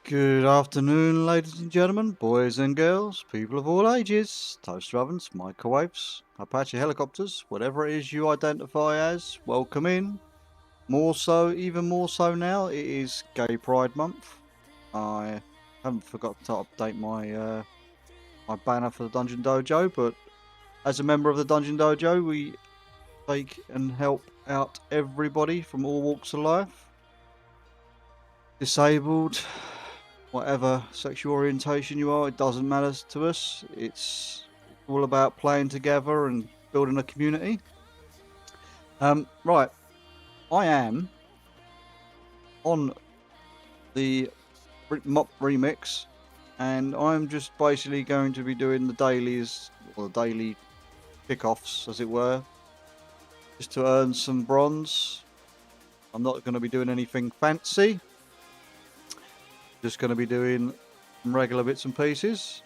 Good afternoon, ladies and gentlemen, boys and girls, people of all ages, toaster ovens, microwaves, Apache helicopters, whatever it is you identify as, welcome in. More so, even more so now, it is Gay Pride Month. I haven't forgot to update my banner for the Dungeon Dojo, but as a member of the Dungeon Dojo, we take and help out everybody from all walks of life. Disabled, whatever sexual orientation you are, it doesn't matter to us. It's all about playing together and building a community. Right, I am on the MoP remix, and I'm just basically going to be doing the dailies, or the daily kickoffs, as it were, just to earn some bronze. I'm not going to be doing anything fancy. Just going to be doing some regular bits and pieces.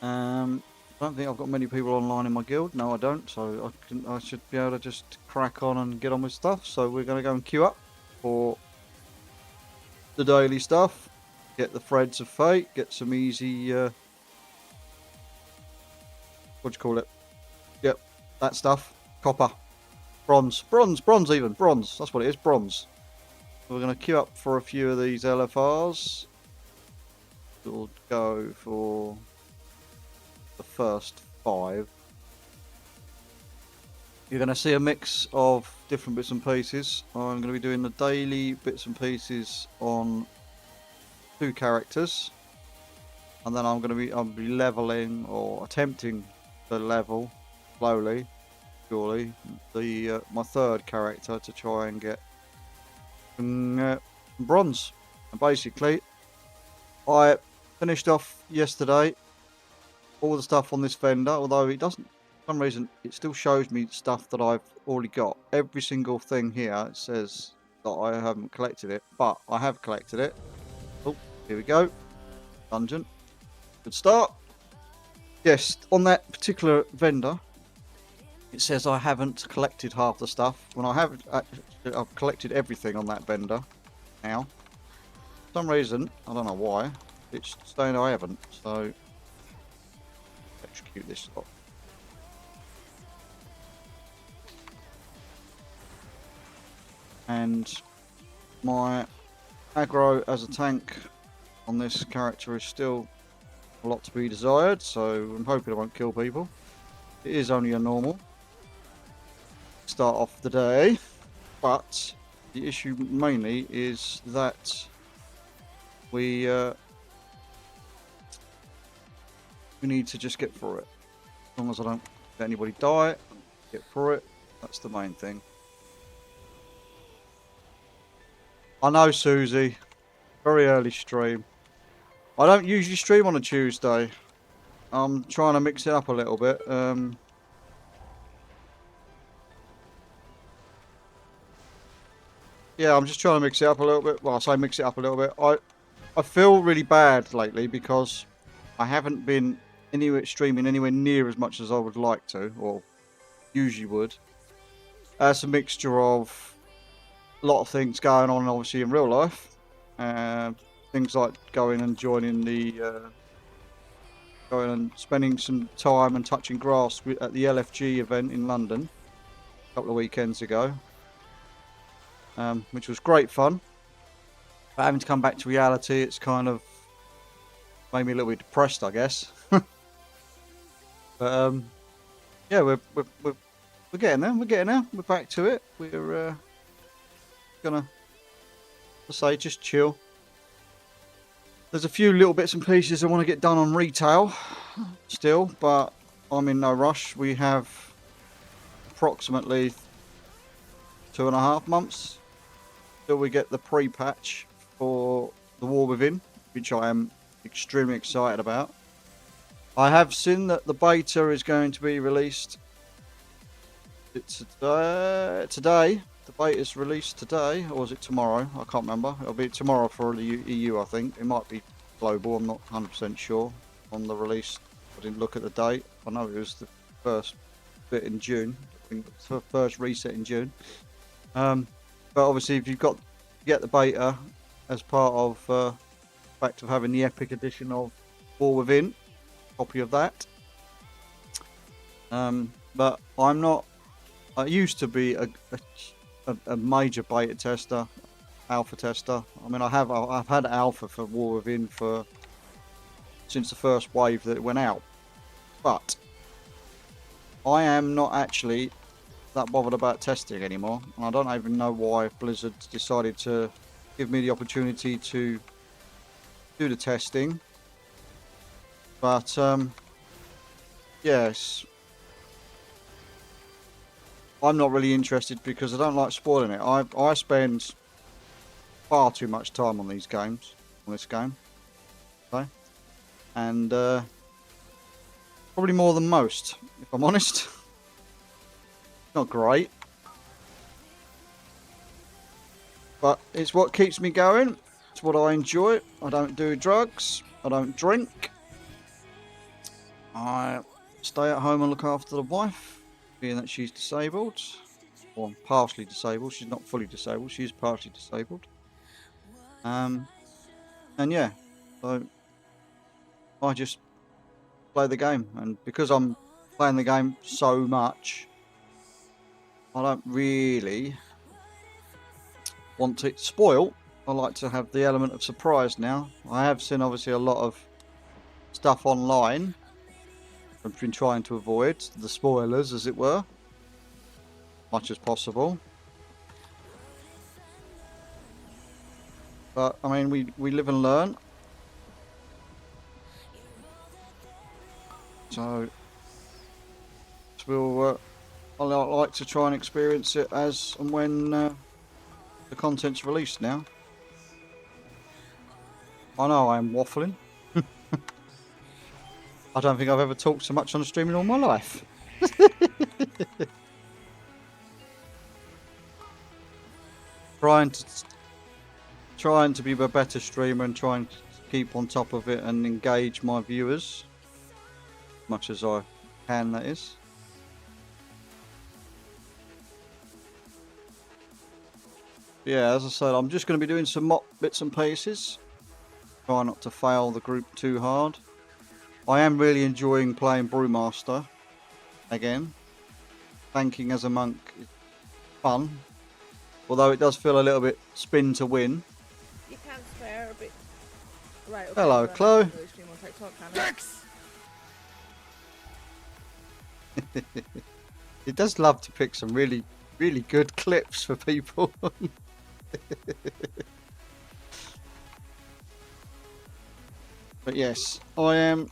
I don't think I've got many people online in my guild. No, I don't. So I should be able to just crack on and get on with stuff. So we're going to go and queue up for the daily stuff. Get the threads of fate. Get some easy. What do you call it? Yep, that stuff. Copper, bronze, even bronze. That's what it is. Bronze. So we're going to queue up for a few of these LFRs. We'll go for the first 5. You're going to see a mix of different bits and pieces. I'm going to be doing the daily bits and pieces on 2 characters, and then I'll be leveling or attempting to level slowly, surely, my 3rd character to try and get bronze. And basically, I finished off yesterday all the stuff on this vendor, although it doesn't, for some reason, it still shows me stuff that I've already got. Every single thing here, it says that I haven't collected it, but I have collected it. Oh, here we go. Dungeon. Good start. Yes, on that particular vendor, it says I haven't collected half the stuff, when I have actually, I've collected everything on that vendor now. For some reason, I don't know why, it's saying I haven't, so execute this lot. And my aggro as a tank on this character is still a lot to be desired, so I'm hoping I won't kill people. It is only a normal start off the day, but the issue mainly is that we need to just get through it. As long as I don't let anybody die, get through it. That's the main thing. I know, Susie. Very early stream. I don't usually stream on a Tuesday. I'm trying to mix it up a little bit. Yeah, I'm just trying to mix it up a little bit. Well, I say mix it up a little bit. I feel really bad lately because I haven't been streaming anywhere near as much as I would like to, or usually would. It's a mixture of a lot of things going on, obviously, in real life. Things like going and joining going and spending some time and touching grass at the LFG event in London a couple of weekends ago, which was great fun. But having to come back to reality, it's kind of made me a little bit depressed, I guess. But yeah, we're getting there. We're getting there. We're back to it. We're gonna, let's say, just chill. There's a few little bits and pieces I want to get done on retail still, but I'm in no rush. We have approximately 2.5 months till we get the pre-patch for the War Within, which I am extremely excited about. I have seen that the beta is going to be released today. The beta is released today, or is it tomorrow? I can't remember. It'll be tomorrow for the EU, I think. It might be global. I'm not 100% sure on the release. I didn't look at the date. I know it was the first bit in June. I think it's the first reset in June. But obviously, if you've get the beta as part of fact of having the Epic Edition of War Within, copy of that. But I'm not. I used to be a major beta tester, alpha tester. I mean, I've had alpha for War Within since the first wave that it went out, but I am not actually that bothered about testing anymore, and I don't even know why Blizzard decided to give me the opportunity to do the testing. But yes, I'm not really interested because I don't like spoiling it. I spend far too much time on this game, okay, and probably more than most, if I'm honest. Not great, but it's what keeps me going. It's what I enjoy. I don't do drugs. I don't drink. I stay at home and look after the wife, being that she's disabled, or partially disabled. She's not fully disabled. She is partially disabled. And yeah, so I just play the game, and because I'm playing the game so much, I don't really want it spoiled. I like to have the element of surprise now. I have seen obviously a lot of stuff online. I've been trying to avoid the spoilers, as it were, much as possible. But I mean, we live and learn. So we'll. I like to try and experience it as and when the content's released. Now I know I'm waffling. I don't think I've ever talked so much on the stream in all my life. Trying to be a better streamer and trying to keep on top of it and engage my viewers as much as I can, that is. Yeah, as I said, I'm just going to be doing some MoP bits and pieces. Try not to fail the group too hard. I am really enjoying playing Brewmaster again. Tanking as a monk is fun, although it does feel a little bit spin to win. You can spare a bit. Right, okay, Hello, Chloe. It does love to pick some really, really good clips for people. But yes, I'm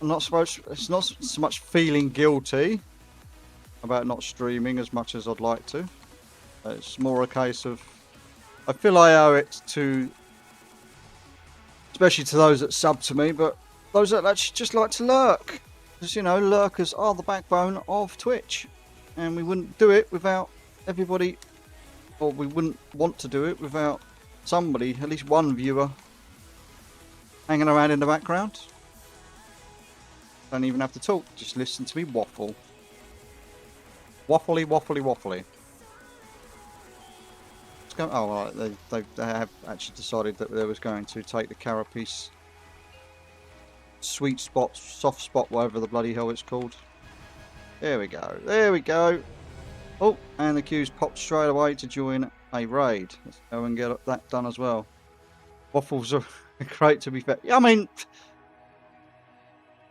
not supposed. It's not so much feeling guilty about not streaming as much as I'd like to. It's more a case of I feel I owe it to, especially to those that sub to me, but those that actually just like to lurk. Because, you know, lurkers are the backbone of Twitch. And we wouldn't do it without everybody, or we wouldn't want to do it without somebody, at least one viewer, hanging around in the background. Don't even have to talk, just listen to me waffle. Waffly, waffly, waffly. Oh, right, they have actually decided that they was going to take the carapace sweet spot, soft spot, whatever the bloody hell it's called. There we go. There we go. Oh, and the queue's popped straight away to join a raid. Let's go and get that done as well. Waffles are great, to be fair. I mean,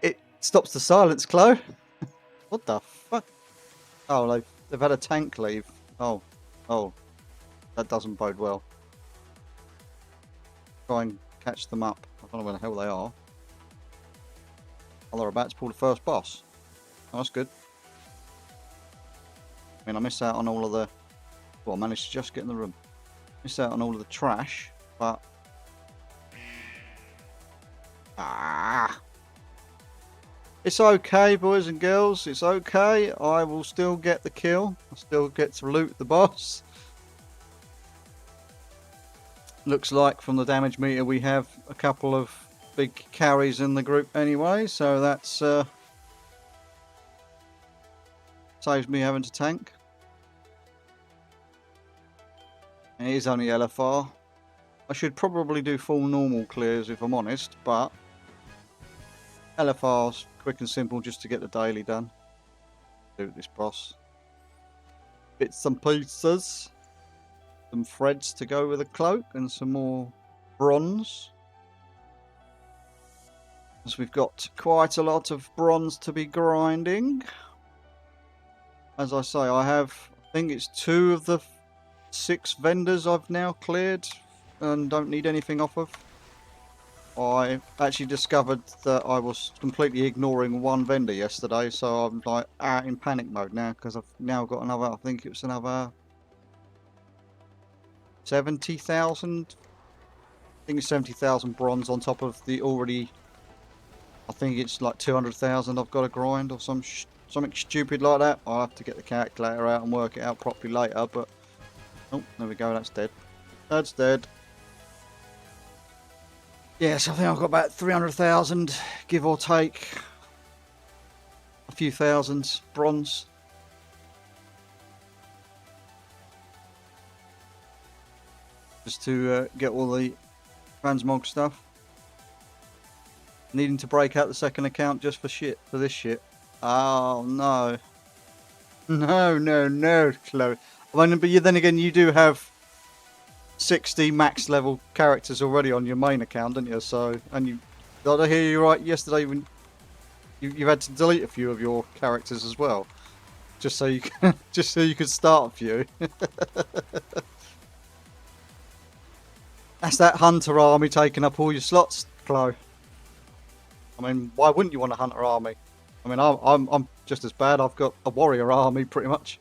it stops the silence, Chloe. What the fuck? Oh, they've had a tank leave. Oh, that doesn't bode well. Try and catch them up. I don't know where the hell they are. Oh, they're about to pull the first boss. Oh, that's good. I mean, I missed out on all of the... Well, I managed to just get in the room. Missed out on all of the trash, but... It's okay, boys and girls. It's okay. I will still get the kill. I still get to loot the boss. Looks like from the damage meter we have a couple of big carries in the group anyway, so that's saves me having to tank. And it is only LFR. I should probably do full normal clears if I'm honest, but LFR's quick and simple just to get the daily done. Do this boss. Bits and pieces. Some threads to go with the cloak and some more bronze. As we've got quite a lot of bronze to be grinding. As I say, I think it's 2 of the 6 vendors I've now cleared and don't need anything off of. I actually discovered that I was completely ignoring one vendor yesterday, so I'm like out in panic mode now because I've now got another, I think it was another 70,000. I think it's 70,000 bronze on top of the already, I think it's like 200,000 I've got to grind or something stupid like that. I'll have to get the calculator out and work it out properly later, but oh, there we go, that's dead. That's dead. Yes, I think I've got about 300,000, give or take a few thousand bronze. Just to get all the transmog stuff. Needing to break out the second account just for this shit. Oh no. No, Chloe. I mean, but then again, you do have 60 max level characters already on your main account, don't you? So, and did I hear you right yesterday when you had to delete a few of your characters as well, just so you can, just so you could start a few. That's that hunter army taking up all your slots, Chloe. I mean, why wouldn't you want a hunter army? I mean, I'm just as bad. I've got a warrior army pretty much.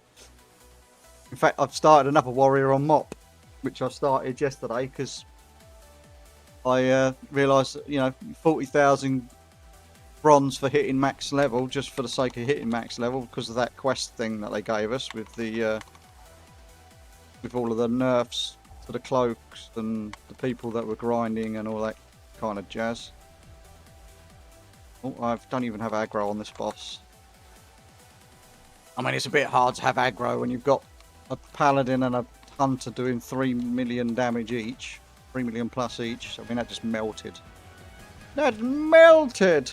In fact, I've started another warrior on MoP, which I started yesterday because I realised that, you know, 40,000 bronze for hitting max level just for the sake of hitting max level because of that quest thing that they gave us with the with all of the nerfs to the cloaks and the people that were grinding and all that kind of jazz. Oh, I don't even have aggro on this boss. I mean, it's a bit hard to have aggro when you've got a paladin and a hunter doing 3 million damage each. 3 million plus each. So, I mean, that just melted. That melted!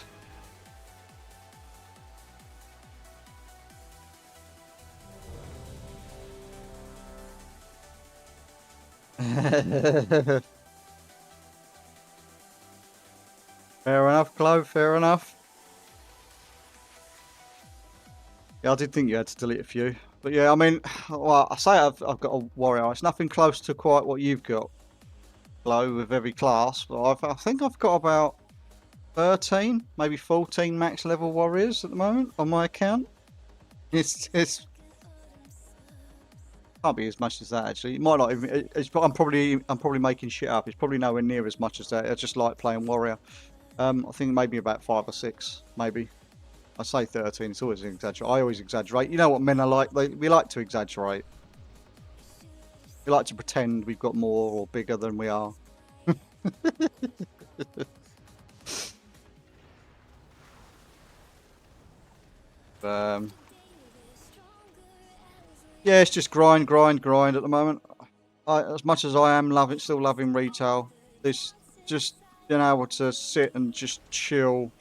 Fair enough, Chloe, fair enough. Yeah, I did think you had to delete a few. But yeah, I mean, well, I say I've got a warrior. It's nothing close to quite what you've got, Chloe, with every class. But I think I've got about 13, maybe 14 max level warriors at the moment on my account. It's can't be as much as that actually. It might not even. I'm probably making shit up. It's probably nowhere near as much as that. I just like playing warrior. I think maybe about 5 or 6, maybe. I say 13. It's always an exaggeration. I always exaggerate. You know what men are like? We like to exaggerate. We like to pretend we've got more or bigger than we are. Yeah, it's just grind at the moment. As much as I am still loving retail, this just being able to sit and just chill,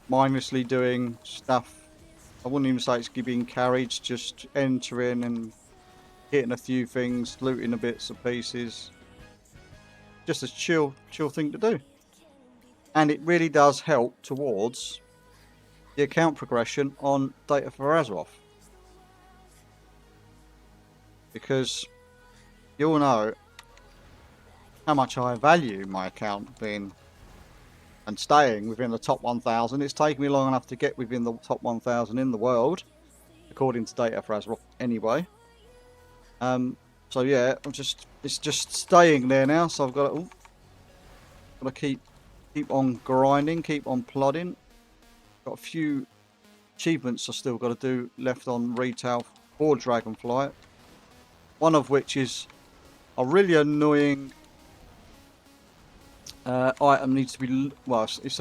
mindlessly doing stuff. I wouldn't even say it's being carried, just entering and hitting a few things, looting the bits and pieces. Just a chill thing to do. And it really does help towards the account progression on Data for Azeroth. Because you'll know how much I value my account being and staying within the top 1,000. It's taken me long enough to get within the top 1,000 in the world, according to Data for Azeroth anyway. So yeah, it's just staying there now. So I've got to keep on grinding, keep on plodding. Got a few achievements I still got to do left on retail for Dragonflight. One of which is a really annoying item needs to be, well, it's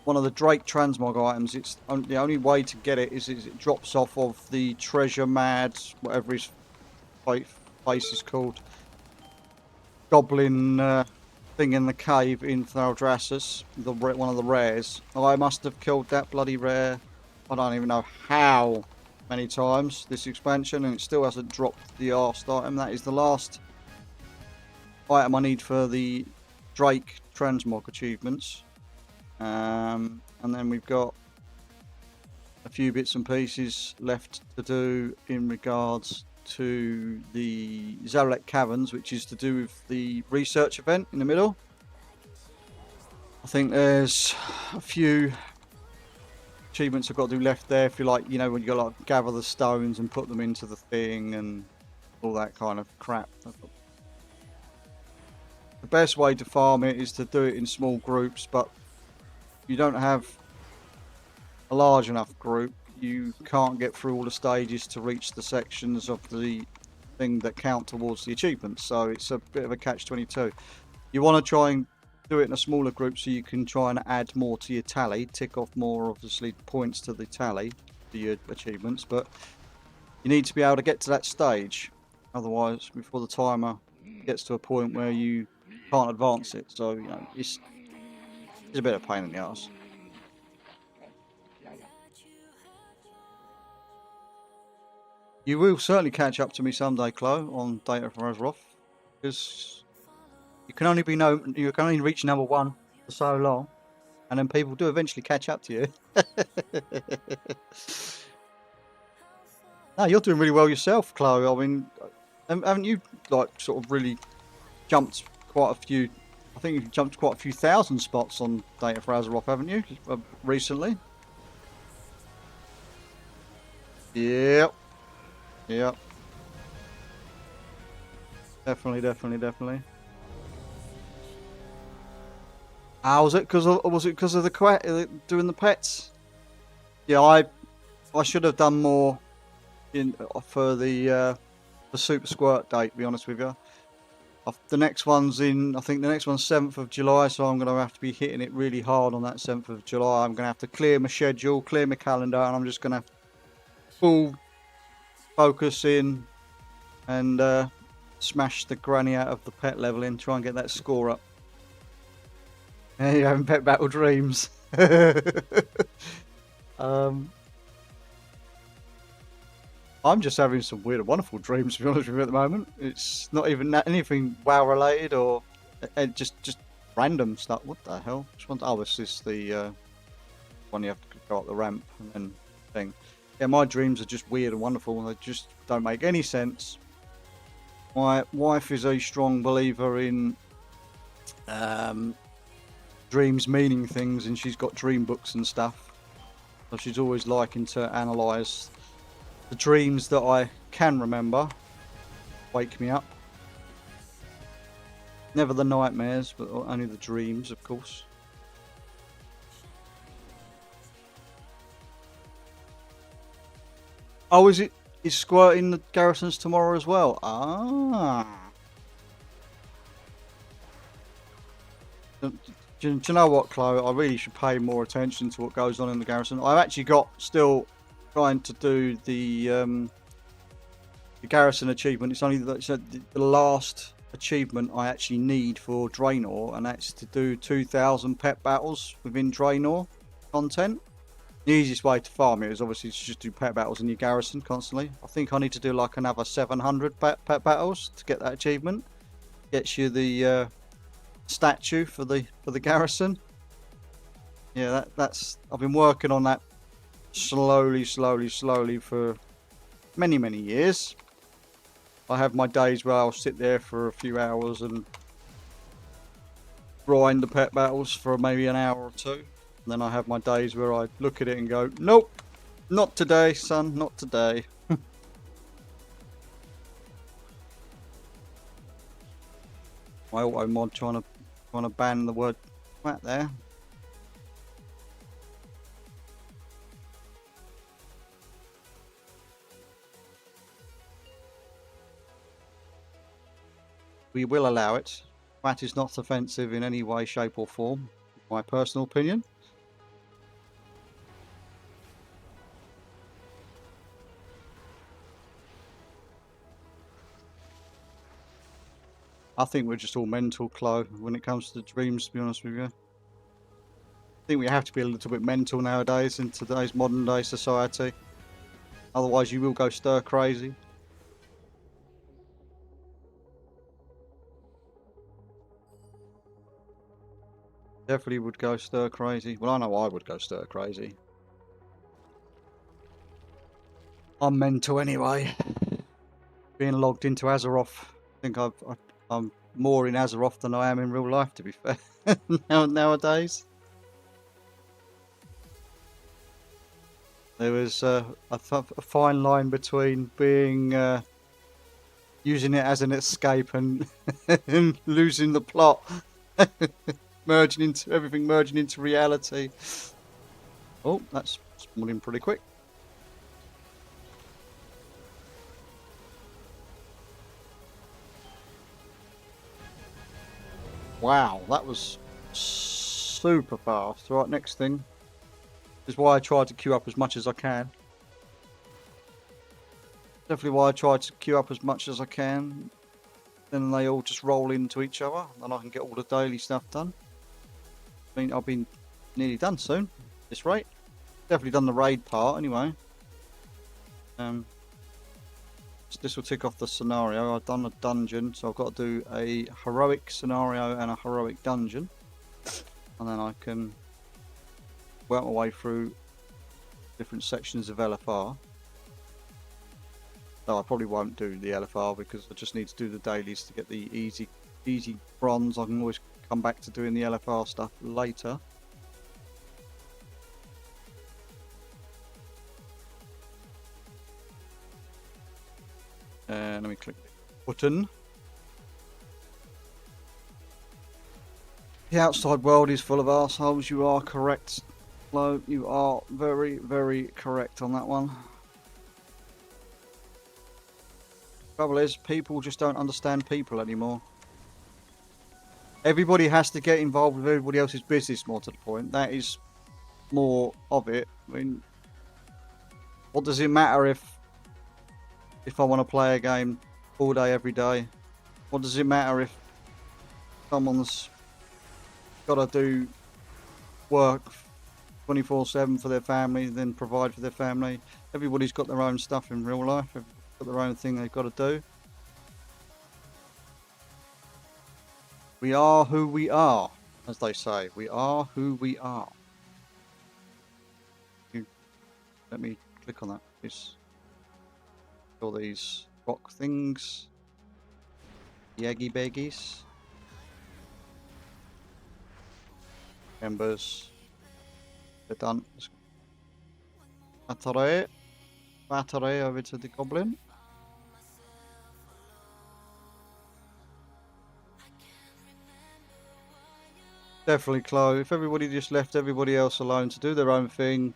one of the Drake transmog items. It's the only way to get it is it drops off of the treasure mad, whatever his face is called. goblin thing in the cave in Thaldraszus, one of the rares. I must have killed that bloody rare. I don't even know how many times this expansion, and it still hasn't dropped the last item. That is the last item I need for the Drake transmog achievements. And then we've got a few bits and pieces left to do in regards to the Zaralek Caverns, which is to do with the research event in the middle. I think there's a few achievements I've got to do left there. If you like, you know, when you got to like gather the stones and put them into the thing and all that kind of crap. The best way to farm it is to do it in small groups, but you don't have a large enough group, you can't get through all the stages to reach the sections of the thing that count towards the achievements. So it's a bit of a catch-22. You want to try and do it in a smaller group so you can try and add more to your tally, tick off more obviously points to the tally for your achievements, but you need to be able to get to that stage, otherwise before the timer gets to a point where you can't advance it. So you know it's a bit of a pain in the ass. You will certainly catch up to me someday, Chloe, on Data from Azeroth, because you can only reach number 1 for so long, and then people do eventually catch up to you. No, you're doing really well yourself, Chloe. I mean, haven't you like sort of really jumped quite a few? I think you've jumped quite a few thousand spots on Data for Azeroth, haven't you, recently? Yep. Yep. Definitely. Ah, was it because of the doing the pets? Yeah, I should have done more in for the Super Squirt date. To be honest with you, the next one's in. I think the next one's 7th of July, so I'm going to have to be hitting it really hard on that 7th of July. I'm going to have to clear my schedule, clear my calendar, and I'm just going to have full focus in and smash the granny out of the pet level in, try and get that score up. Hey, you're having pet battle dreams. I'm just having some weird and wonderful dreams, to be honest with you, at the moment. It's not even anything WoW related or just random stuff. What the hell? Oh, this is the one you have to go up the ramp and then thing. Yeah, my dreams are just weird and wonderful, and they just don't make any sense. My wife is a strong believer in dreams meaning things, and she's got dream books and stuff. So she's always liking to analyse the dreams that I can remember, wake me up. Never the nightmares, but only the dreams, of course. Oh, is squirting the garrisons tomorrow as well? Ah. Do you know what, Chloe? I really should pay more attention to what goes on in the garrison. I've actually got still trying to do the garrison achievement. It's only the last achievement I actually need for Draenor, and that's to do 2,000 pet battles within Draenor content. The easiest way to farm it is obviously to just do pet battles in your garrison constantly. I think I need to do like another 700 pet battles to get that achievement. Gets you the statue for the garrison. Yeah, that's I've been working on that slowly for many years. I have my days where I'll sit there for a few hours and grind the pet battles for maybe an hour or two. And then I have my days where I look at it and go, nope, not today, son, not today. My auto mod trying to ban the word twat there. We will allow it. Twat is not offensive in any way, shape or form, my personal opinion. I think we're just all mental, Chloe, when it comes to the dreams, to be honest with you. I think we have to be a little bit mental nowadays in today's modern day society. Otherwise you will go stir crazy. Definitely would go stir crazy. Well, I know I would go stir crazy. I'm mental anyway. Being logged into Azeroth. I think I'm more in Azeroth than I am in real life, to be fair, nowadays. There was a fine line between being using it as an escape and, and losing the plot, merging into reality. Oh, that's spawning pretty quick. Wow, that was super fast. Right, next thing is why I try to queue up as much as I can. Definitely why I try to queue up as much as I can. Then they all just roll into each other, and I can get all the daily stuff done. I mean, I'll be nearly done soon, at this rate. Definitely done the raid part anyway. This will tick off the scenario. I've done a dungeon, so I've got to do a heroic scenario and a heroic dungeon. And then I can work my way through different sections of LFR. Though I probably won't do the LFR because I just need to do the dailies to get the easy bronze. I can always come back to doing the LFR stuff later. Let me click the button. The outside world is full of assholes. You are correct, Flo. You are very, very correct on that one. Trouble is, people just don't understand people anymore. Everybody has to get involved with everybody else's business more to the point. That is more of it. I mean, what does it matter if I want to play a game all day, every day? What does it matter if someone's got to do work 24/7 for their family, then provide for their family? Everybody's got their own stuff in real life. Everybody's got their own thing they've got to do. We are who we are, as they say. We are who we are. Let me click on that, please. All these rock things. Yaggy baggies. Embers. They're done. Battery over to the goblin. Definitely, Chloe. If everybody just left everybody else alone to do their own thing,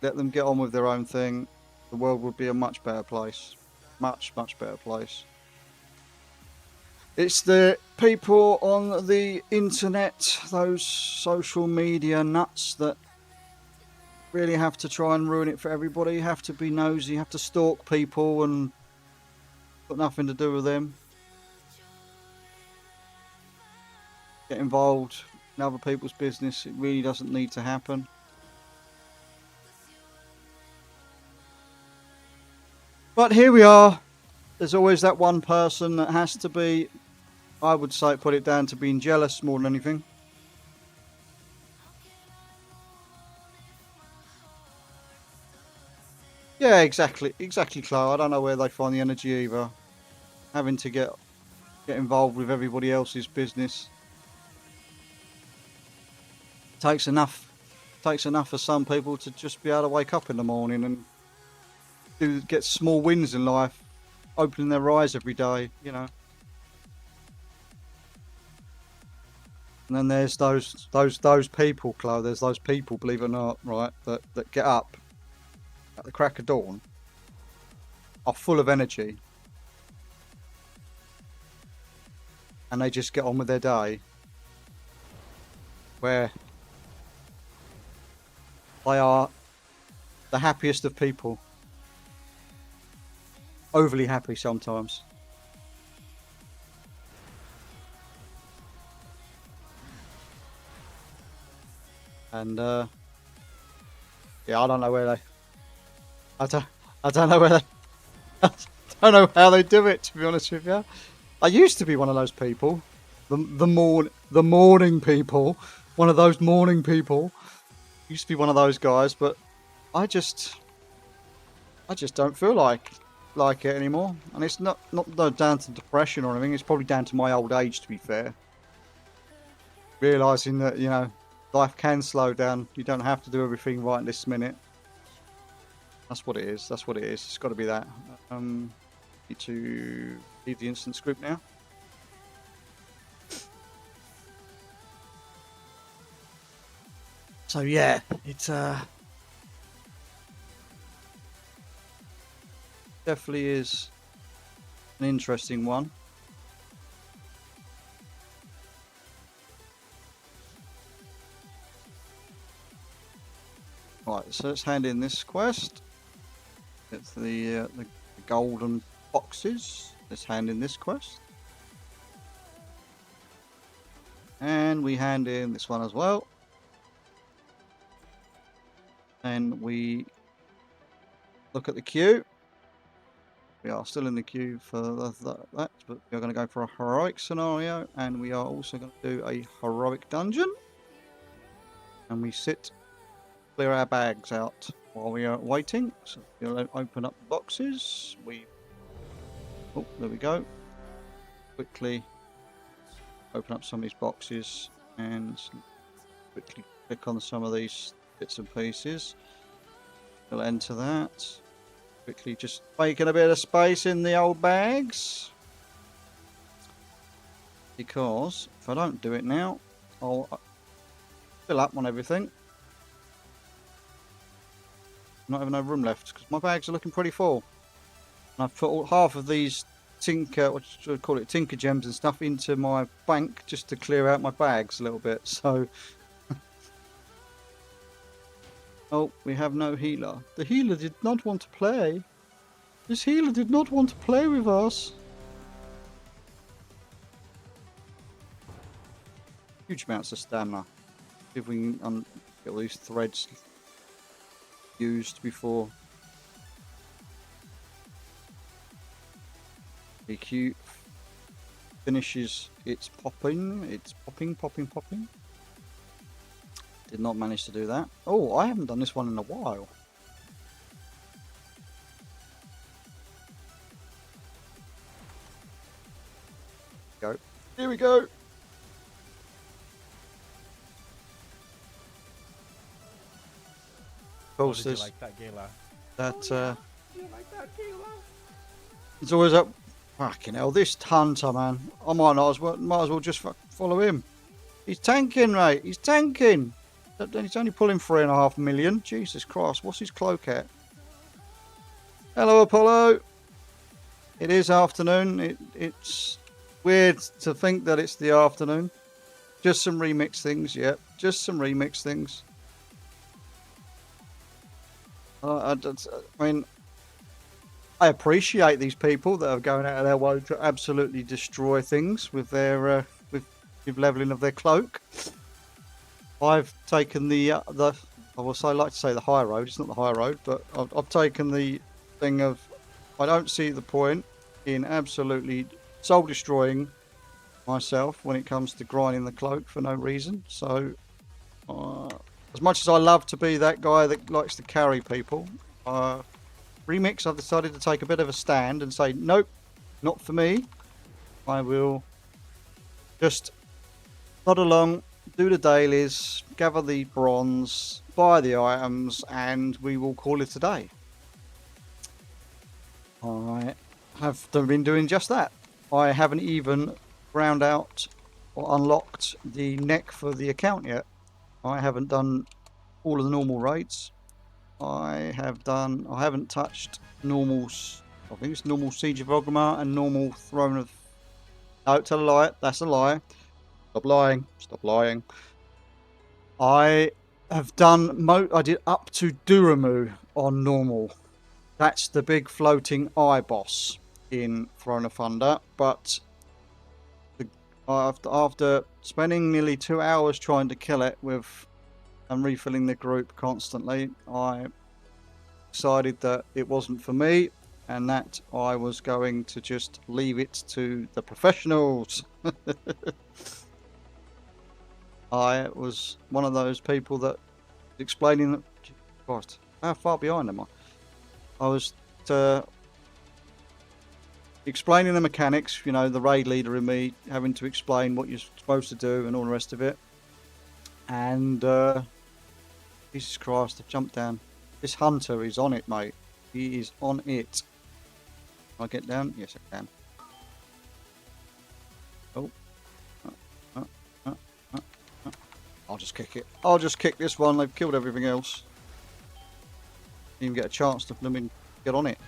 let them get on with their own thing, the world would be a much better place. Much, much better place. It's the people on the internet, those social media nuts that really have to try and ruin it for everybody. You have to be nosy, you have to stalk people and got nothing to do with them. Get involved in other people's business. It really doesn't need to happen. But here we are. There's always that one person that has to be, I would say, put it down to being jealous more than anything. Yeah, exactly, Chloe. I don't know where they find the energy either. Having to get involved with everybody else's business takes enough for some people to just be able to wake up in the morning and get small wins in life, opening their eyes every day, you know. And then there's those people, Chloe. There's those people, believe it or not, right, that get up at the crack of dawn, are full of energy, and they just get on with their day, where they are the happiest of people. Overly happy sometimes. And yeah, I don't know where they. I don't know where they. I don't know how they do it. To be honest with you, I used to be one of those people, the morning people, one of those morning people. Used to be one of those guys, but I just don't feel like it anymore. And it's not down to depression or anything. It's probably down to my old age, to be fair. Realizing that, you know, life can slow down. You don't have to do everything right this minute. That's what it is. That's what it is. It's got to be that. Need to leave the instance group now. So yeah, it's definitely is an interesting one. Right, so let's hand in this quest. It's the golden boxes. Let's hand in this quest. And we hand in this one as well. And we look at the queue. We are still in the queue for that, but we're going to go for a heroic scenario. And we are also going to do a heroic dungeon. And we sit, clear our bags out while we are waiting. So we'll open up the boxes. Oh, there we go. Quickly open up some of these boxes and quickly click on some of these bits and pieces. We'll enter that. Quickly just making a bit of space in the old bags. Because if I don't do it now, I'll fill up on everything. Not having no room left because my bags are looking pretty full. And I've put half of these tinker gems and stuff into my bank just to clear out my bags a little bit. So oh, we have no healer. The healer did not want to play. This healer did not want to play with us. Huge amounts of stamina. See if we can get all these threads used before the queue finishes its popping. It's popping. Did not manage to do that. Oh, I haven't done this one in a while. Go. Here we go. Of course, did you like that, Gayla? That You like that, Kayla? it's always up. Fucking hell, this hunter, man. I might as well just follow him. He's tanking, mate. He's tanking. He's only pulling 3.5 million. Jesus Christ, what's his cloak at? Hello, Apollo. It is afternoon. It's weird to think that it's the afternoon. Just some remix things, yeah. Just some remix things. I mean, I appreciate these people that are going out of their way to absolutely destroy things with their with leveling of their cloak. I've taken the I like to say the high road. It's not the high road, but I've taken the thing of I don't see the point in absolutely soul destroying myself when it comes to grinding the cloak for no reason. So as much as I love to be that guy that likes to carry people, Remix, I've decided to take a bit of a stand and say, nope, not for me. I will just plod along, do the dailies, gather the bronze, buy the items, and we will call it a day. I have been doing just that. I haven't even ground out or unlocked the neck for the account yet. I haven't done all of the normal raids. I haven't touched normals. I think it's normal Siege of Orgrimmar and normal Throne of... No, tell a lie. That's a lie. Stop lying. Stop lying. I have done... I did up to Duramu on normal. That's the big floating eye boss in Throne of Thunder. But after spending nearly 2 hours trying to kill it with and refilling the group constantly, I decided that it wasn't for me and that I was going to just leave it to the professionals. I was one of those people that explaining, Christ, how far behind am I? I was explaining the mechanics, you know, the raid leader in me having to explain what you're supposed to do and all the rest of it. And Jesus Christ, I've jumped down. This hunter is on it, mate. He is on it. Can I get down? Yes, I can. Oh. Uh, uh, uh, uh. I'll just kick it. I'll just kick this one. They've killed everything else. Didn't even get a chance to blooming get on it.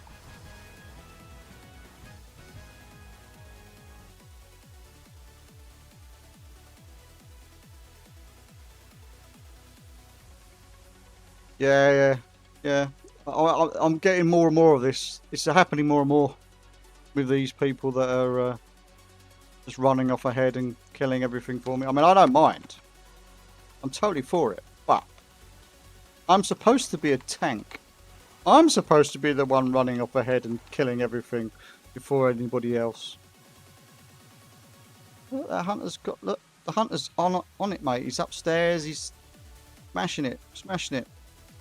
Yeah. I'm getting more and more of this. It's happening more and more with these people that are just running off ahead and killing everything for me. I mean, I don't mind. I'm totally for it. But I'm supposed to be a tank. I'm supposed to be the one running off ahead and killing everything before anybody else. Look, that hunter's got... Look, the hunter's on it, mate. He's upstairs. He's smashing it.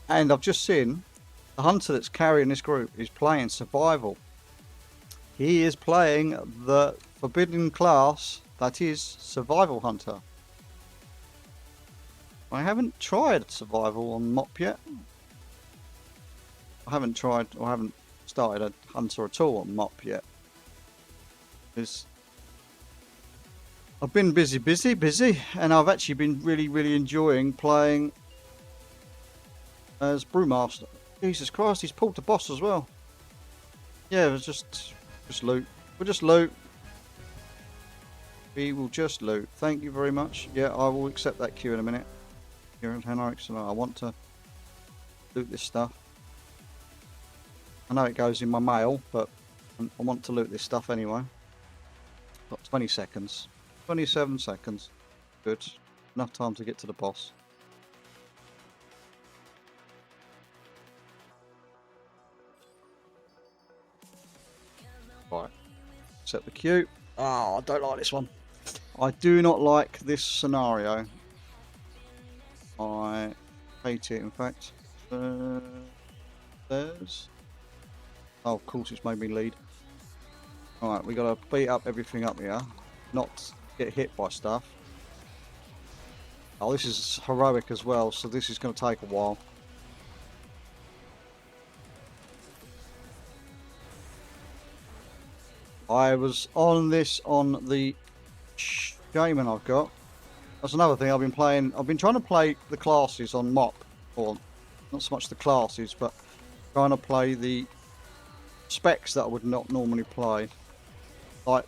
And I've just seen the hunter that's carrying this group is playing survival. He is playing the forbidden class that is survival hunter. I haven't tried survival on MoP yet. I haven't started a hunter at all on MoP yet. Because I've been busy, and I've actually been really enjoying playing as Brewmaster. Jesus Christ, he's pulled the boss as well. Yeah, it was just loot. We'll just loot. We will just loot. Thank you very much. Yeah, I will accept that queue in a minute. Here in Henriksen, I want to loot this stuff. I know it goes in my mail, but I want to loot this stuff anyway. Got 20 seconds. 27 seconds. Good. Enough time to get to the boss. Right. Set the queue. Oh, I don't like this one. I do not like this scenario. I hate it, in fact. There's... Oh, of course it's made me lead. Alright, we gotta beat up everything up here. Not get hit by stuff. Oh, this is heroic as well, so this is gonna take a while. I was on this on the shaman I've got. That's another thing I've been playing. I've been trying to play the classes on MoP, or not so much the classes, but trying to play the specs that I would not normally play. Like,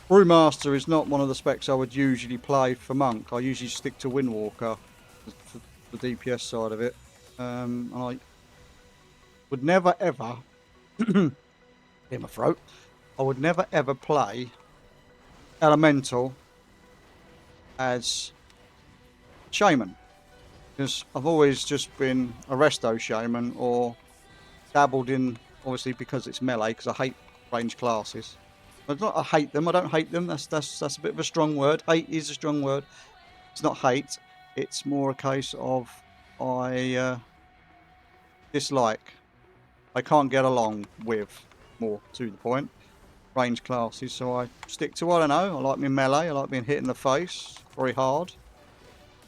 Brewmaster is not one of the specs I would usually play for Monk. I usually stick to Windwalker for the DPS side of it. And I would never ever, in my throat, I would never ever play Elemental as Shaman. Because I've always just been a Resto Shaman or dabbled in, obviously because it's melee, because I hate range classes. But not I hate them, I don't hate them, that's a bit of a strong word. Hate is a strong word. It's not hate, it's more a case of I dislike. I can't get along with, more to the point, range classes, so I stick to, I don't know, I like my melee, I like being hit in the face very hard,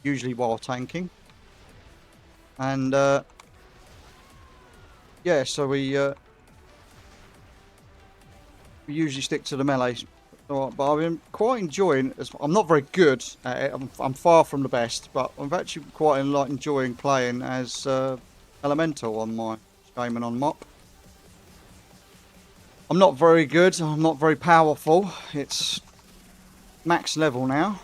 usually while tanking. And yeah, so we usually stick to the melee. But I've been quite enjoying. I'm not very good at it. I'm far from the best, but I'm actually quite enjoying playing as Elemental on my Shaman on MoP. I'm not very good. I'm not very powerful. It's max level now.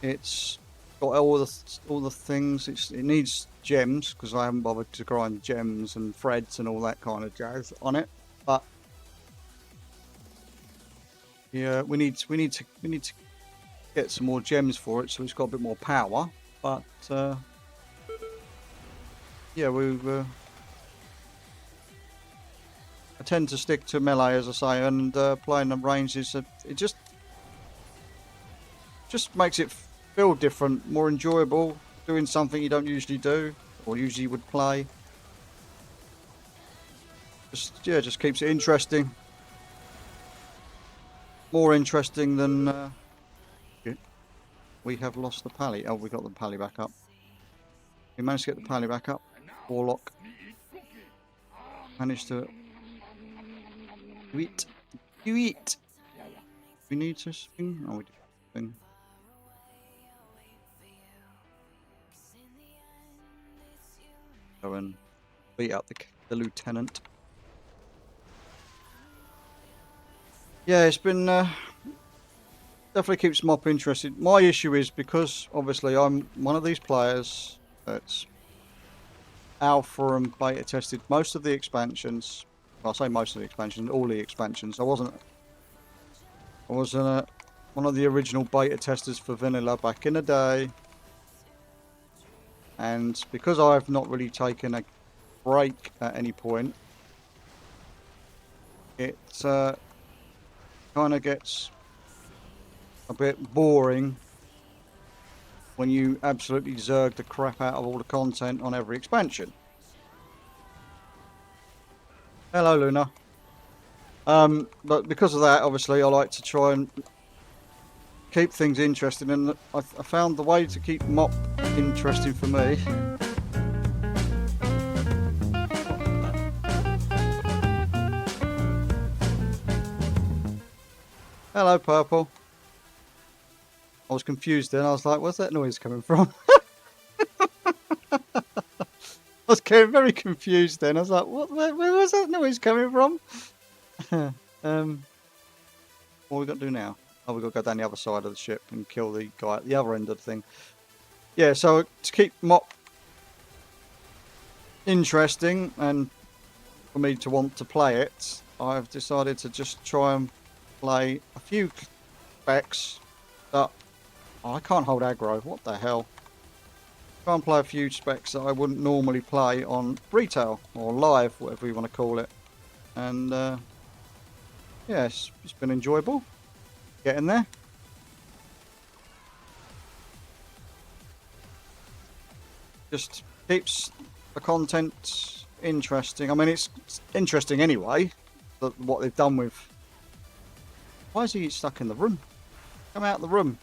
It's got all the things. It needs gems because I haven't bothered to grind gems and threads and all that kind of jazz on it. But yeah, we need to get some more gems for it, so it's got a bit more power. But yeah, I tend to stick to melee, as I say, and playing the range is it just makes it feel different, more enjoyable, doing something you don't usually do or usually would play. Just keeps it interesting, more interesting than. We have lost the pally. Oh, we got the pally back up. We managed to get the pally back up. Warlock managed to eat. You eat. We need to swing. Oh, we did swing. Go and beat up the lieutenant. Yeah, it's been definitely keeps MoP interested. My issue is because obviously I'm one of these players that's alpha and beta tested most of the expansions. Well, I say most of the expansions, all the expansions. I wasn't one of the original beta testers for vanilla back in the day, and because I've not really taken a break at any point, it kind of gets a bit boring when you absolutely zerg the crap out of all the content on every expansion. Hello, Luna. But because of that, obviously, I like to try and keep things interesting, and I found the way to keep MoP interesting for me. Hello, Purple. I was confused then. I was like, where's that noise coming from? I was getting very confused then. I was like, where was that noise coming from? What we got to do now? Oh, we got to go down the other side of the ship and kill the guy at the other end of the thing. Yeah, so to keep MoP interesting and for me to want to play it, I've decided to just try and play a few specs that I can't hold aggro. What the hell? Try and play a few specs that I wouldn't normally play on retail or live, whatever you want to call it. And yeah, it's been enjoyable getting there. Just keeps the content interesting. I mean, it's interesting anyway, what they've done with... Why is he stuck in the room? Come out of the room.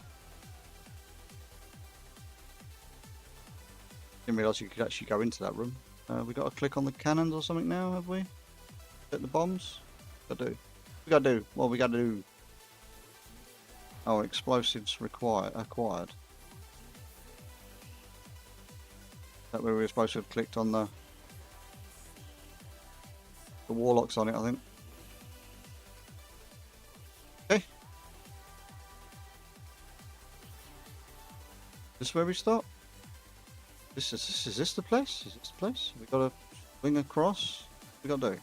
Didn't realise you could actually go into that room. We got to click on the cannons or something now, have we? Hit the bombs? What do? We got to do? What we got to do? Oh, explosives acquired. That where we were supposed to have clicked on the warlocks on it, I think. Okay. This where we start? Is this the place? Is this the place? We got to swing across. What we got to do?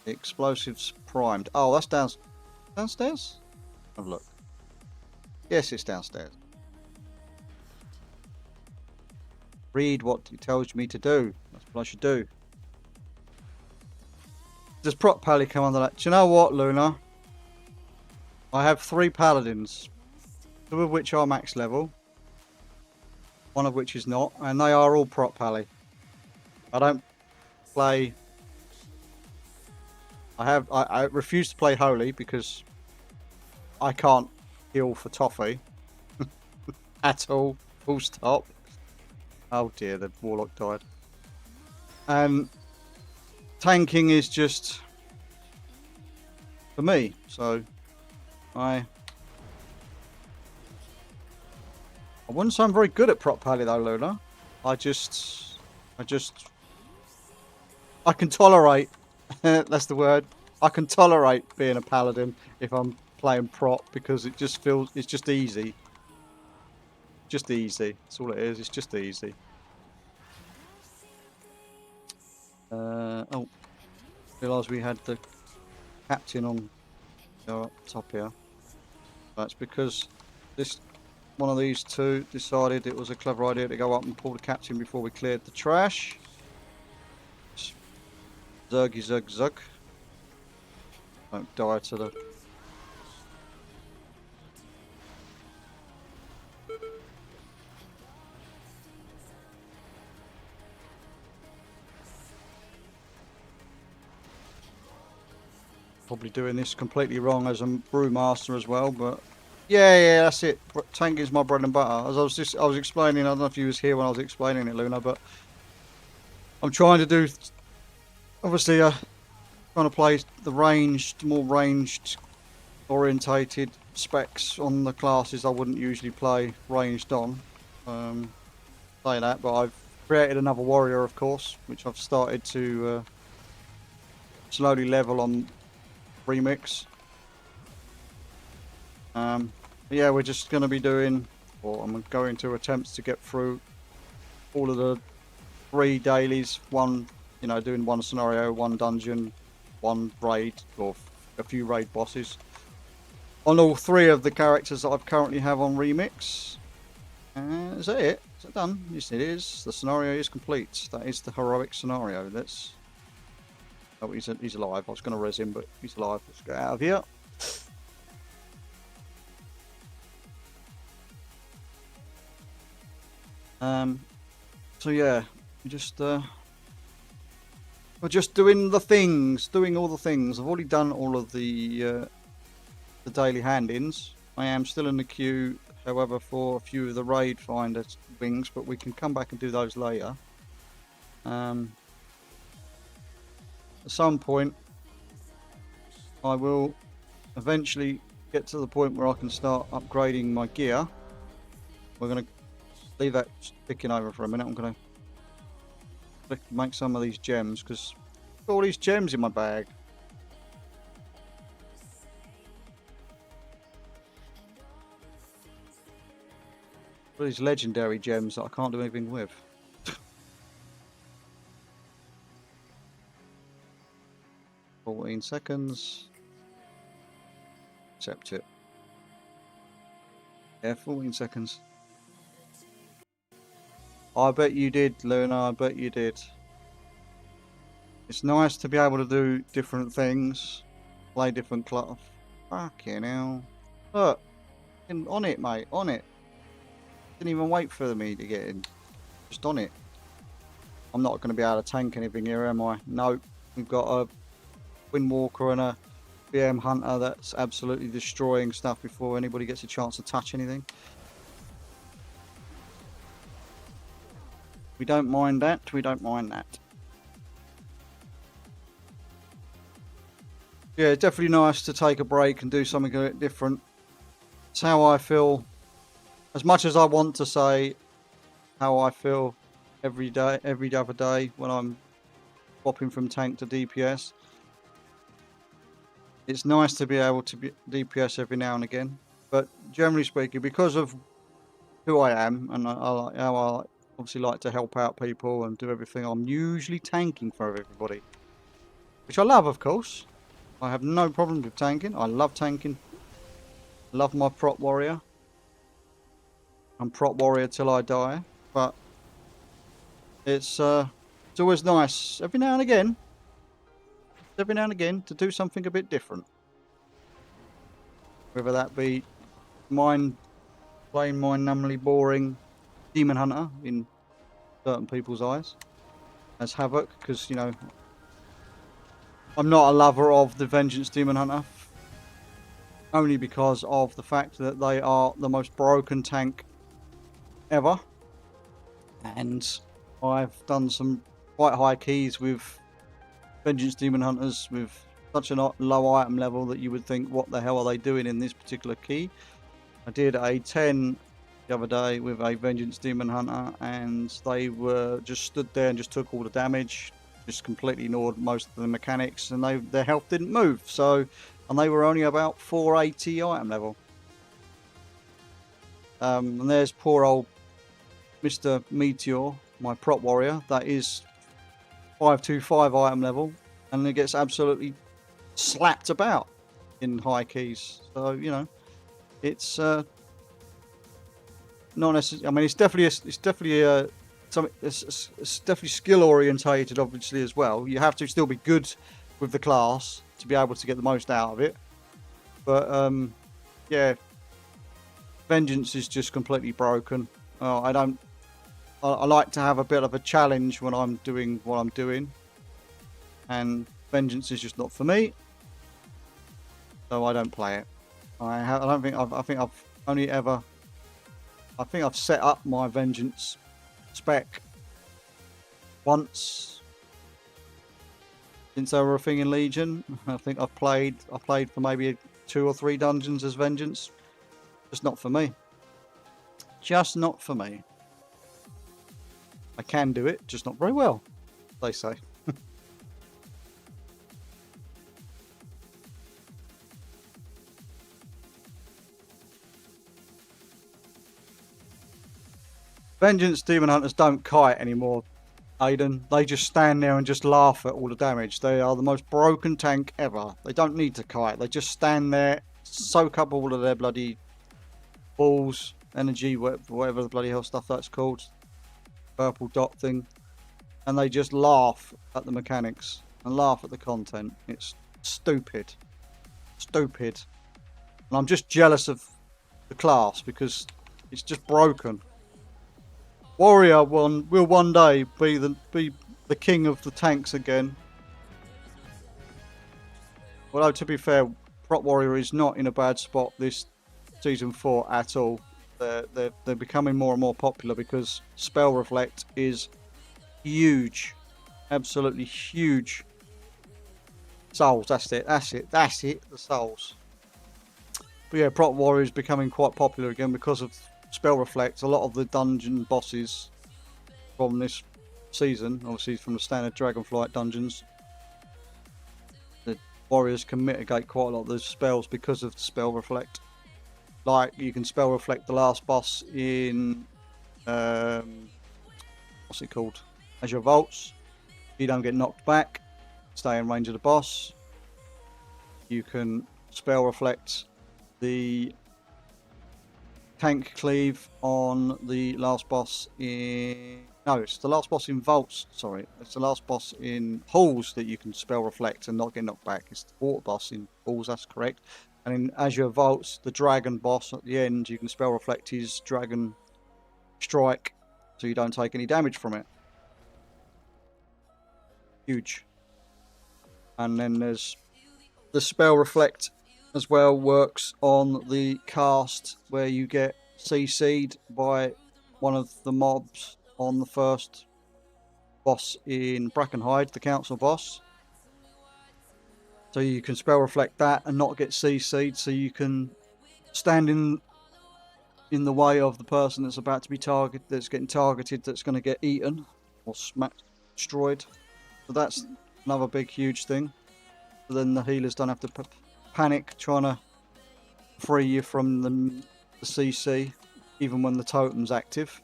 The explosives primed. Oh, that's downstairs? Have a look. Yes, it's downstairs. Read what it tells me to do. That's what I should do. Does prop pally come under that? Do you know what, Luna? I have 3 paladins. 2 of which are max level. 1 of which is not. And they are all prop pally. I don't play... I refuse to play Holy because I can't heal for toffee. At all. Full stop. Oh dear, the warlock died. Tanking is just for me, so I wouldn't say I'm very good at prop pally though, Luna. I can tolerate. That's the word. I can tolerate being a paladin if I'm playing prop because it just feels it's just easy. Just easy. That's all it is. It's just easy. Oh, realised we had the captain on up top here. That's because this one of these two decided it was a clever idea to go up and pull the captain before we cleared the trash. Zuggy zug zug. Don't die to the... Probably doing this completely wrong as a brewmaster as well, but yeah, that's it. Tanking's my bread and butter. As I was explaining, I don't know if you was here when I was explaining it, Luna, but I'm trying to do, obviously, trying to play the ranged, more ranged orientated specs on the classes I wouldn't usually play ranged on. Say that, but I've created another warrior, of course, which I've started to slowly level on remix. Yeah, we're just going to be doing, or I'm going to attempt to get through all of the 3 dailies. One, you know, doing 1 scenario, 1 dungeon, 1 raid, or a few raid bosses on all 3 of the characters that I currently have on remix. Is that it? Is it done? Yes, it is. The scenario is complete. That is the heroic scenario. Let's... Oh, he's alive. I was going to res him, but he's alive. Let's get out of here. So yeah, we're just doing the things, doing all the things. I've already done all of the daily hand-ins. I am still in the queue, however, for a few of the raid finder wings, but we can come back and do those later. At some point, I will eventually get to the point where I can start upgrading my gear. We're going to leave that sticking over for a minute. I'm going to make some of these gems because I've got all these gems in my bag. All these legendary gems that I can't do anything with. 14 seconds. Accept it. Yeah, 14 seconds. I bet you did, Luna. I bet you did. It's nice to be able to do different things. Play different clutter. Fucking hell. Look. On it, mate. On it. Didn't even wait for me to get in. Just on it. I'm not going to be able to tank anything here, am I? No. We've got a Windwalker and a BM Hunter that's absolutely destroying stuff before anybody gets a chance to touch anything. We don't mind that. We don't mind that. Yeah, it's definitely nice to take a break and do something a bit different. It's how I feel. As much as I want to say how I feel every day, every other day when I'm swapping from tank to DPS, it's nice to be able to be DPS every now and again. But generally speaking, because of who I am and how I obviously like to help out people and do everything, I'm usually tanking for everybody, which I love, of course. I have no problem with tanking. I love tanking. Love my prop warrior. I'm prop warrior till I die. But it's always nice every now and again to do something a bit different. Whether that be playing my numbly boring Demon Hunter in certain people's eyes as Havoc, because, you know, I'm not a lover of the Vengeance Demon Hunter, only because of the fact that they are the most broken tank ever. And I've done some quite high keys with Vengeance Demon Hunters with such a low item level that you would think, what the hell are they doing in this particular key? I did a 10 the other day with a Vengeance Demon Hunter, and they were just stood there and just took all the damage, just completely ignored most of the mechanics, and their health didn't move. So, and they were only about 480 item level. And there's poor old Mr. Meteor, my prop warrior, that is 525 item level, and it gets absolutely slapped about in high keys. So, you know, it's not necessarily. I mean, it's definitely skill orientated, obviously as well. You have to still be good with the class to be able to get the most out of it. But yeah, Vengeance is just completely broken. I don't. I like to have a bit of a challenge when I'm doing what I'm doing, and Vengeance is just not for me, so I don't play it. I don't think I think I've only ever. I think I've set up my Vengeance spec once since they were a thing in Legion. I think I played for maybe 2 or 3 dungeons as Vengeance. Just not for me. Just not for me. I can do it, just not very well, they say. Vengeance Demon Hunters don't kite anymore, Aiden. They just stand there and just laugh at all the damage. They are the most broken tank ever. They don't need to kite. They just stand there, soak up all of their bloody balls, energy, whatever the bloody hell stuff that's called. Purple dot thing. And they just laugh at the mechanics and laugh at the content. It's stupid. Stupid. And I'm just jealous of the class because it's just broken. Warrior will one day be the king of the tanks again. Although to be fair, Prot Warrior is not in a bad spot this season 4 at all. They're becoming more and more popular because Spell Reflect is huge, absolutely huge. Souls, that's it. The souls. But yeah, Prot Warrior is becoming quite popular again because of Spell Reflect. A lot of the dungeon bosses from this season, obviously from the standard Dragonflight dungeons, the warriors can mitigate quite a lot of those spells because of the Spell Reflect. Like you can Spell Reflect the last boss in what's it called? Azure Vaults. You don't get knocked back, stay in range of the boss. You can Spell Reflect the tank cleave on the last boss in... No, it's the last boss in Vaults, sorry. It's the last boss in Halls that you can Spell Reflect and not get knocked back. It's the water boss in Halls, that's correct. And in Azure Vaults, the dragon boss at the end, you can Spell Reflect his dragon strike so you don't take any damage from it. Huge. And then there's the Spell Reflect as well, works on the cast where you get CC'd by one of the mobs on the first boss in Brackenhide, the council boss. So you can Spell Reflect that and not get CC'd, so you can stand in the way of the person that's about to be targeted, that's getting targeted, that's going to get eaten or smacked, destroyed. So that's another big, huge thing. So then the healers don't have to panic trying to free you from the CC, even when the totem's active.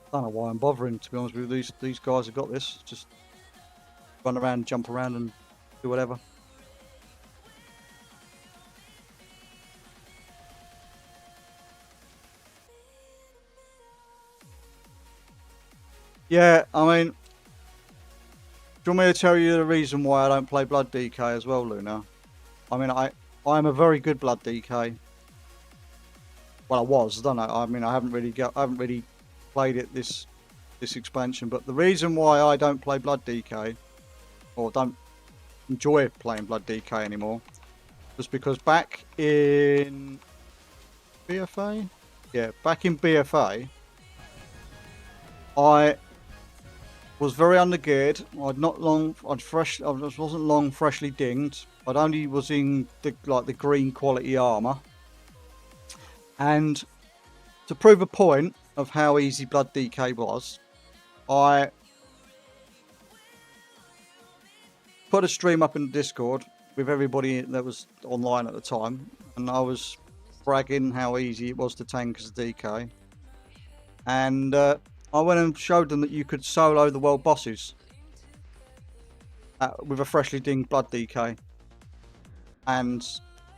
I don't know why I'm bothering, to be honest with you. These guys have got this. Just run around, jump around, and do whatever. Yeah, I mean, do you want me to tell you the reason why I don't play Blood DK as well, Luna? I mean, I'm a very good Blood DK. Well, I was, don't I? I mean, I haven't really played it this expansion. But the reason why I don't play Blood DK, or don't enjoy playing Blood DK anymore, was because back in BFA, back in BFA, I was very undergeared. I wasn't long freshly dinged. I only was in the green quality armor. And to prove a point of how easy Blood DK was, I put a stream up in Discord with everybody that was online at the time, and I was bragging how easy it was to tank as a DK. And I went and showed them that you could solo the world bosses with a freshly dinged Blood DK. And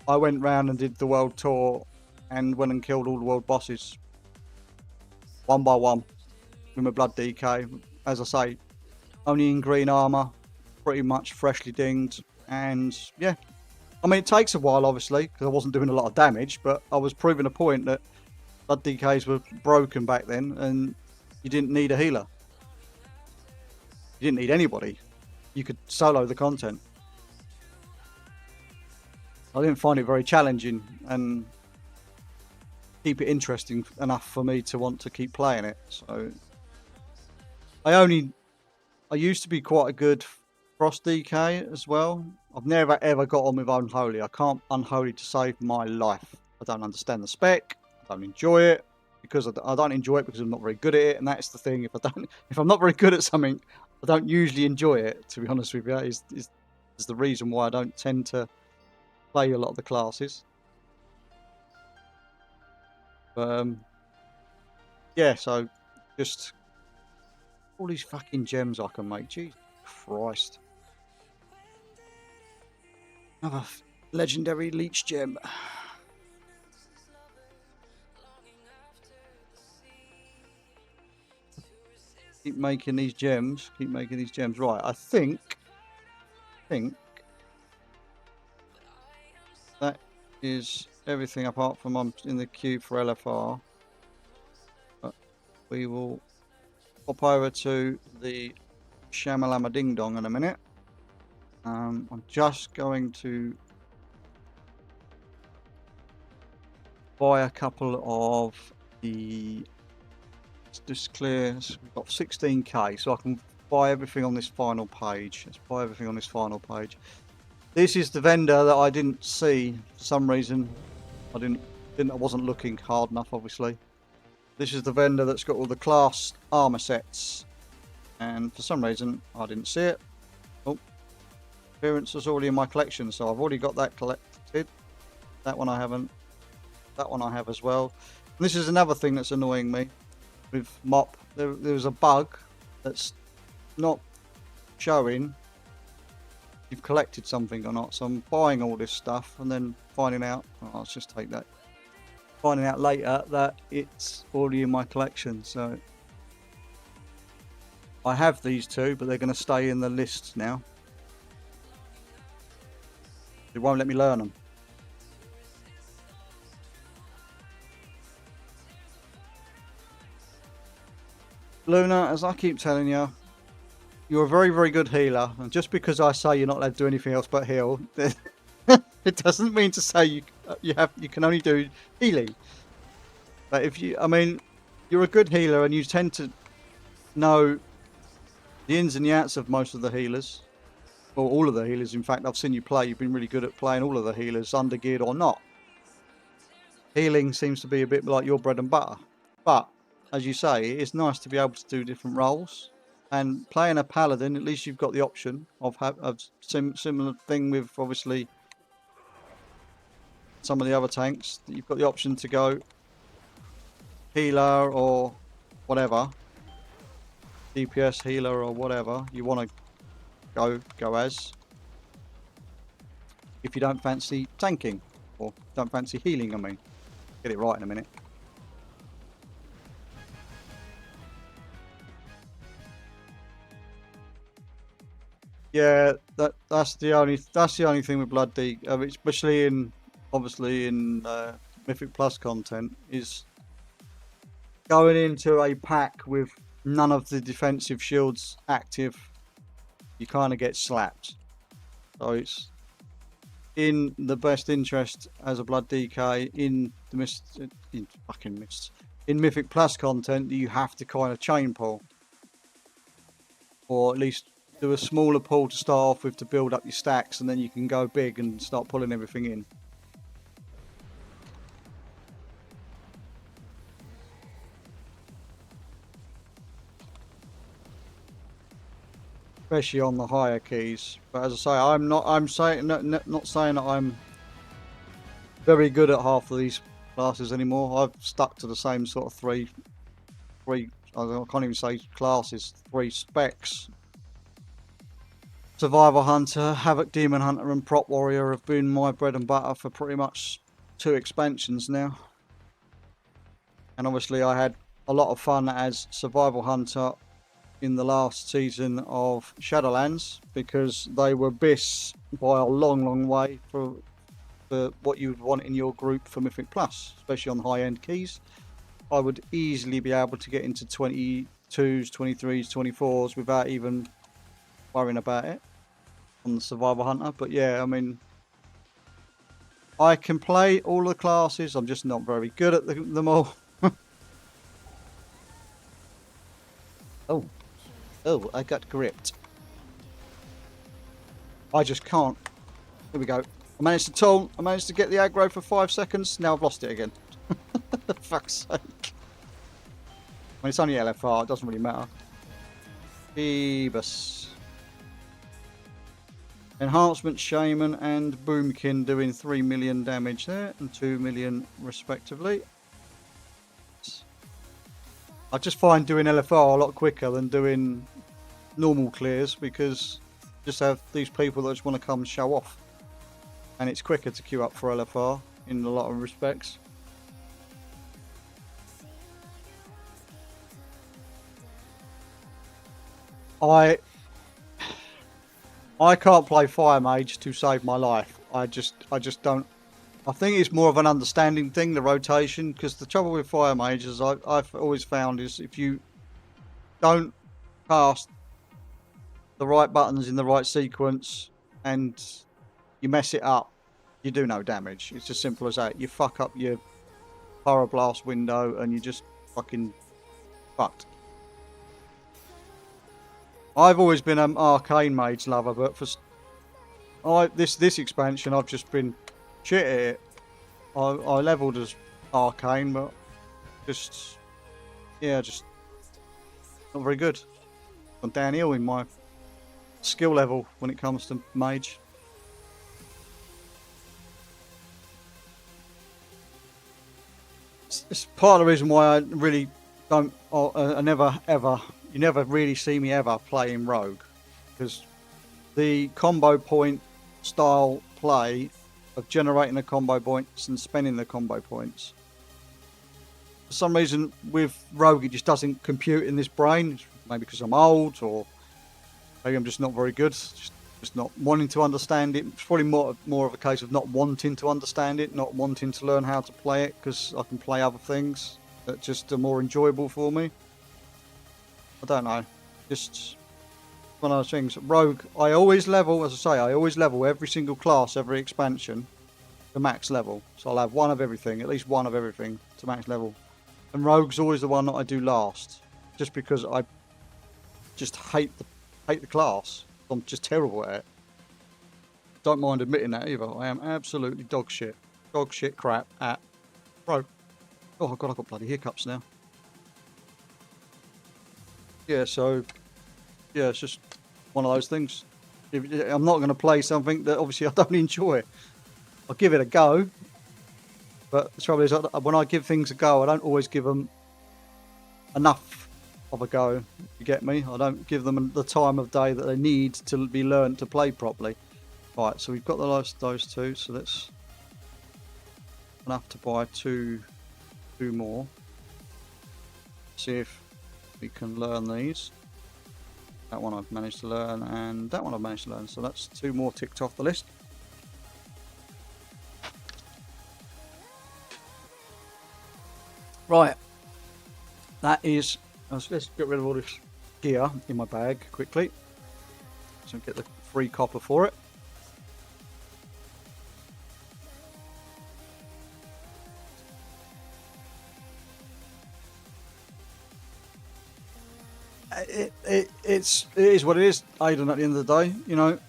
I went round and did the world tour and went and killed all the world bosses one by one with my blood DK. As I say, only in green armor, pretty much freshly dinged, and yeah. I mean, it takes a while, obviously, because I wasn't doing a lot of damage, but I was proving a point that blood DKs were broken back then, and you didn't need a healer. You didn't need anybody. You could solo the content. I didn't find it very challenging and keep it interesting enough for me to want to keep playing it. So I used to be quite a good Frost DK as well. I've never ever got on with Unholy. I can't Unholy to save my life. I don't understand the spec. I don't enjoy it because I don't enjoy it because I'm not very good at it. And that's the thing. If I'm not very good at something, I don't usually enjoy it. To be honest with you, is the reason why I don't tend to play a lot of the classes. Yeah. So just all these fucking gems I can make. Jesus Christ. Another legendary leech gem. Keep making these gems. Keep making these gems. Right, I think that is everything apart from I'm in the queue for LFR. But we will pop over to the Shamalama Ding Dong in a minute. I'm just going to buy a couple of the. Let's just clear. We've got 16k, so I can buy everything on this final page. Let's buy everything on this final page. This is the vendor that I didn't see for some reason. I wasn't looking hard enough, obviously. This is the vendor that's got all the class armor sets, and for some reason I didn't see it. Oh, appearance was already in my collection, so I've already got that collected. That one I haven't. That one I have as well. And this is another thing that's annoying me with MoP. There was a bug that's not showing you've collected something or not. So I'm buying all this stuff and then finding out, oh, let's just take that. Finding out later that it's already in my collection. So I have these two, but they're going to stay in the list now. It won't let me learn them. Luna, as I keep telling you, you're a very, very good healer, and just because I say you're not allowed to do anything else but heal, it doesn't mean to say you can only do healing. But I mean, you're a good healer, and you tend to know the ins and the outs of most of the healers, or all of the healers. In fact, I've seen you play. You've been really good at playing all of the healers, undergeared or not. Healing seems to be a bit like your bread and butter, but as you say, it's nice to be able to do different roles. And playing a paladin, at least you've got the option of similar thing with obviously some of the other tanks. You've got the option to go healer or whatever, DPS healer or whatever you want to go as. If you don't fancy tanking or don't fancy healing, I mean, get it right in a minute. Yeah, that's the only thing with Blood D, especially in obviously in Mythic Plus content, is going into a pack with none of the defensive shields active. You kind of get slapped. So it's in the best interest as a Blood DK in Mythic Plus content that you have to kind of chain pull, or at least do a smaller pool to start off with to build up your stacks, and then you can go big and start pulling everything in. Especially on the higher keys. But as I say, not saying that I'm very good at half of these classes anymore. I've stuck to the same sort of three I can't even say classes, 3 specs. Survivor Hunter, Havoc Demon Hunter and Prop Warrior have been my bread and butter for pretty much 2 expansions now. And obviously I had a lot of fun as Survival Hunter in the last season of Shadowlands, because they were BIS by a long way for what you would want in your group for Mythic Plus, especially on high-end keys. I would easily be able to get into 22s, 23s, 24s without even worrying about it on the Survival Hunter. But yeah, I mean, I can play all the classes. I'm just not very good at them all. Oh, I got gripped. I just can't. Here we go. I managed to taunt. I managed to get the aggro for 5 seconds. Now I've lost it again. For fuck's sake. I mean, it's only LFR. It doesn't really matter. Phoebus. Enhancement Shaman and Boomkin doing 3 million damage there and 2 million respectively. I just find doing LFR a lot quicker than doing normal clears, because just have these people that just want to come and show off. And it's quicker to queue up for LFR in a lot of respects. I can't play Fire Mage to save my life. I just don't. I think it's more of an understanding thing, the rotation, because the trouble with Fire Mages I've always found is if you don't cast the right buttons in the right sequence and you mess it up, you do no damage. It's as simple as that. You fuck up your Pyroblast window and you just fucking fucked. I've always been an Arcane Mage lover, but for this expansion I've just been shit at it. I leveled as Arcane, but just not very good. I'm downhill in my skill level when it comes to Mage. It's part of the reason why I really don't. I never ever. You never really see me ever playing Rogue, because the combo point style play of generating the combo points and spending the combo points, for some reason with Rogue it just doesn't compute in this brain. Maybe because I'm old, or maybe I'm just not very good. Just not wanting to understand it. It's probably more of a case of not wanting to understand it, not wanting to learn how to play it, because I can play other things that just are more enjoyable for me. I don't know. Just one of those things. Rogue, I always level, as I say, I always level every single class, every expansion to max level. So I'll have one of everything, at least one of everything to max level. And Rogue's always the one that I do last, just because I just hate the class. I'm just terrible at it. Don't mind admitting that either. I am absolutely dog shit crap at Rogue. Oh god, I've got bloody hiccups now. Yeah, so yeah, it's just one of those things. I'm not going to play something that obviously I don't enjoy. I'll give it a go, but the trouble is, when I give things a go, I don't always give them enough of a go. You get me? I don't give them the time of day that they need to be learned to play properly. Right, so we've got those two, so that's enough to buy two more. See if we can learn these. That one I've managed to learn, and that one I've managed to learn. So that's 2 more ticked off the list. Right. That is... Let's get rid of all this gear in my bag quickly. So get the free copper for it. It is what it is, Aidan, at the end of the day. You know,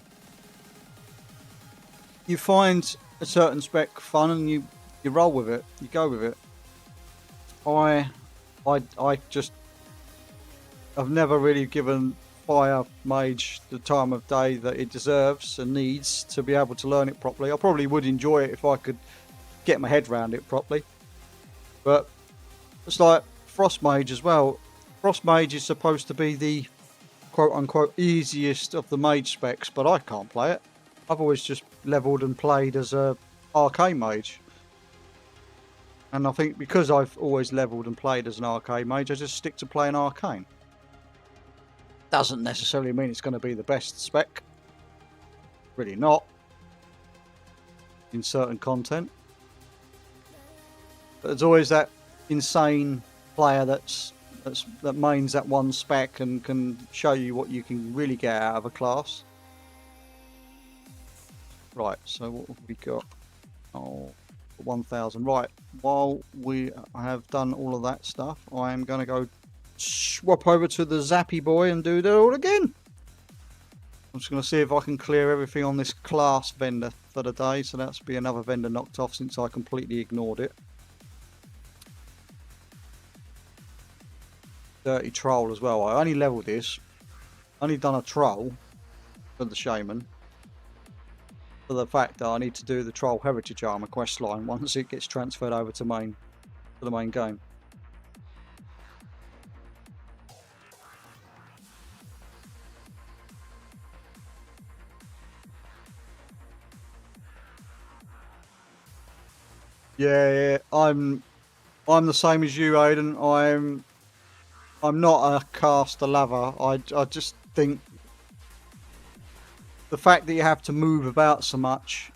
you find a certain spec fun and you roll with it, you go with it. I've never really given Fire Mage the time of day that it deserves and needs to be able to learn it properly. I probably would enjoy it if I could get my head around it properly, but it's like Frost Mage as well. Frost Mage is supposed to be the quote-unquote easiest of the mage specs, but I can't play it. I've always just leveled and played as a Arcane Mage. And I think because I've always leveled and played as an arcade mage, I just stick to playing arcane. Doesn't necessarily mean it's going to be the best spec. Really not. In certain content. But there's always that insane player that mains that one spec and can show you what you can really get out of a class. Right, so what have we got? Oh, 1,000. Right, while we have done all of that stuff, I am going to go swap over to the Zappy boy and do that all again. I'm just going to see if I can clear everything on this class vendor for the day. So that's be another vendor knocked off since I completely ignored it. Dirty troll as well. I only leveled this. Only done a troll for the shaman. For the fact that I need to do the troll heritage armor quest line once it gets transferred over to the main game. Yeah, I'm the same as you, Aiden. I'm not a caster lover. I just think the fact that you have to move about so much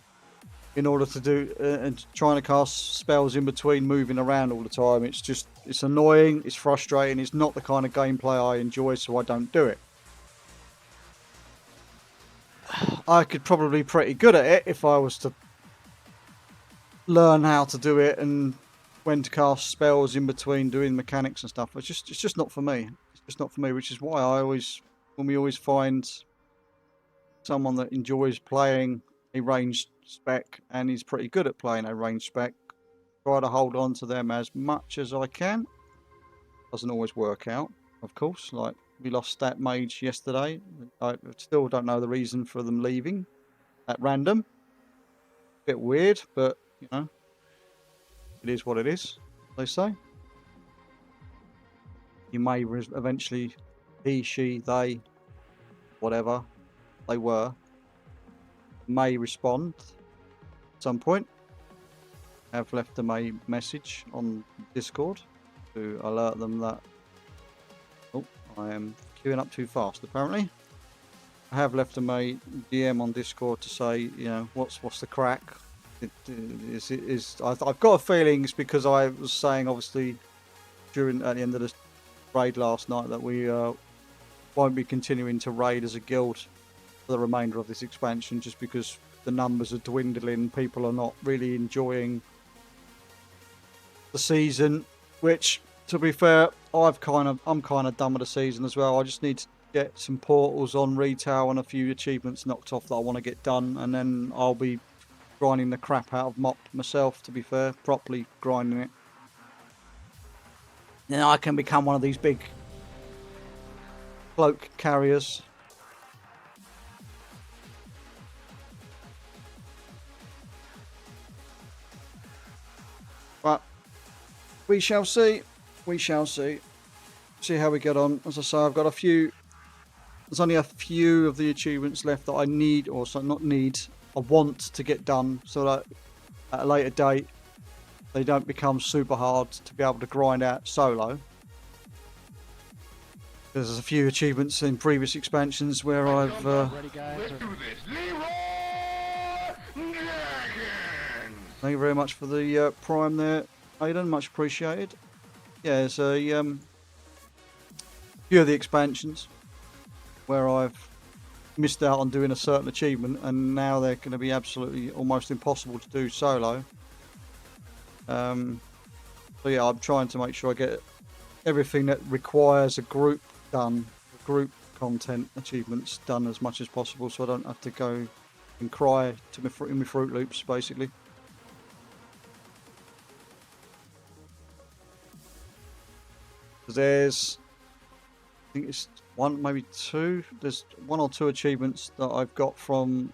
in order to do and trying to cast spells in between moving around all the time, it's annoying, it's frustrating, it's not the kind of gameplay I enjoy, so I don't do it. I could probably be pretty good at it if I was to learn how to do it and when to cast spells in between doing mechanics and stuff. It's just not for me. It's just not for me, which is why when we always find someone that enjoys playing a ranged spec and is pretty good at playing a ranged spec, try to hold on to them as much as I can. Doesn't always work out, of course. Like we lost Stat Mage yesterday. I still don't know the reason for them leaving at random. Bit weird, but you know, it is what it is, they say. You may eventually, he, she, they, whatever they were, may respond at some point. I have left them a message on Discord to alert them that I am queuing up too fast apparently. I have left them a DM on Discord to say, you know, what's the crack. I've got a feeling it's because I was saying obviously at the end of the raid last night that we won't be continuing to raid as a guild for the remainder of this expansion just because the numbers are dwindling, people are not really enjoying the season, which to be fair I'm kind of done with the season as well. I just need to get some portals on retail and a few achievements knocked off that I want to get done, and then I'll be grinding the crap out of MoP myself, to be fair, properly grinding it. Then I can become one of these big cloak carriers. But we shall see. We shall see. See how we get on. As I say, I've got a few. There's only a few of the achievements left that I need, or so not need, I want to get done, so that at a later date they don't become super hard to be able to grind out solo. There's a few achievements in previous expansions where I've. Thank you very much for the prime there, Aiden. Much appreciated. Yeah, there's a few of the expansions where I've missed out on doing a certain achievement, and now they're going to be absolutely almost impossible to do solo. So yeah, I'm trying to make sure I get everything that requires a group done, group content achievements done as much as possible, so I don't have to go and cry in my Fruit Loops, basically. There's, I think it's one, maybe two. There's one or two achievements that I've got from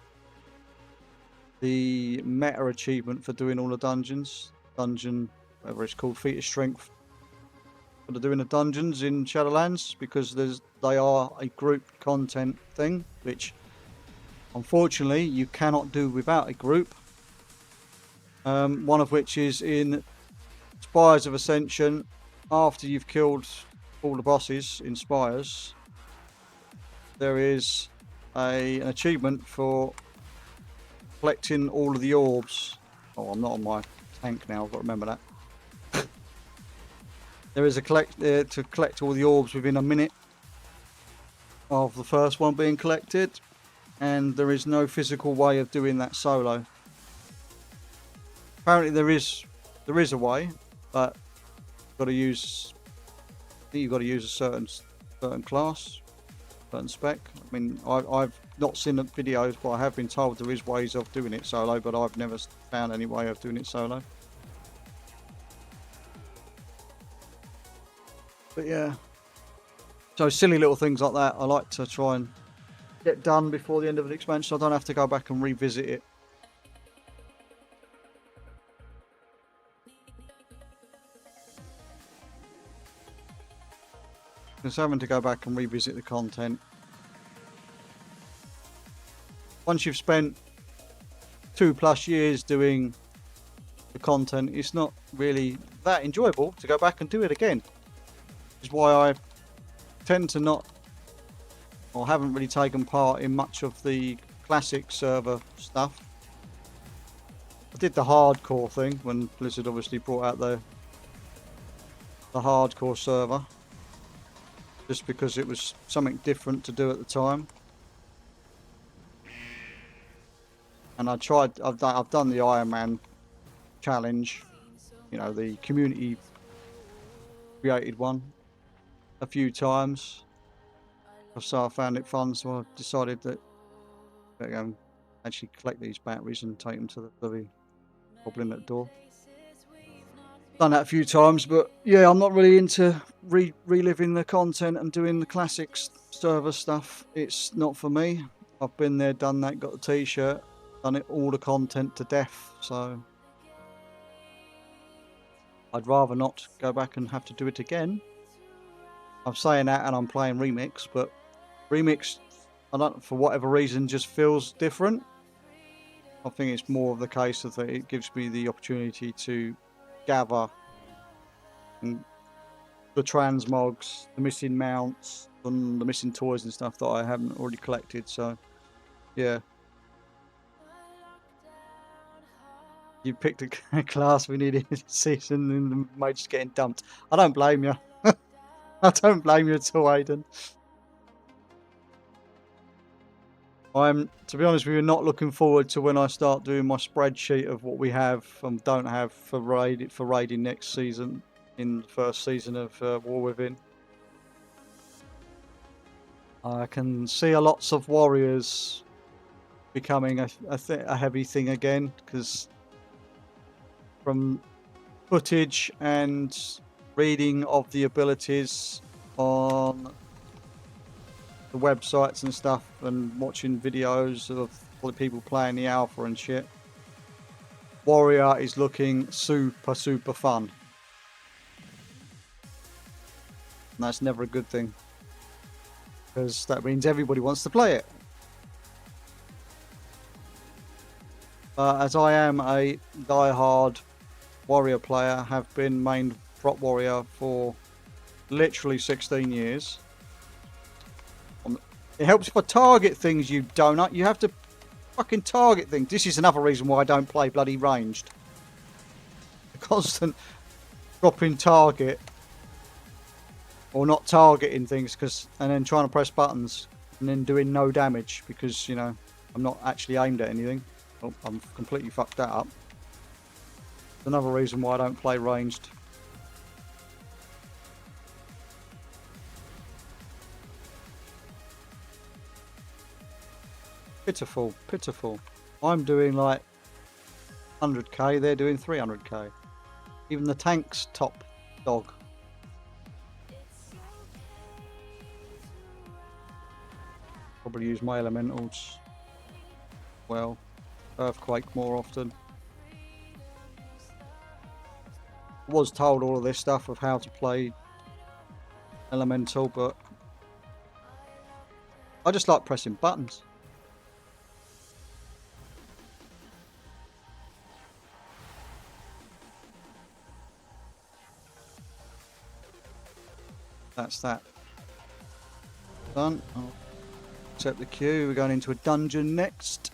the meta achievement for doing all the dungeons. Dungeon, whatever it's called, feat of strength for doing the dungeons in Shadowlands, because they are a group content thing, which unfortunately you cannot do without a group. One of which is in Spires of Ascension, after you've killed all the bosses in Spires, there is an achievement for collecting all of the orbs. Oh, I'm not on my tank now, I've got to remember that. There is a to collect all the orbs within a minute of the first one being collected, and there is no physical way of doing that solo. Apparently there is a way, but you've got to use a certain class, certain spec. I mean, I've not seen the videos, but I have been told there is ways of doing it solo, but I've never found any way of doing it solo. But yeah, so silly little things like that I like to try and get done before the end of the expansion, so I don't have to go back and revisit it. Because having to go back and revisit the content, once you've spent 2+ years doing the content, it's not really that enjoyable to go back and do it again. Which is why I tend to not, or haven't really taken part in much of the classic server stuff. I did the hardcore thing when Blizzard obviously brought out the hardcore server, just because it was something different to do at the time. And I've done the Iron Man challenge, you know, the community created one, a few times. So I found it fun, so I decided that I better go and actually collect these batteries and take them to the bloody goblin at the door. Done that a few times, but yeah, I'm not really into reliving the content and doing the classics server stuff. It's not for me. I've been there, done that, got the t-shirt, done it, all the content to death, so I'd rather not go back and have to do it again. I'm saying that and I'm playing Remix, but Remix, I don't, for whatever reason, just feels different. I think it's more of the case of that it gives me the opportunity to gather the transmogs, the missing mounts, and the missing toys and stuff that I haven't already collected. So, yeah. You picked a class we needed this season and the mage's getting dumped. I don't blame you. I don't blame you at all, Aiden. I'm, to be honest with you, not looking forward to when I start doing my spreadsheet of what we have and don't have for raiding next season, in the first season of War Within. I can see lots of warriors becoming a heavy thing again, because from footage and reading of the abilities on the websites and stuff and watching videos of all the people playing the alpha and shit, warrior is looking super fun, and that's never a good thing, because that means everybody wants to play it. As I am a die-hard warrior player, have been main prop warrior for literally 16 years. It helps if I target things, you donut. You have to fucking target things. This is another reason why I don't play bloody ranged. The constant dropping target or not targeting things, and then trying to press buttons and then doing no damage because, you know, I'm not actually aimed at anything. Oh, I'm completely fucked that up. It's another reason why I don't play ranged. Pitiful, pitiful. I'm doing like 100k, they're doing 300k. Even the tank's top dog. Probably use my elementals well. Earthquake more often. I was told all of this stuff of how to play elemental, but I just like pressing buttons. That's that. Done. I'll accept the queue. We're going into a dungeon next.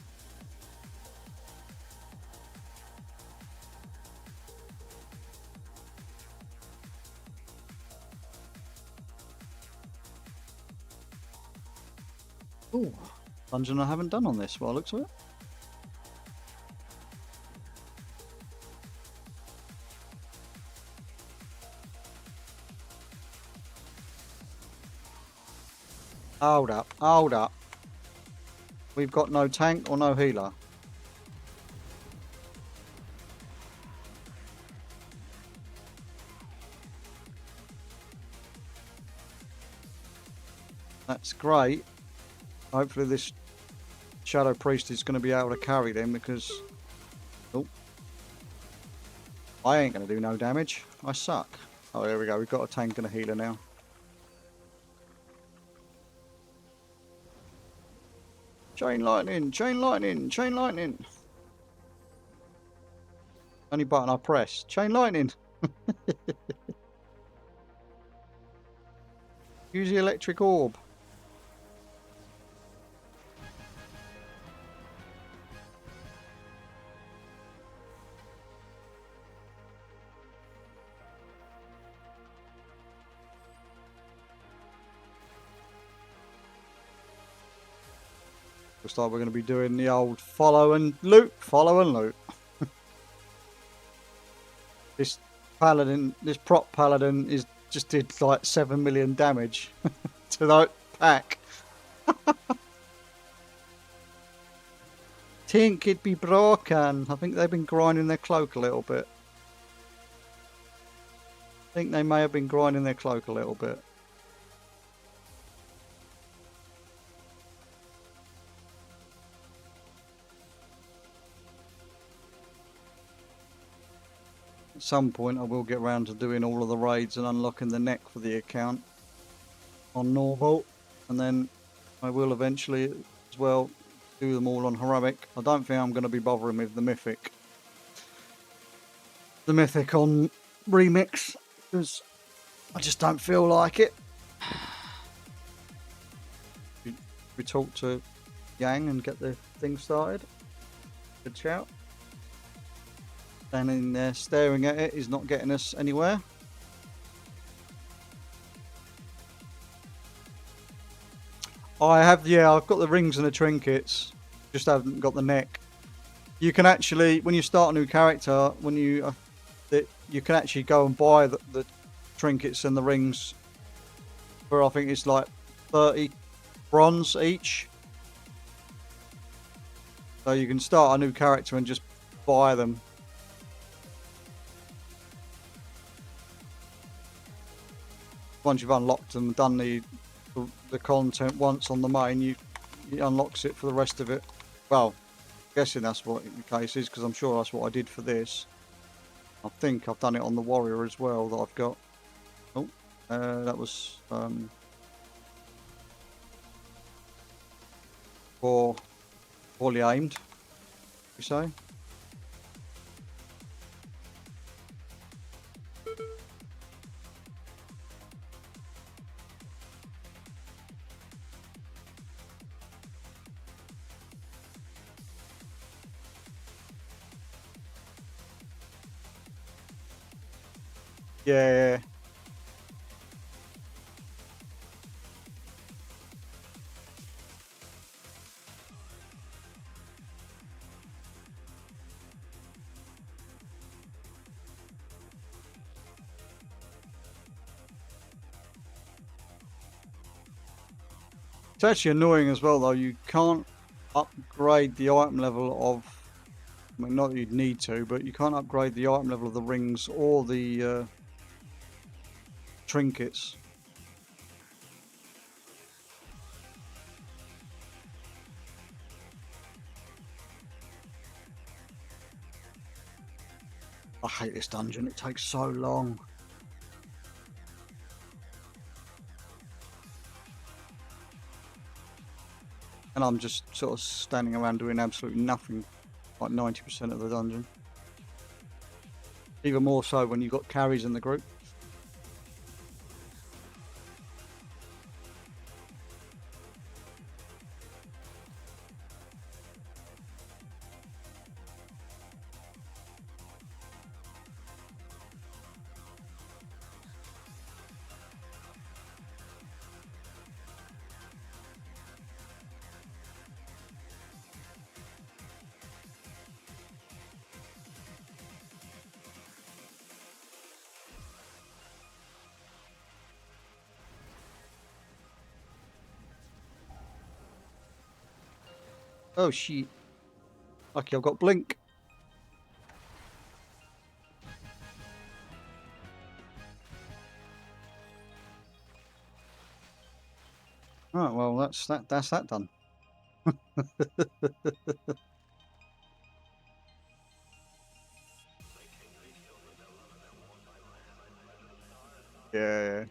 Oh, dungeon I haven't done on this by the looks of it. Hold up, hold up. We've got no tank or no healer. That's great. Hopefully this Shadow Priest is going to be able to carry them because... Oh. I ain't going to do no damage. I suck. Oh, there we go. We've got a tank and a healer now. Chain lightning, chain lightning, chain lightning. Only button I press. Chain lightning. Use the electric orb. Looks like we're going to be doing the old follow and loot, follow and loot. This paladin, this prop paladin is just did like 7 million damage to that pack. Think it'd be broken. I think they've been grinding their cloak a little bit. I think they may have been grinding their cloak a little bit. At some point I will get around to doing all of the raids and unlocking the neck for the account on normal, and then I will eventually as well do them all on heroic. I don't think I'm going to be bothering with the mythic on remix because I just don't feel like it. We talk to Yang and get the thing started. Good shout. Standing there staring at it is not getting us anywhere. I have, yeah, I've got the rings and the trinkets, just haven't got the neck. You can actually, when you start a new character, when you can actually go and buy the trinkets and the rings for, I think it's like 30 bronze each. So you can start a new character and just buy them. Once you've unlocked them, done the content once on the main, it unlocks it for the rest of it. Well, I'm guessing that's what the case is because I'm sure that's what I did for this. I think I've done it on the warrior as well that I've got. Oh, that was poorly aimed, you say? Yeah. It's actually annoying as well though, you can't upgrade the item level of, I mean not that you'd need to, but you can't upgrade the item level of the rings or the trinkets. I hate this dungeon, it takes so long. And I'm just sort of standing around doing absolutely nothing, like 90% of the dungeon. Even more so when you've got carries in the group. Oh shit. Lucky I've got blink. Right, well that's that done. Yeah.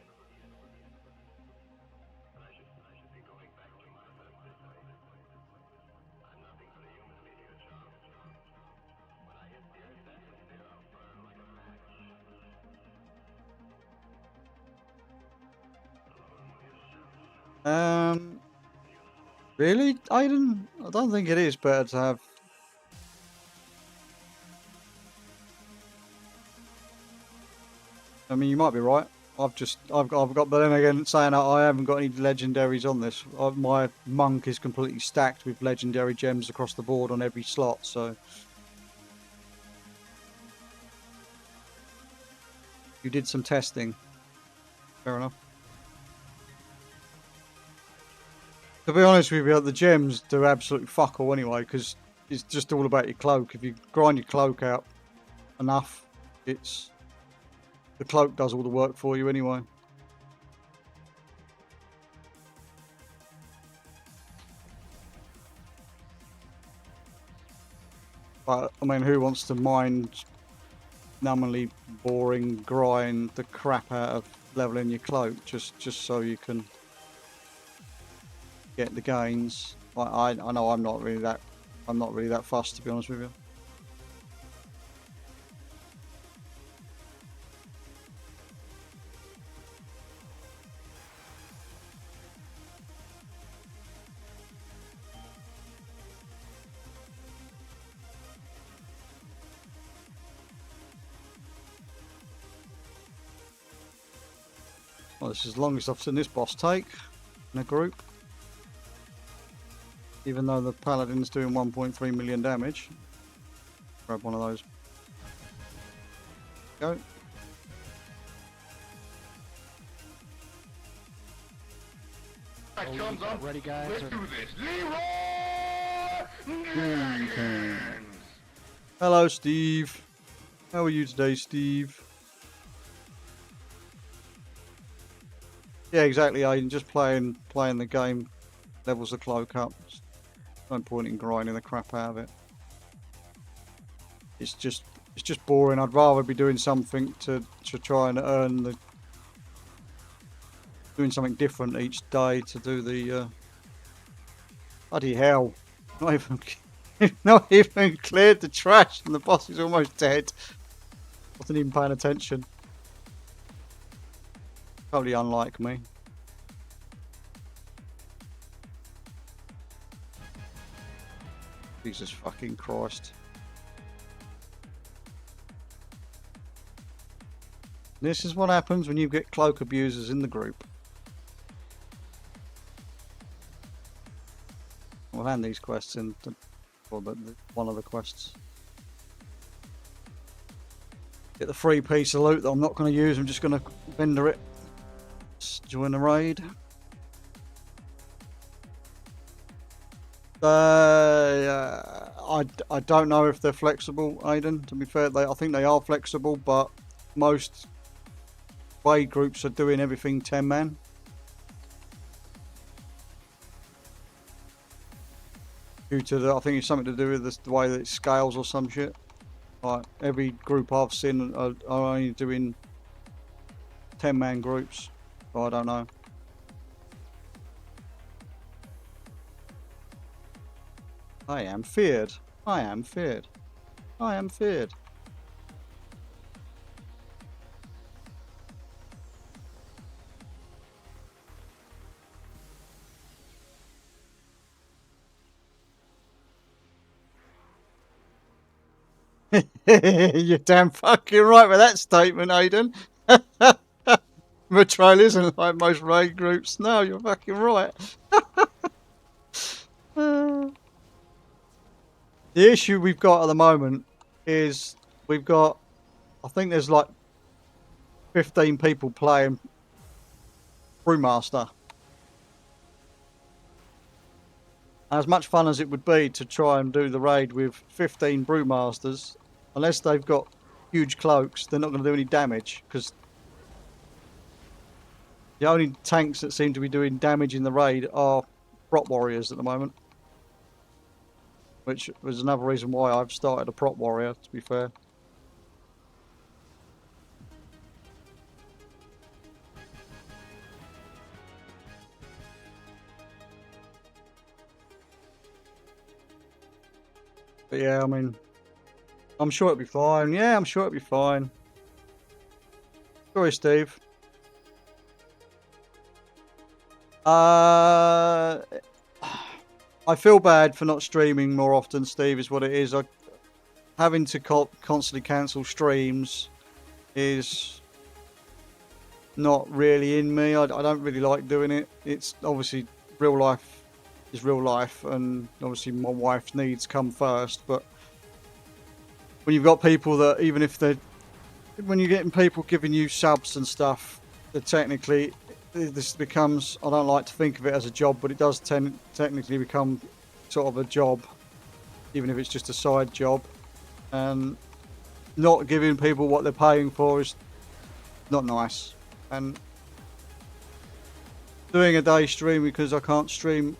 Really, Aiden? I don't think it is better to have. I mean, you might be right. I've got, but then again, saying that I haven't got any legendaries on this. My monk is completely stacked with legendary gems across the board on every slot. So you did some testing. Fair enough. To be honest with you, the gems do absolutely fuck all anyway, because it's just all about your cloak. If you grind your cloak out enough, it's the cloak does all the work for you anyway. But I mean, who wants to mine numbingly boring grind the crap out of leveling your cloak just so you can get the gains? I know I'm not really that fussed, to be honest with you. Well, this is the longest I've seen this boss take in a group. Even though the paladin's doing 1.3 million damage. Grab one of those. Go. Ready, guys? Let's do this. Leroy! Hello, Steve. How are you today, Steve? Yeah, exactly. I'm just playing the game. Levels the cloak up. No point in grinding the crap out of it. It's just boring. I'd rather be doing something to try and earn the doing something different each day to do the bloody hell. Not even cleared the trash and the boss is almost dead. Wasn't even paying attention. Totally unlike me. Jesus fucking Christ. This is what happens when you get cloak abusers in the group. We'll hand these quests in to, or one of the quests. Get the free piece of loot that I'm not going to use. I'm just going to vendor it. Let's join the raid. I don't know if they're flexible, Aiden. To be fair, I think they are flexible, but most raid groups are doing everything 10 man. Due to I think it's something to do with the way that it scales or some shit. Like every group I've seen are only doing 10 man groups. So I don't know. I am feared. I am feared. I am feared. You're damn fucking right with that statement, Aiden. Betrayal isn't like most raid groups. No, you're fucking right. The issue we've got at the moment is we've got, I think there's like 15 people playing Brewmaster. As much fun as it would be to try and do the raid with 15 brewmasters, unless they've got huge cloaks, they're not going to do any damage, because the only tanks that seem to be doing damage in the raid are prop warriors at the moment. Which was another reason why I've started a prop warrior, to be fair. But yeah, I mean, I'm sure it'll be fine. Yeah, I'm sure it'll be fine. Sorry, Steve. I feel bad for not streaming more often, Steve, is what it is. Having to constantly cancel streams is not really in me. I don't really like doing it. It's obviously real life is real life, and obviously my wife's needs come first. But when you've got people that, even if when you're getting people giving you subs and stuff, that technically this becomes, I don't like to think of it as a job, but it does technically become sort of a job, even if it's just a side job. And not giving people what they're paying for is not nice. And doing a day stream because I can't stream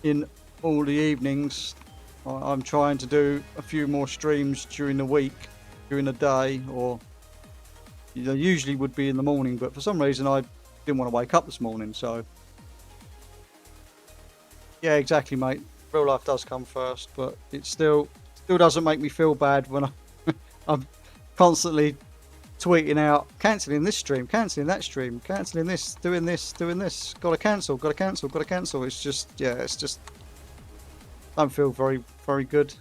in all the evenings, I'm trying to do a few more streams during the week, during the day, or usually would be in the morning, but for some reason I didn't want to wake up this morning. So yeah, exactly, mate. Real life does come first, but it still doesn't make me feel bad when I'm constantly tweeting out, cancelling this stream, cancelling that stream, cancelling this, doing this, gotta cancel. It's just, yeah, it's just, don't feel very, very good.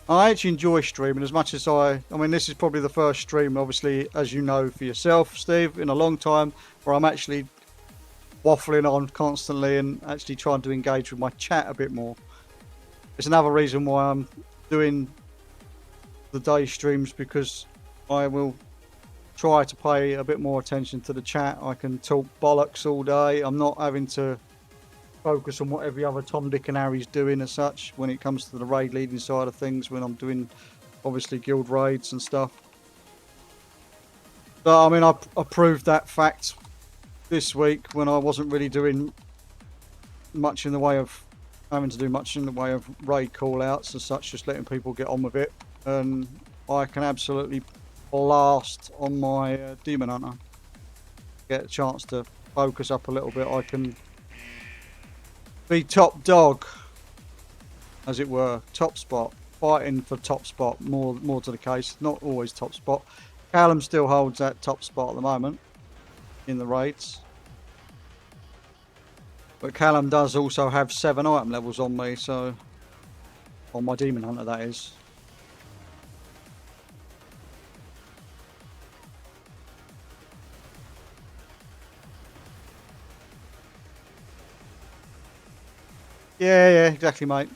I actually enjoy streaming as much as I mean, this is probably the first stream, obviously, as you know for yourself, Steve, in a long time, where I'm actually waffling on constantly and actually trying to engage with my chat a bit more. It's another reason why I'm doing the day streams, because I will try to pay a bit more attention to the chat. I can talk bollocks all day. I'm not having to focus on what every other Tom, Dick and Harry's doing as such when it comes to the raid leading side of things, when I'm doing obviously guild raids and stuff. But I mean, I proved that fact this week when I wasn't really doing much in the way of having to do much in the way of raid call outs and such, just letting people get on with it. And I can absolutely blast on my Demon Hunter. Get a chance to focus up a little bit. I can be top dog, as it were, top spot, fighting for top spot, more to the case, not always top spot. Callum still holds that top spot at the moment in the raids. But Callum does also have 7 item levels on me, so on my Demon Hunter, that is. Yeah, exactly, mate.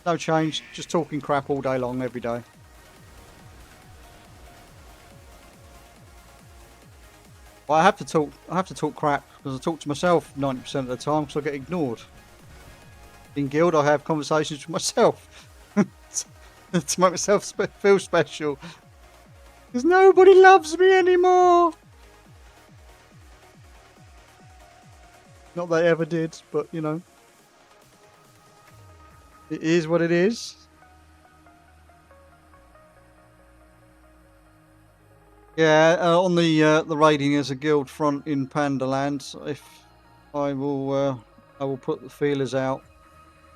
No change, just talking crap all day long, every day. Well, I have to talk crap because I talk to myself 90% of the time because I get ignored. In guild, I have conversations with myself to make myself feel special. Because nobody loves me anymore. Not that they ever did, but you know, it is what it is. Yeah, on the raiding as a guild front in Pandaland, if I will put the feelers out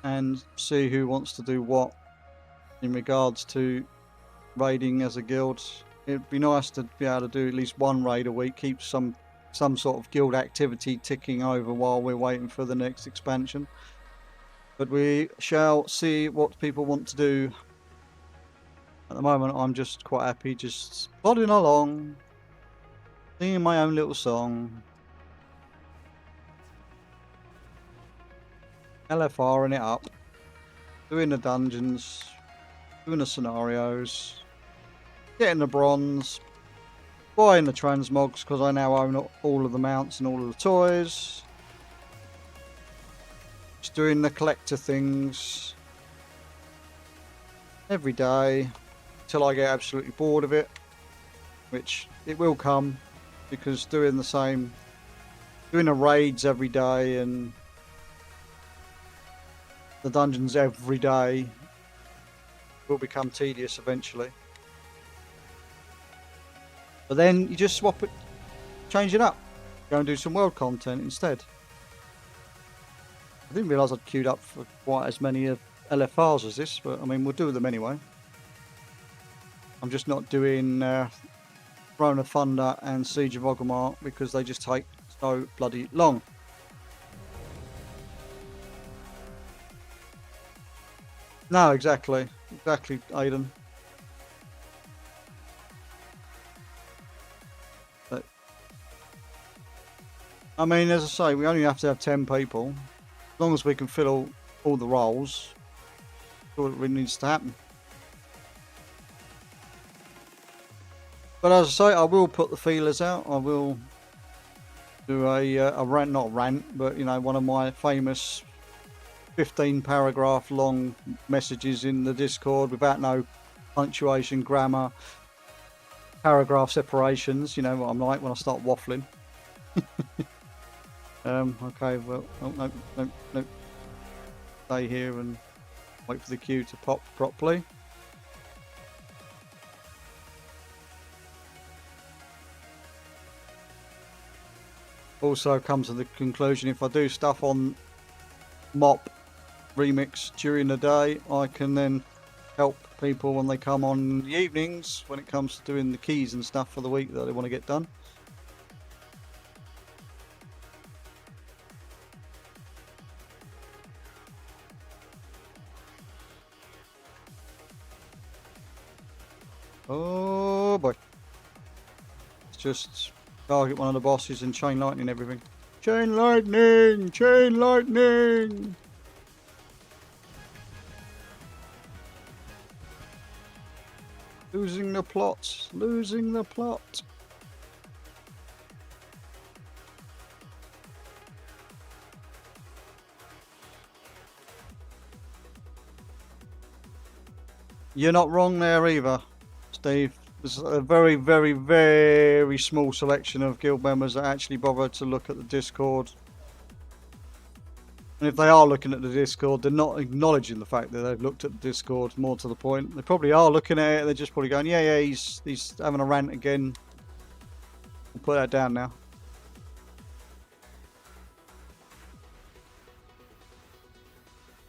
and see who wants to do what in regards to raiding as a guild. It'd be nice to be able to do at least one raid a week, keep some sort of guild activity ticking over while we're waiting for the next expansion. But we shall see what people want to do. At the moment, I'm just quite happy, just plodding along, singing my own little song, LFRing it up, doing the dungeons, doing the scenarios, getting the bronze, buying the transmogs because I now own all of the mounts and all of the toys. Just doing the collector things every day till I get absolutely bored of it, which it will come, because doing the raids every day and the dungeons every day will become tedious eventually. But then you just swap it, change it up, go and do some world content instead. I didn't realise I'd queued up for quite as many of LFRs as this, but I mean, we'll do them anyway. I'm just not doing Throne of Thunder and Siege of Orgrimmar because they just take so bloody long. No, exactly, Aiden. But I mean, as I say, we only have to have 10 people. As long as we can fill all the roles, that's all that really needs to happen. But as I say, I will put the feelers out. I will do a rant, not a rant, but you know, one of my famous 15 paragraph long messages in the Discord without no punctuation, grammar, paragraph separations. You know what I'm like when I start waffling. Okay, well, oh, no. Stay here and wait for the queue to pop properly. Also come to the conclusion, if I do stuff on MoP remix during the day, I can then help people when they come on in the evenings when it comes to doing the keys and stuff for the week that they want to get done. Oh boy. It's just target one of the bosses and chain lightning everything. Chain lightning! Chain lightning! Losing the plot. Losing the plot. You're not wrong there either, Steve. There's a very, very, very small selection of guild members that actually bother to look at the Discord. And if they are looking at the Discord, they're not acknowledging the fact that they've looked at the Discord, more to the point. They probably are looking at it, they're just probably going, yeah, he's having a rant again. We'll put that down now.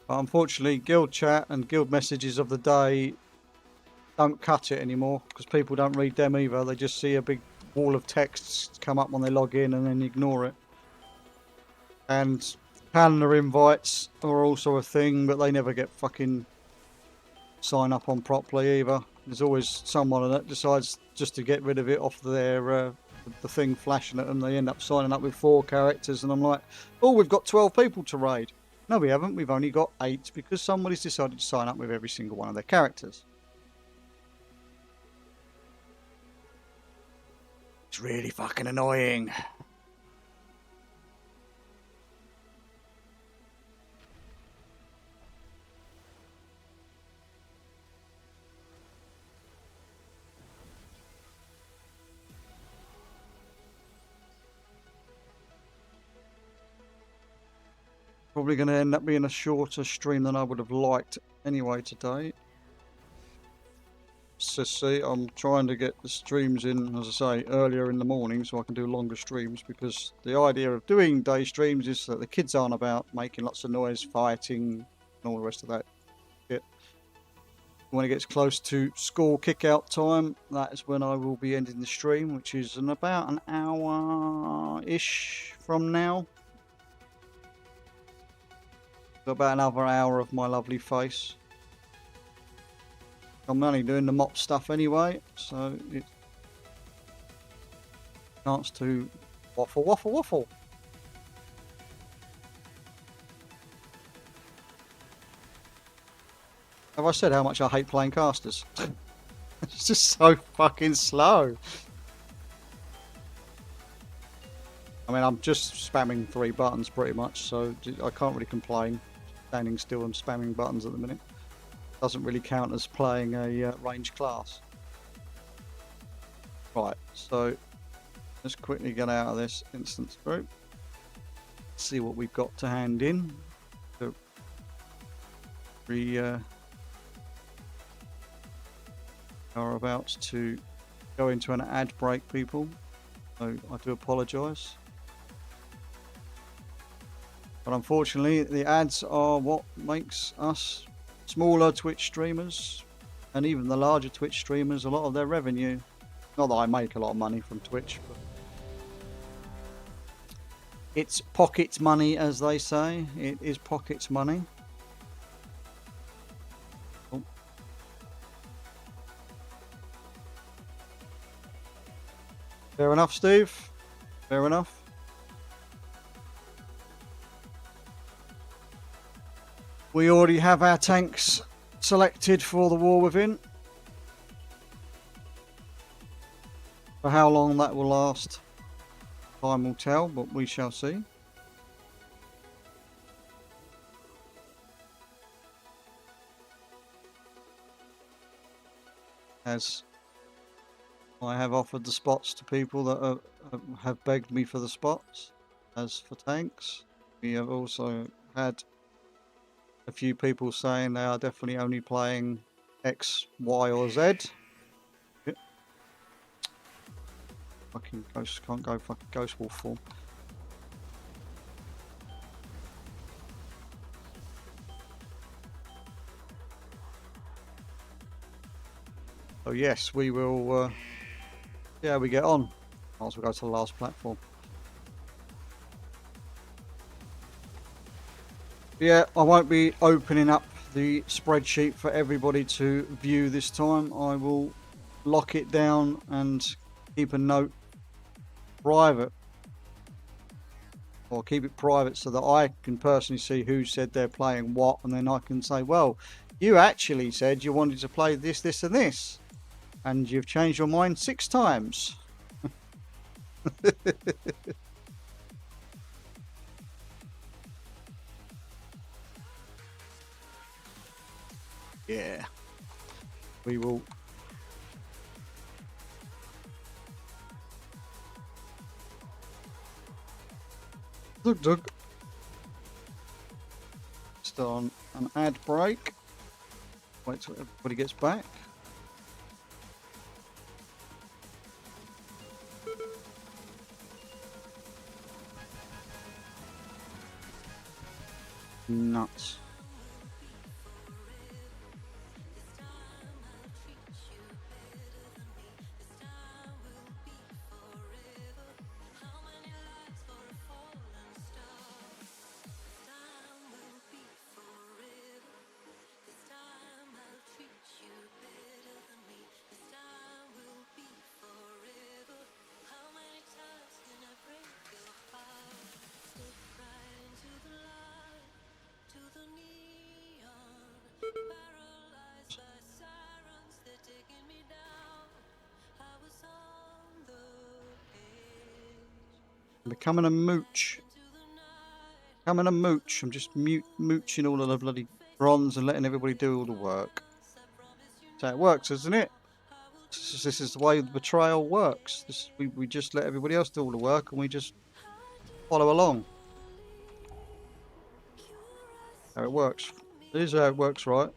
But unfortunately, guild chat and guild messages of the day don't cut it anymore, because people don't read them either. They just see a big wall of text come up when they log in and then ignore it. And calendar invites are also a thing, but they never get fucking sign up on properly either. There's always someone that decides just to get rid of it off their the thing flashing at them. They end up signing up with 4 characters, and I'm like, oh, we've got 12 people to raid. No, we haven't. We've only got 8 because somebody's decided to sign up with every single one of their characters. It's really fucking annoying. Probably going to end up being a shorter stream than I would have liked anyway today. So see, I'm trying to get the streams in, as I say, earlier in the morning so I can do longer streams, because the idea of doing day streams is that the kids aren't about making lots of noise, fighting, and all the rest of that shit. When it gets close to school kick-out time, that is when I will be ending the stream, which is in about an hour-ish from now. Got about another hour of my lovely face. I'm only doing the MoP stuff anyway, so it's a chance to waffle. Have I said how much I hate playing casters? It's just so fucking slow. I mean, I'm just spamming 3 buttons pretty much, so I can't really complain. Standing still and spamming buttons at the minute. Doesn't really count as playing a ranged class. Right, so let's quickly get out of this instance group. See what we've got to hand in. So we are about to go into an ad break, people. So I do apologise. But unfortunately, the ads are what makes us smaller Twitch streamers, and even the larger Twitch streamers, a lot of their revenue. Not that I make a lot of money from Twitch, but it's pocket money, as they say. It is pocket money. Oh. Fair enough, Steve. Fair enough. We already have our tanks selected for the war within. For how long that will last, time will tell, but we shall see. As I have offered the spots to people that have begged me for the spots. As for tanks, we have also had a few people saying they are definitely only playing X, Y, or Z. Yep. Fucking ghost can't go fucking ghost wolf form. So yes, we will. Yeah, we get on. Might as well go to the last platform. Yeah, I won't be opening up the spreadsheet for everybody to view this time. I will lock it down and keep a note private, or keep it private so that I can personally see who said they're playing what, and then I can say, well, you actually said you wanted to play this, this, and this, and you've changed your mind 6 times. Yeah, we will. Dug. Just on an ad break. Wait till everybody gets back. Nuts. Becoming a mooch. Becoming a mooch. I'm just mooching all of the bloody bronze and letting everybody do all the work. So it works, isn't it? This is the way the betrayal works. We just let everybody else do all the work and we just follow along. How it works. This is how it works, right?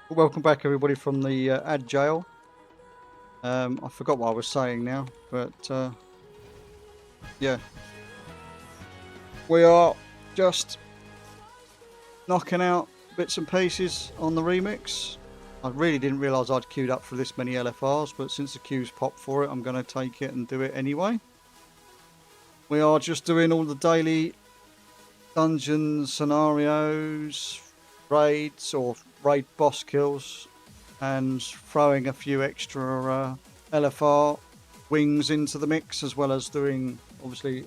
Welcome back, everybody, from the ad jail. I forgot what I was saying now, but yeah. We are just knocking out bits and pieces on the remix. I really didn't realise I'd queued up for this many LFRs, but since the queue's popped for it, I'm going to take it and do it anyway. We are just doing all the daily dungeon scenarios, raids or raid boss kills, and throwing a few extra LFR wings into the mix, as well as doing obviously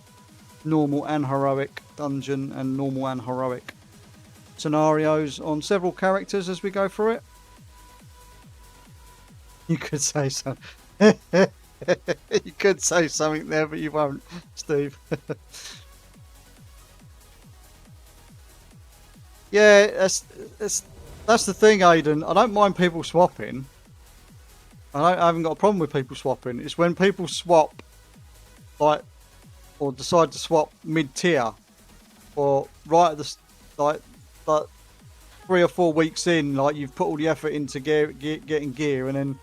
normal and heroic dungeon and normal and heroic scenarios on several characters as we go through it. You could say so. You could say something there, but you won't, Steve. Yeah, that's the thing, Aidan. I don't mind people swapping. I haven't got a problem with people swapping. It's when people swap, like, or decide to swap mid-tier, or right at the like 3 or 4 weeks in, like you've put all the effort into getting gear, and then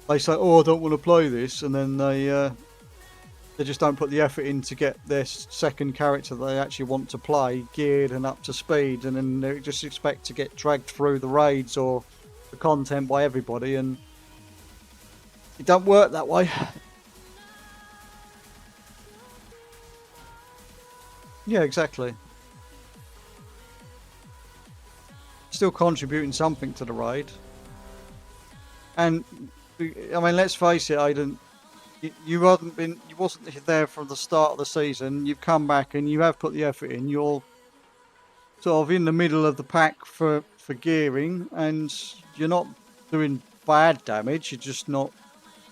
they say, "Oh, I don't want to play this," and then they just don't put the effort in to get their second character that they actually want to play geared and up to speed, and then they just expect to get dragged through the raids or the content by everybody, and it don't work that way. Yeah, exactly. Still contributing something to the raid. And I mean, let's face it, Aidan. You wasn't there from the start of the season. You've come back and you have put the effort in. You're sort of in the middle of the pack for gearing, and you're not doing bad damage. You're just not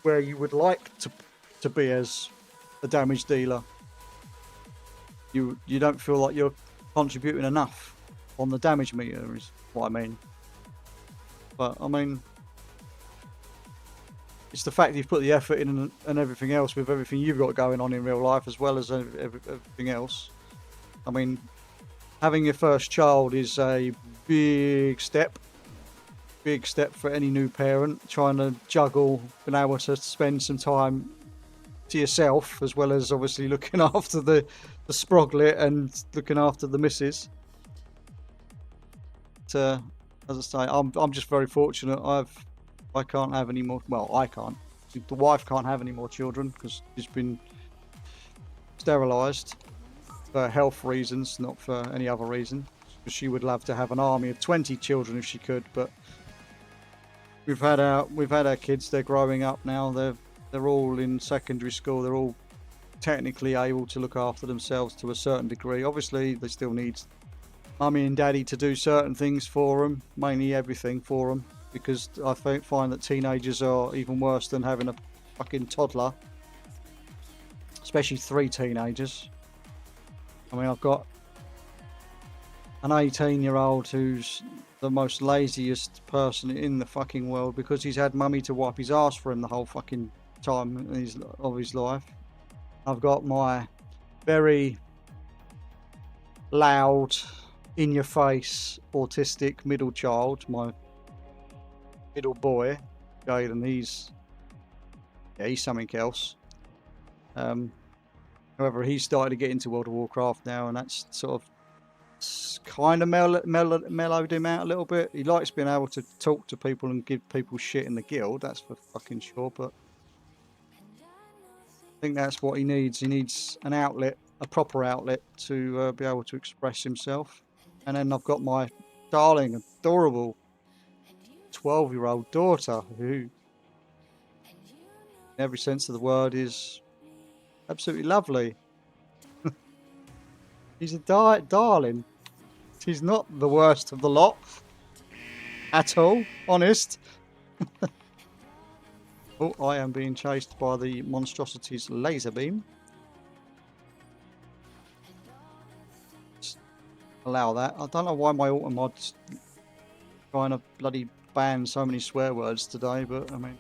where you would like to be as a damage dealer. You don't feel like you're contributing enough on the damage meter, is what I mean. But I mean, it's the fact that you've put the effort in and everything else with everything you've got going on in real life, as well as everything else. I mean, having your first child is a big step for any new parent, trying to juggle being able to spend some time to yourself, as well as obviously looking after the sproglet and looking after the missus. As I say, I'm just very fortunate. I can't have any more. Well, I can't. The wife can't have any more children because she's been sterilised for health reasons, not for any other reason. Because she would love to have an army of 20 children if she could, but we've had our kids. They're growing up now. They're all in secondary school. They're all technically able to look after themselves to a certain degree. Obviously, they still need mummy and daddy to do certain things for them, mainly everything for them, because I find that teenagers are even worse than having a fucking toddler, especially 3 teenagers. I mean, I've got an 18-year-old who's the most laziest person in the fucking world because he's had mummy to wipe his ass for him the whole fucking time of his life. I've got my very loud, in-your-face, autistic middle child, my middle boy, Jaden. He's something else. However, he's started to get into World of Warcraft now, and that's sort of kind of mellowed him out a little bit. He likes being able to talk to people and give people shit in the guild, that's for fucking sure, but I think that's what he needs. He needs an outlet, a proper outlet to be able to express himself. And then I've got my darling, adorable 12-year-old daughter who, in every sense of the word, is absolutely lovely. She's a darling. She's not the worst of the lot at all, honest. Oh, I am being chased by the monstrosity's laser beam. Just allow that. I don't know why my automod's trying to bloody ban so many swear words today, but I mean,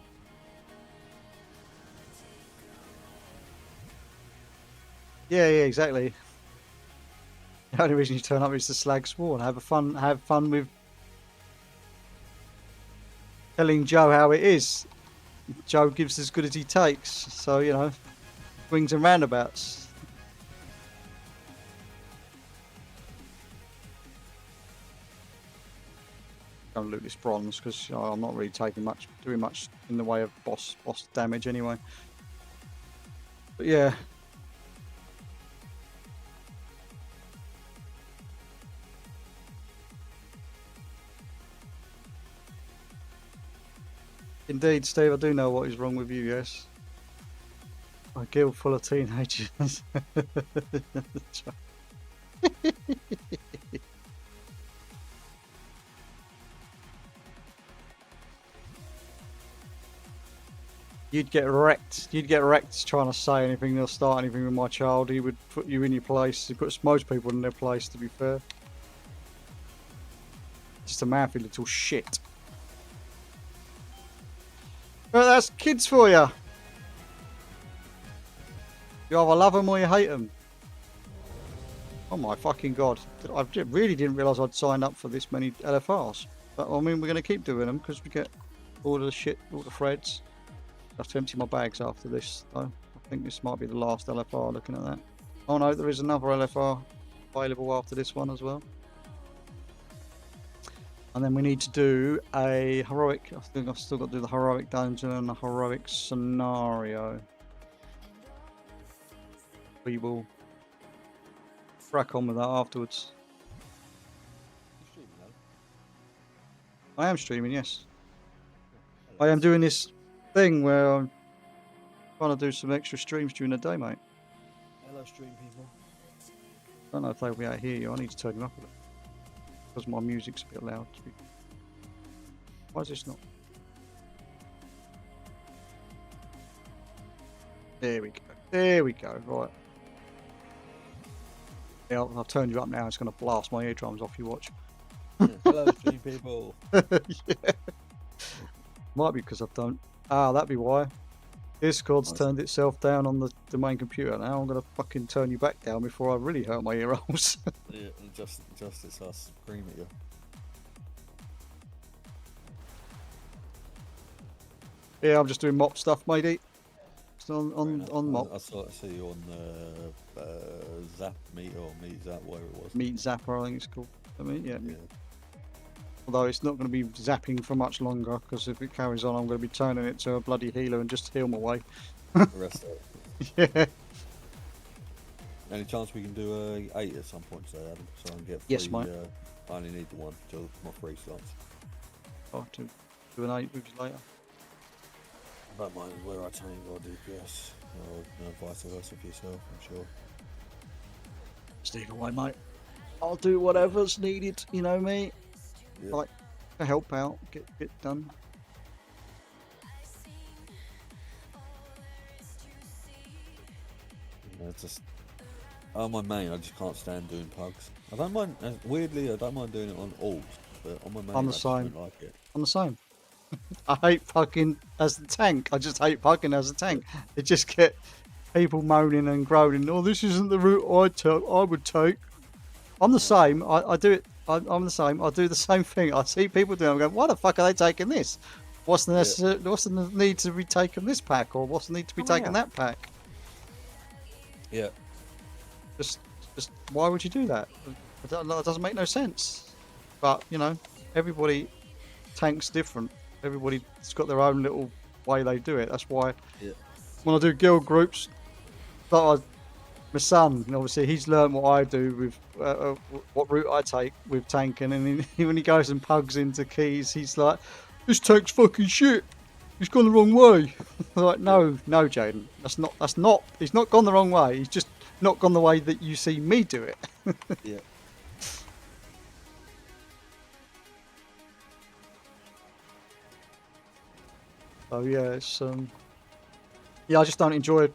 yeah, exactly. The only reason you turn up is to slag Sworn. Have fun with telling Joe how it is. Joe gives as good as he takes, so you know, swings and roundabouts. Go and loot this bronze because I'm not really doing much in the way of boss damage anyway. But yeah. Indeed, Steve, I do know what is wrong with you, yes. A guild full of teenagers. You'd get wrecked. You'd get wrecked trying to say anything or start anything with my child. He would put you in your place. He puts most people in their place, to be fair. Just a mouthy little shit. But that's kids for you. You either love them or you hate them. Oh my fucking god. I really didn't realise I'd signed up for this many LFRs. But I mean, we're going to keep doing them because we get all the shit, all the threads. I have to empty my bags after this, though. I think this might be the last LFR looking at that. Oh no, there is another LFR available after this one as well. And then we need to do a heroic. I think I've still got to do the heroic dungeon and the heroic scenario. We will crack on with that afterwards. I am streaming, yes. I am doing this thing where I'm trying to do some extra streams during the day, mate. Hello, stream people. I don't know if they'll be able to hear you. I need to turn them up a bit because my music's a bit loud. Why is this not? There we go. There we go. Right. Yeah, I'll turn you up now. It's going to blast my eardrums off. You watch. Hello, stream people. Yeah. Might be because I don't. Ah, that'd be why. Discord's turned itself down on the main computer. Now I'm going to fucking turn you back down before I really hurt my ear holes. Yeah, and just it's us scream at you. Yeah, I'm just doing MoP stuff, matey. Just on MoP. I saw you on Zap Meet or Meet Zap, whatever it was. Meet Zapper, I think it's called. I mean, yeah. Yeah. Although it's not going to be zapping for much longer, because if it carries on, I'm going to be turning it to a bloody healer and just heal my way. The rest of it. Yeah. Any chance we can do 8 at some point today, Adam? So I can get 3. Yes, mate. I only need the 1 till my 3 slots. I'll do an 8 with you later. I don't mind where I tank or DPS, or vice versa for yourself, I'm sure. Just either way, mate. I'll do whatever's needed, you know me. Yeah. Like, to help out, get done. Just on my main, I just can't stand doing pugs. I don't mind. Weirdly, I don't mind doing it on alts, but on my main, I'm the I just same. don't like it. I'm the same. I hate pugging as the tank. I just hate pugging as a tank. It just get people moaning and groaning. Oh, this isn't the route I would take. I'm the same. I do it. I'm the same. I do the same thing. I see people doing it. I'm going, why the fuck are they taking this? What's the need to be taking this pack, or what's the need to be taking that pack? Yeah. Just why would you do that? It doesn't make no sense. But you know, everybody tanks different. Everybody's got their own little way they do it. That's why when I do guild groups, my son, obviously, he's learned what I do with what route I take with tanking, and when he goes and pugs into keys, he's like, "This tank's fucking shit. He's gone the wrong way." I'm like, no, Jaden, that's not. He's not gone the wrong way. He's just not gone the way that you see me do it. Yeah. So yeah, it's yeah, I just don't enjoy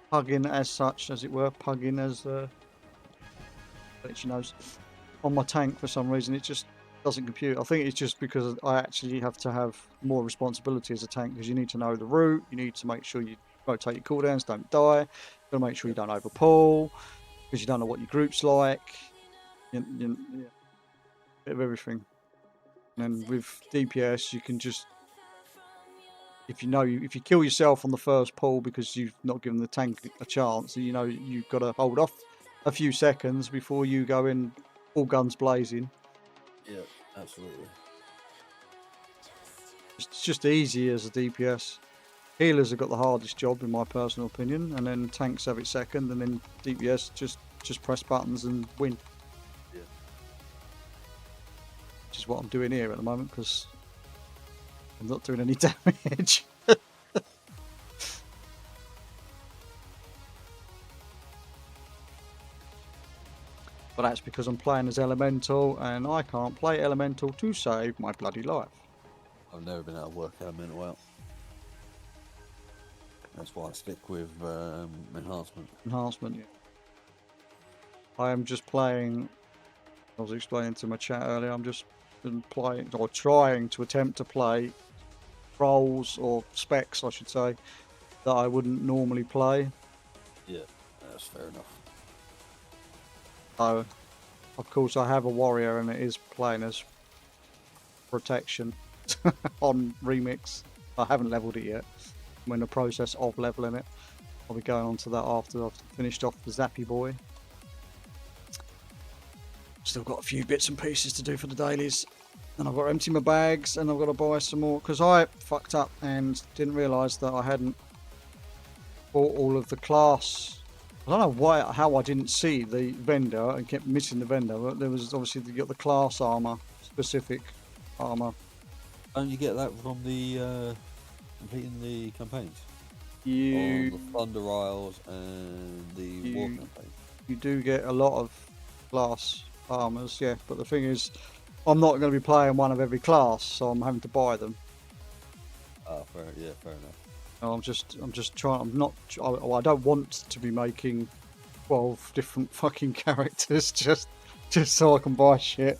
pugging as such, as it were, pugging as she knows, on my tank for some reason. It just doesn't compute. I think it's just because I actually have to have more responsibility as a tank, because you need to know the route, you need to make sure you rotate your cooldowns, don't die, you got to make sure you don't overpull, because you don't know what your group's like, yeah, bit of everything. And with DPS, you can just, if you kill yourself on the first pull because you've not given the tank a chance, you know you've got to hold off a few seconds before you go in all guns blazing. Yeah, absolutely. It's just easy as a DPS. Healers have got the hardest job in my personal opinion, and then tanks have it second, and then DPS just press buttons and win. Yeah. Which is what I'm doing here at the moment, because I'm not doing any damage. But that's because I'm playing as Elemental, and I can't play Elemental to save my bloody life. I've never been able to work Elemental out. That's why I stick with enhancement. enhancement. Yeah. I am just playing. I was explaining to my chat earlier. I'm just been playing or trying to attempt to play roles or specs, I should say, that I wouldn't normally play. Yeah, that's fair enough. So, of course, I have a warrior, and it is playing as protection on remix. I haven't leveled it yet. I'm in the process of leveling it. I'll be going on to that after I've finished off the Zappy boy. Still got a few bits and pieces to do for the dailies. And I've got to empty my bags, and I've got to buy some more. Because I fucked up and didn't realise that I hadn't bought all of the class. I don't know how I didn't see the vendor and kept missing the vendor. But there was obviously, you got the class armour, specific armour. Don't you get that from the completing the campaigns? You... On the Thunder Isles and the War campaign. You do get a lot of class armors, yeah, but the thing is, I'm not going to be playing one of every class, so I'm having to buy them. Oh, fair enough. I'm just trying. I don't want to be making 12 different fucking characters just so I can buy shit.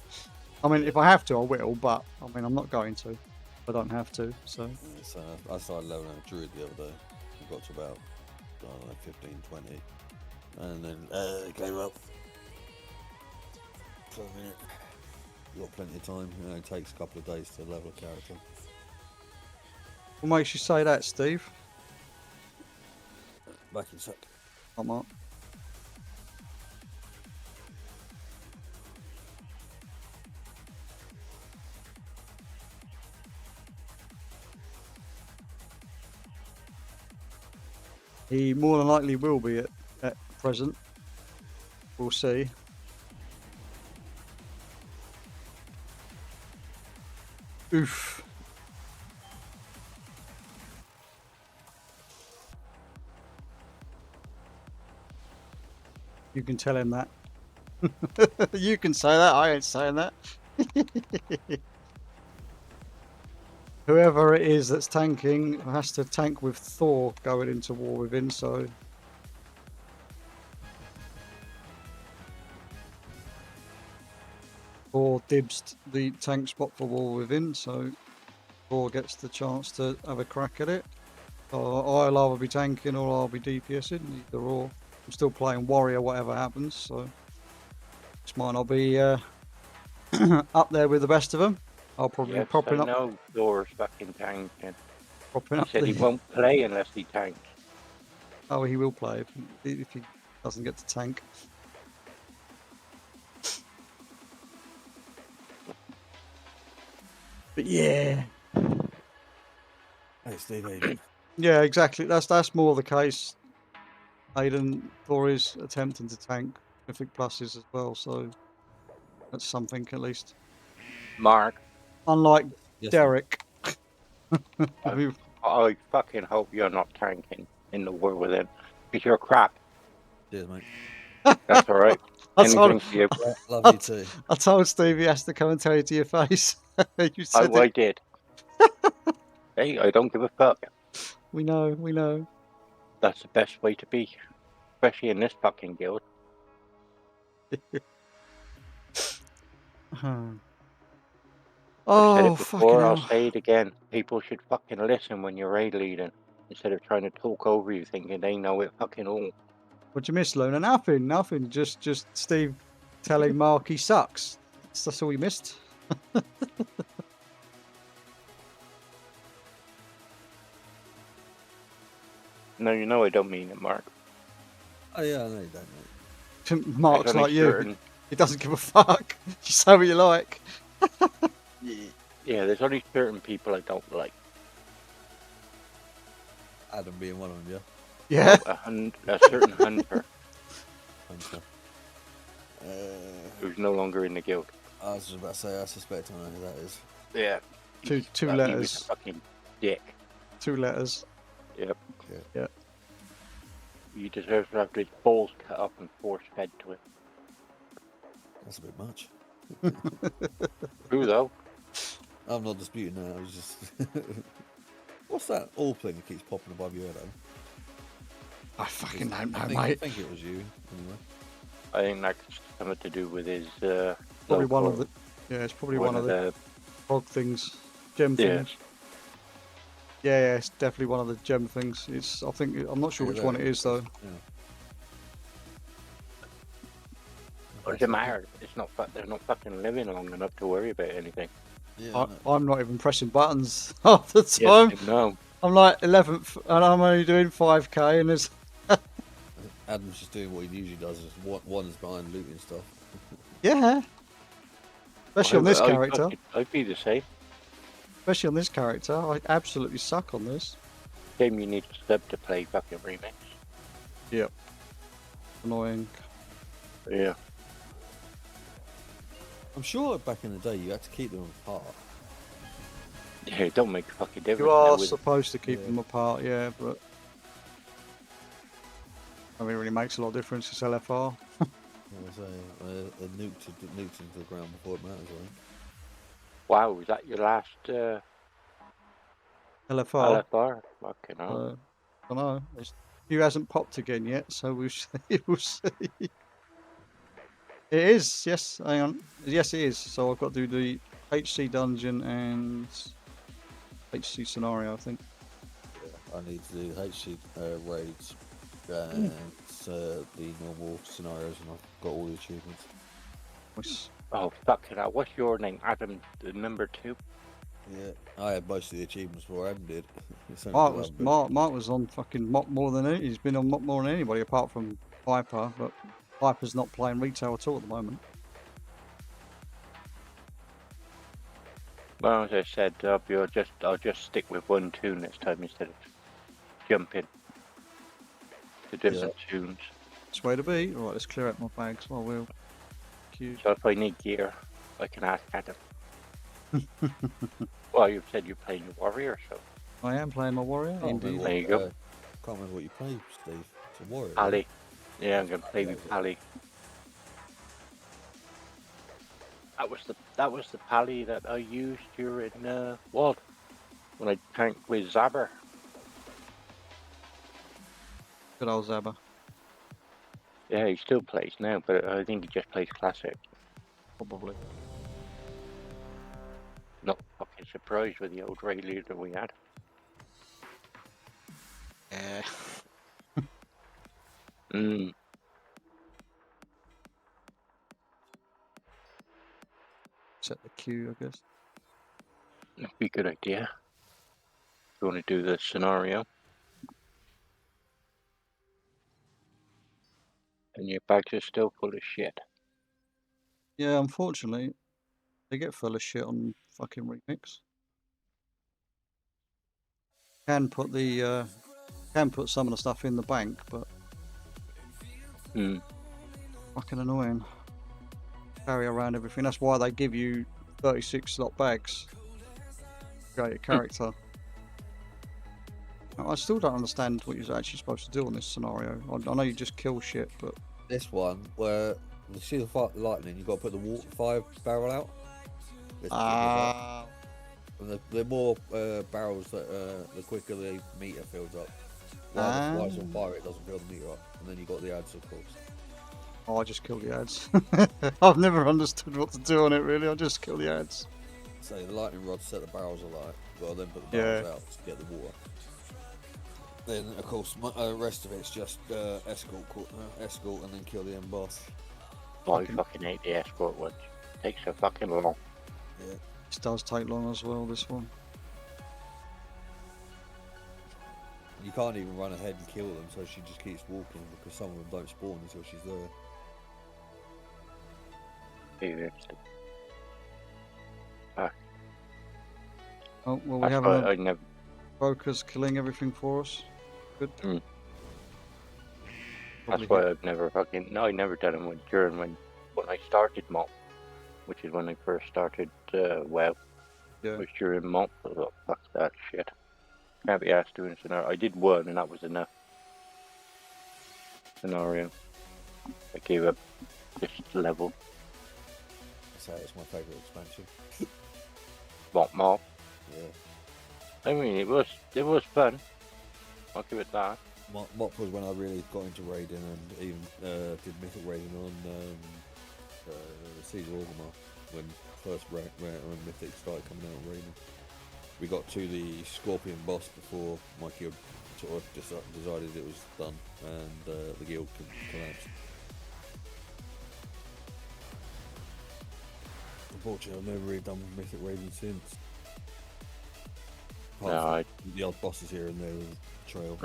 I mean, if I have to, I will, but I mean, I'm not going to. I don't have to, so. So I started leveling a druid the other day. I got to about, I don't know, 15, 20. And then it came up. For a minute. You've got plenty of time. You know, it takes a couple of days to level a character. What makes you say that, Steve? Back in a sec. I'm not. He more than likely will be at present. We'll see. Oof. You can tell him that. You can say that, I ain't saying that. Whoever it is that's tanking has to tank with Thor going into War Within, so... Thor dibsed the tank spot for War Within, so Thor gets the chance to have a crack at it. I'll either be tanking or I'll be DPSing, either or. I'm still playing Warrior whatever happens, so... This might not be up there with the best of them. I'll probably be propping up... No, Thor's fucking tanking. Propping He up said the... he won't play unless he tanks. Oh, he will play if he doesn't get to tank. But yeah. Hey, Steve, Aiden. Yeah, exactly. That's more the case. Aiden, Thor is attempting to tank Mythic Pluses as well, so that's something at least. Mark, Unlike Yes, Derek. I fucking hope you're not tanking in the War Within. Because you're crap. cheers, mate. That's alright. I told, Anything for you. Love you too. I told Steve he has to come and tell you to your face. You said I it. did. Hey, I don't give a fuck. We know. That's the best way to be. Especially in this fucking guild. I've said Oh, it fucking before, I'll hell. say it again. People should fucking listen when you're raid leading. Instead of trying to talk over you thinking they know it fucking all. What'd you miss, Luna? Nothing. Just Steve telling Mark he sucks. That's all we missed. No, you know I don't mean it, Mark. Oh, yeah, I know you don't, mate. Mark's There's only like you. certain- He doesn't give a fuck. You say what you like. Yeah, there's only certain people I don't like. Adam being one of them, Yeah. A certain hunter yeah? Hunter. who's no longer in the guild. I was just about to say, I suspect I know who that is. Yeah. Two He was a letters. fucking dick. 2 letters. Yep. Yeah. He deserves to have his balls cut up and force fed to it. That's a bit much. True though. I'm not disputing that, I was just... What's that all thing that keeps popping above your head, Adam? I fucking don't know, I mate. think it was you, anyway. I think that's something to do with his Probably one of local- the. Yeah, it's probably one of the the frog things, gem yeah. things. Yeah, it's definitely one of the gem things. It's. I think. I'm not sure Yeah, which there one it is though. Yeah. What does it matter? It's not. They're not fucking living long enough to worry about anything. Yeah, I'm not even pressing buttons half the time. Yes, no. I'm like 11th, and I'm only doing 5k, and there's. Adam's just doing what he usually does. Is one's behind looting stuff. Yeah. Especially on this character. I'd be the same. Especially on this character. I absolutely suck on this. Game you need to sub to play fucking remix. Yep. Annoying. Yeah. I'm sure back in the day you had to keep them apart. Yeah, it don't make a fucking difference. You now are with- supposed to keep Yeah. them apart, yeah, but I mean, it really makes a lot of difference. It's LFR. I was a nuke into the ground before it matters. I think. Wow, was that your last LFR. LFR? Fucking hell. I don't know. You hasn't popped again yet, so we'll see. We'll see. It is, yes. Hang on. Yes, it is. So I've got to do the HC dungeon and HC scenario, I think. I need to do HC raids and the normal scenarios, and I've got all the achievements. Nice. Oh, fucking hell. What's your name? Adam, the number 2? Yeah, I had most of the achievements before Adam did. It's only Mark 'cause I was haven't been- Mark was on fucking MoP more than any. He's been on MoP more than anybody apart from Piper, but Piper's not playing retail at all at the moment. Well, as I said, I'll just stick with 1-2 next time instead of jumping to different tunes. It's way to be. Right, let's clear out my bags while we're queued. So if I need gear, I can ask Adam. Well, you've said you're playing your warrior, so I am playing my warrior, Can't indeed. remember There you go. Can't remember what you played, Steve. It's a warrior. Pally. Yeah, I'm gonna play with Pally. That was the Pally that I used during WOD when I tanked with Zabber. Good old Zabba, Yeah, he still plays now, but I think he just plays classic. probably. Not fucking surprised with the old Ray leader we had. Yeah. Mm. Set the queue, I guess. That'd be a good idea. If you want to do the scenario. And your bags are still full of shit. Yeah, unfortunately, they get full of shit on fucking remix. Can put some of the stuff in the bank, but Hmm. fucking annoying. Carry around everything. That's why they give you 36 slot bags. Create a character. I still don't understand what you're actually supposed to do on this scenario. I know you just kill shit, but This one, where you see the lightning, you've got to put the water 5 barrel out. This particular and the more barrels that the quicker the meter fills up. While it's on fire, it doesn't fill the meter up, and then you got the ads, of course. oh, I just kill the ads. I've never understood what to do on it really. I just kill the ads. So the lightning rods set the barrels alight. Well, then put the barrels out to get the water. Then, of course, the rest of it's just escort, and then kill the end boss. I fucking hate the escort ones. Takes so fucking long. Yeah. This does take long as well, this one. You can't even run ahead and kill them, so she just keeps walking because some of them don't spawn until she's there. Oh, well, we That's have why a I never. brokers killing everything for us. Good. Mm. Probably That's why hit- I've never fucking. No, I never done them during when I started MoP, which is when I first started WoW. Yeah. Was during MoP. I was like, fuck that shit. Can't be asked doing a scenario. I did one, and that was enough. Scenario. I gave up this level. So it's my favourite expansion. MoP. Yeah. I mean, it was fun. I'll give it that. MoP was when I really got into raiding and even did mythic raiding on Siege of Orgrimmar when when mythic started coming out and raiding. We got to the Scorpion boss before my guild sort of decided it was done and the guild collapsed. Unfortunately, I've never really done mythic raiding since. No, Apart from the odd bosses here and there with Trail.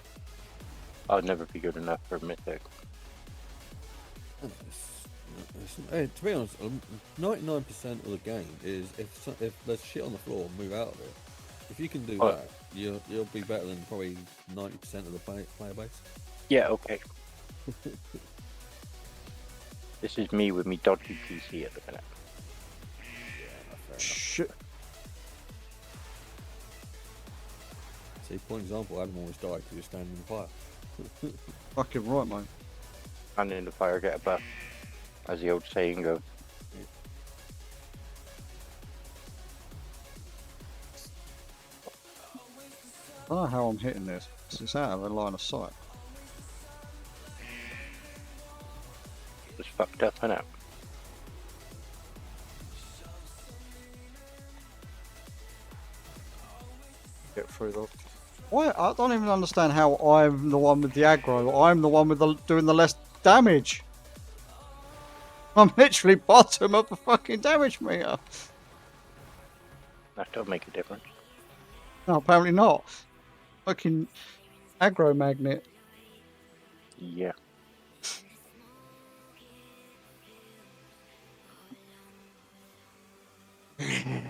I'd never be good enough for mythic. To be honest, 99% of the game is if there's shit on the floor, move out of it. If you can do that, you'll be better than probably 90% of the player base. Yeah, okay. This is me with me dodgy PC at the minute. Shit. See, for example, Adam always died because he was standing in the fire. Fucking right, mate. And in the fire, get a buff, as the old saying goes. I don't know how I'm hitting this. It's out of the line of sight. It's fucked up, innit? Get through the. Why? I don't even understand how I'm the one with the aggro. I'm the one with doing the less damage. I'm literally bottom of the fucking damage meter. That don't make a difference. No, apparently not. Fucking aggro magnet. Yeah. Let's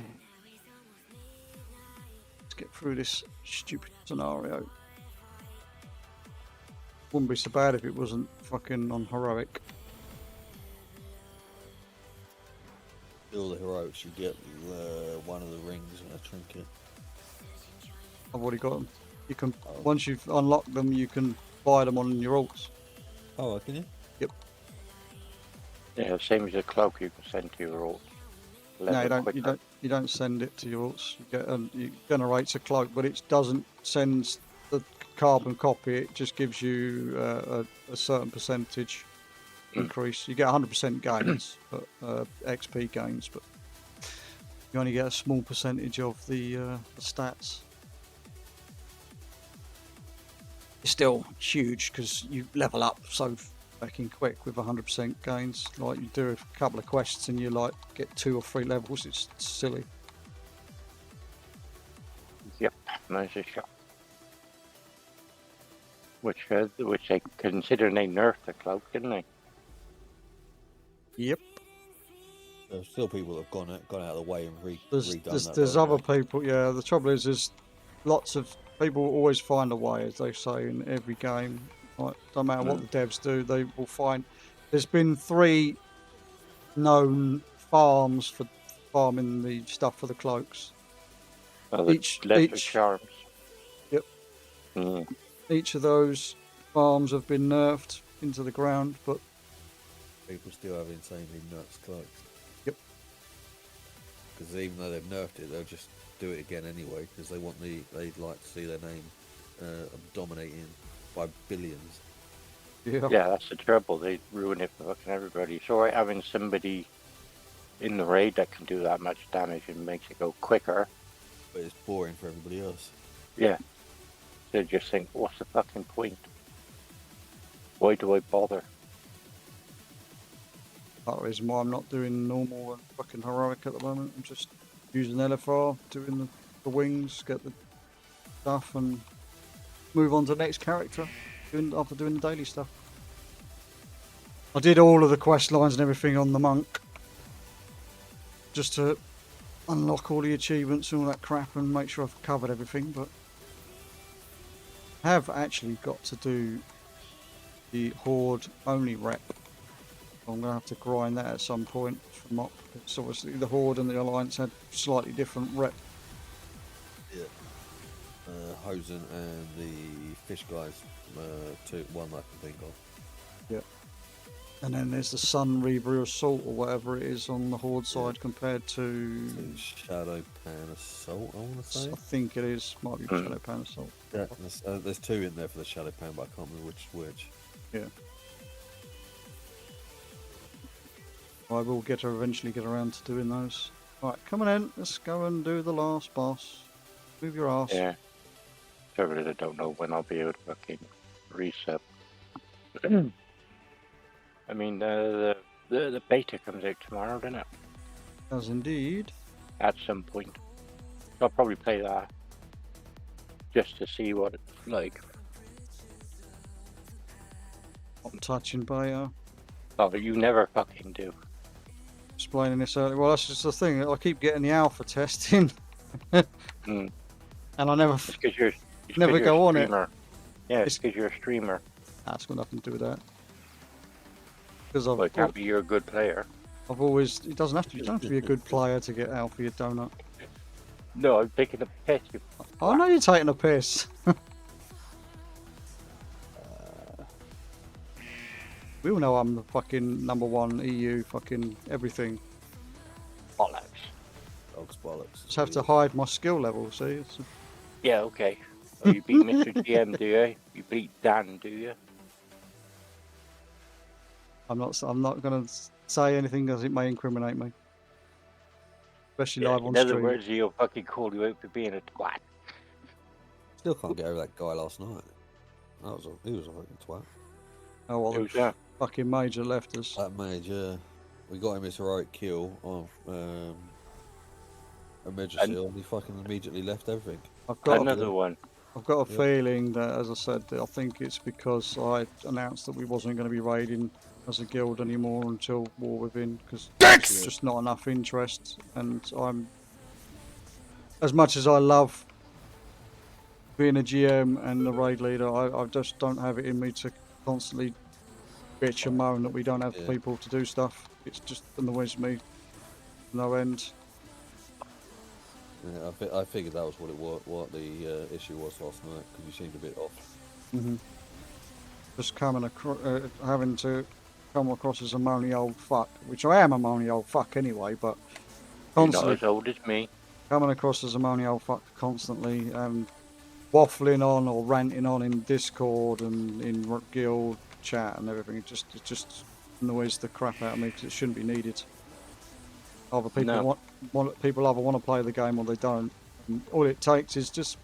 get through this stupid scenario. Wouldn't be so bad if it wasn't fucking on heroic. All the heroics, you get one of the rings and a trinket. I've already got them. You can once you've unlocked them, you can buy them on your alts. Oh, can you? Yep. Yeah, same as a cloak you can send to your ult. No, you don't. You don't send it to your alts. You get it generates a cloak, but it doesn't send the carbon copy. It just gives you a certain percentage increase. You get 100% gains, but XP gains, but you only get a small percentage of the stats. It's still huge because you level up so fucking quick with 100% gains. Like you do a couple of quests and you like get 2 or 3 levels. It's silly. Yep, nice as shot. Which they consider they nerfed the cloak, didn't they? Yep. There's still people that have gone out of the way and redone that. There's other people. Yeah, the trouble is lots of people always find a way, as they say in every game. Like, no matter what the devs do, they will find. There's been 3 known farms for farming the stuff for the cloaks. Oh, each charms. Yep. Each of those farms have been nerfed into the ground, but people still have insanely nuts cloaks. Yep. Because even though they've nerfed it, they'll just do it again anyway because they'd like to see their name dominating by billions. yeah. Yeah, that's the trouble. They ruin it for fucking everybody. It's alright having somebody in the raid that can do that much damage and makes it go quicker. But it's boring for everybody else. Yeah. They just think, what's the fucking point? Why do I bother? Part of the reason why I'm not doing normal and fucking heroic at the moment. I'm just using LFR, doing the wings, get the stuff, and move on to the next character after doing the daily stuff. I did all of the quest lines and everything on the monk just to unlock all the achievements and all that crap and make sure I've covered everything, but I have actually got to do the horde only rep. I'm going to have to grind that at some point for MoP. It's obviously the horde and the alliance had slightly different rep. Yeah. Hosen and the fish guys, one I can think of. Yeah. And then there's the Sun Reaver Assault or whatever it is on the Horde Yeah. side compared to. Shadow Pan Assault, I want to say. I think it is. Might be Shadow Pan Assault. Yeah, there's two in there for the Shadow Pan, but I can't remember which is which. Yeah. I will eventually get around to doing those. Right, come on in. Let's go and do the last boss. Move your ass. Yeah. Trouble is, I don't know when I'll be able to fucking reset. I mean, the beta comes out tomorrow, doesn't it? Does indeed. At some point. I'll probably play that just to see what it's like. Not touching beta. Oh, but you never fucking do. Explaining this earlier. Well, that's just the thing. I keep getting the alpha testing, Mm. and I never. It's because you're Never you're go a on it. streamer. Yeah, it's It's- because you're a streamer. That's got nothing to do with that. Because Well, it can't be you're a good player. I've always. It doesn't have to be. You don't have to be a good player to get alpha, you donut. No, I'm taking a piss. You I know you're taking a piss. We all know I'm the fucking #1 EU fucking everything. bollocks. Dog's bollocks. Just have to hide my skill level, see? It's, Yeah, okay. Oh, you beat Mr. GM, do you? You beat Dan, do you? I'm not going to say anything because it may incriminate me. Especially Yeah, live on in other stream. words, he'll fucking call you out for being a twat. Still can't get over that guy last night. He was a fucking twat. Oh, well, Who's the that? fucking major left us. That mage, we got him his heroic kill on emergency, and he fucking immediately left everything. I've got Another one. I've got a Yep. feeling that, as I said, I think it's because I announced that we wasn't going to be raiding as a guild anymore until War Within, because there's just not enough interest. And I'm, as much as I love being a GM and a raid leader, I just don't have it in me to constantly bitch and moan that we don't have Yeah. people to do stuff. It's just annoys me no end. Yeah, I figured that was what the issue was last night, because you seemed a bit off. Just having to come across as a moany old fuck, which I am a moany old fuck anyway, but You're not constantly as old as me. coming across as a moany old fuck constantly and waffling on or ranting on in Discord and in guild chat and everything. It just annoys the crap out of me because it shouldn't be needed. Either people No. people either want to play the game or they don't. And all it takes is just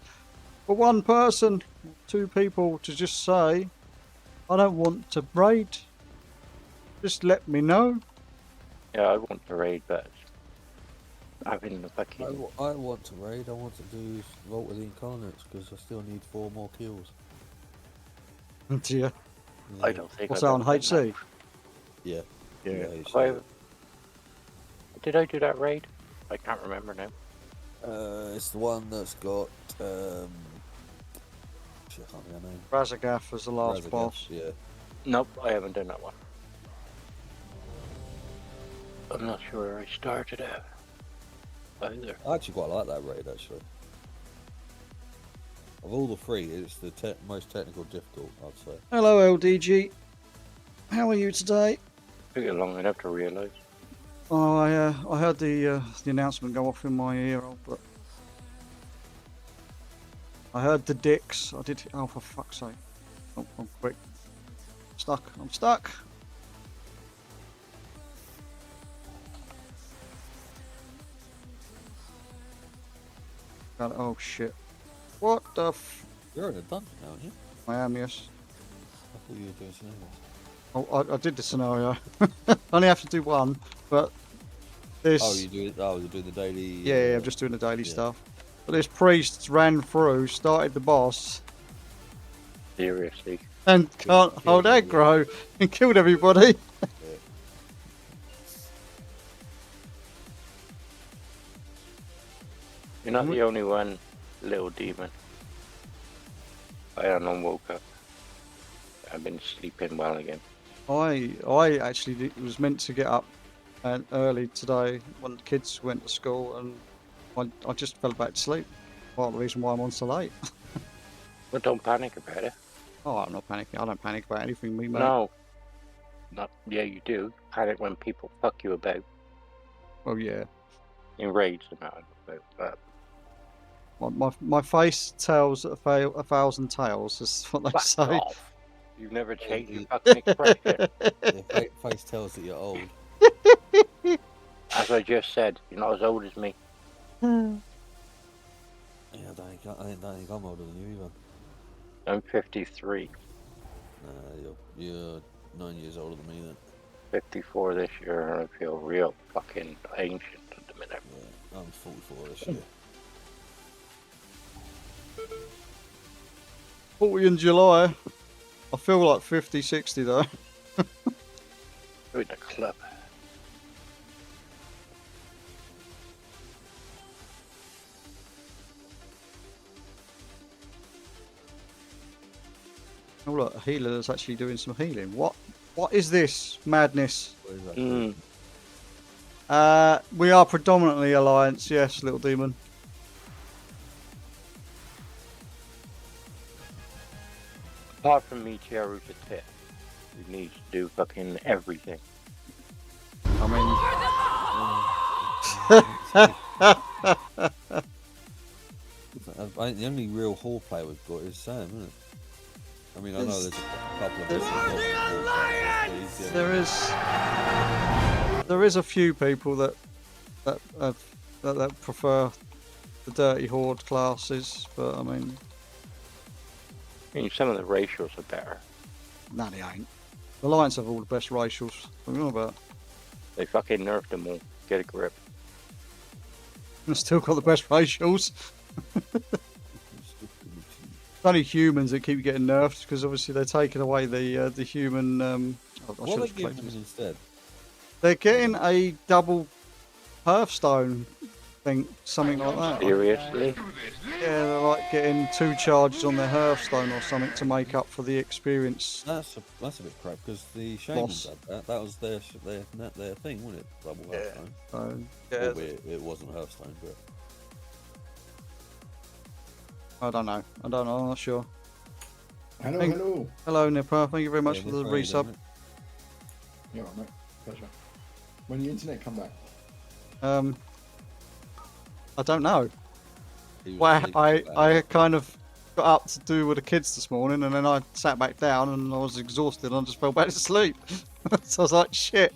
for one person, two people to just say, "I don't want to raid. Just let me know." Yeah, I want to raid, but having the fucking... I want to raid. I want to do Vault of the Incarnates, because I still need 4 more kills. Dear. I don't think What's I've that on ever done HC? Yeah. Yeah. HC. Did I do that raid? I can't remember now. It's the one that's got shit, I can't remember her name. Razagath was the last Razagath, boss. Yeah. Nope, I haven't done that one. I'm not sure where I started at either. I actually quite like that raid, actually. Of all the 3, it's the most technical difficult, I'd say. Hello, LDG. How are you today? Took it long enough to realise. Oh, I heard the announcement go off in my ear, but I heard the dicks. I did. Oh, for fuck's sake! Oh, I'm quick. Stuck. I'm stuck. Oh shit! What the? You're in a dungeon, aren't you? I am, yes. I thought you were doing something else. Oh, I did the scenario. Only have to do one, but this. Oh, you're doing the daily. Yeah, I'm just doing the daily yeah. stuff. But this priest ran through, started the boss, Seriously. and can't hold aggro and killed everybody. You're not the only one, little demon. I don't know, woke up. I've been sleeping well again. I actually was meant to get up early today when the kids went to school, and I just fell back to sleep. Part of the reason why I'm on so late. But don't panic about it. Oh, I'm not panicking. I don't panic about anything, me mate. No. Yeah, you do. Panic when people fuck you about. Well, yeah. Enraged about it. My face tells a 1,000 tales, is what they Fuck say. off. You've never changed your you- fucking expression. Your face tells that you're old. As I just said, you're not as old as me. Yeah, I don't think I'm older than you either. I'm 53. You're 9 years older than me then. 54 this year, and I feel real fucking ancient at the minute. Yeah, I'm 44 this year. 40 in July. I feel like 50, 60 though. Doing a club. Oh look, a healer that's actually doing some healing. What is this madness? What is that? Mm. We are predominantly Alliance, yes, little demon. Apart from me, Chiaru's a tit. He needs to do fucking everything. I mean, The only real hall player we've got is Sam, isn't it? I mean, I know there's a couple of us who've got there is a few people that prefer the dirty horde classes, but I mean, Some of the racials are better. no, they ain't. The Alliance have all the best racials. What are you on about? They fucking nerfed them all. Get a grip. They've still got the best racials. It's only humans that keep getting nerfed because obviously they're taking away the human. What are they giving them instead? They're getting a double Hearthstone thing, something like that. Seriously? Yeah, they're like getting 2 charges on their Hearthstone or something to make up for the experience. That's a bit crap because the Shamans had that. That was their thing, wasn't it? Double Hearthstone. So, yeah, Albeit it wasn't Hearthstone, but I don't know. I'm not sure. Hello, Thank- hello. Hello, Nipper. Thank you very much Yeah, for the Nipper, how you resub. doing, Yeah, all right, mate. Pleasure. When the internet come back? I don't know. mate? He was Well, sleeping I about kind of got up to do with the kids this morning, and then I sat back down, and I was exhausted, and I just fell back to sleep. So I was like, shit.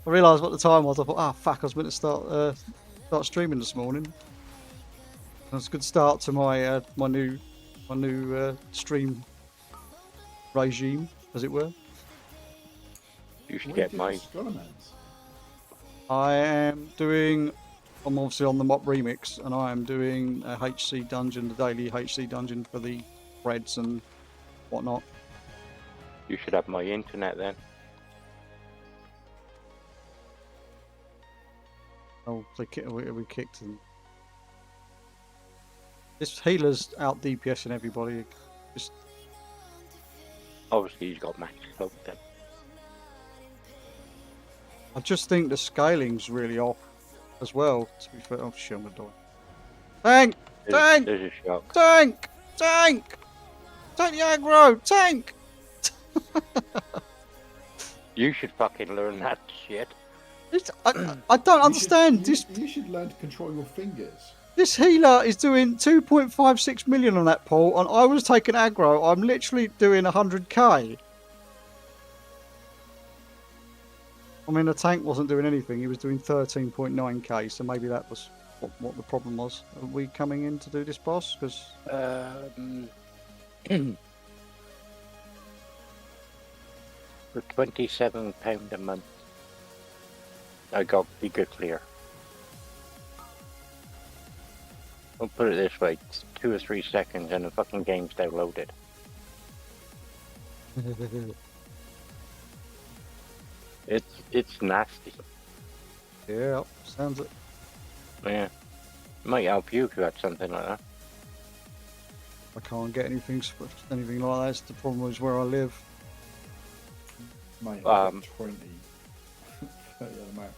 I realised what the time was. I thought, oh fuck, I was meant to start streaming this morning. That's a good start to my my new stream regime, as it were. You should What get do you do mine. for Scholarmans? I'm obviously on the MoP remix, and I am doing a HC dungeon, the daily HC dungeon for the Reds and whatnot. You should have my internet then. Oh, we kicked them. This healer's out DPSing everybody. Just Obviously, he's got max club then. I just think the scaling's really off as well. To be fair, oh shit, I'm gonna die. Tank! Tank! There's a shock. Tank! Tank! Tank the aggro! Tank! You should fucking learn that shit. I don't understand. You should learn to control your fingers. This healer is doing 2.56 million on that pool, and I was taking aggro. I'm literally doing 100k. I mean, the tank wasn't doing anything. He was doing 13.9k, so maybe that was what the problem was. Are we coming in to do this boss? Because For £27 a month, I got bigger clear. I'll put it this way: it's 2 or 3 seconds, and the fucking game's downloaded. It's nasty. yeah, sounds it. Yeah, it might help you if you had something like that. I can't get anything like that. It's the problem is where I live. Mate, I've got 20. 30 at the max.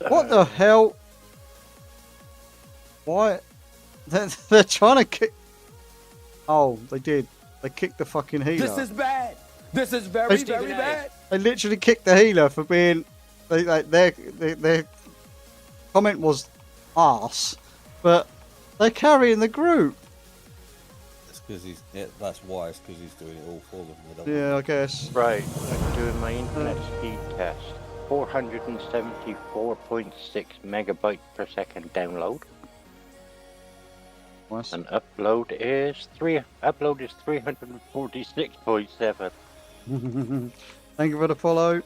What the hell? Why? They're trying to kick. Oh, they did. They kicked the fucking healer. This is bad. This is very, They- very bad. They literally kicked the healer for being. Their comment was arse, but they're carrying the group. It's because he's. Yeah, that's why. It's because he's doing it all for them. They don't Yeah, I want guess. Right, I'm doing my internet speed test. 474.6 megabyte per second download, Nice. and upload is 346.7. Thank you for the follow.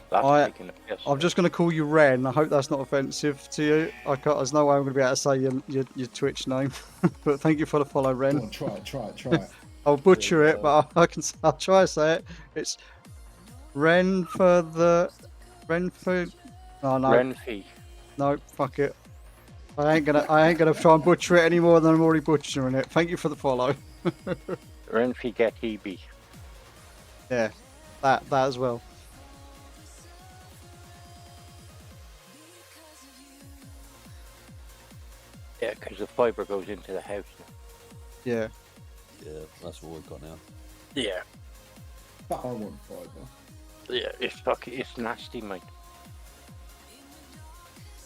That's taking a piss. I'm just going to call you Ren. I hope that's not offensive to you. There's no way I'm going to be able to say your Twitch name. But thank you for the follow, Go Ren. on, try it. I'll butcher it, but I'll try to say it. It's Ren for. Oh no, Renfee. no, fuck it. I ain't gonna try and butcher it any more than I'm already butchering it. Thank you for the follow. Renfee get EB. Yeah, that as well. Yeah, because the fibre goes into the house now. Yeah. Yeah, that's what we've got now. Yeah. But I want fibre. Yeah, it's nasty, mate.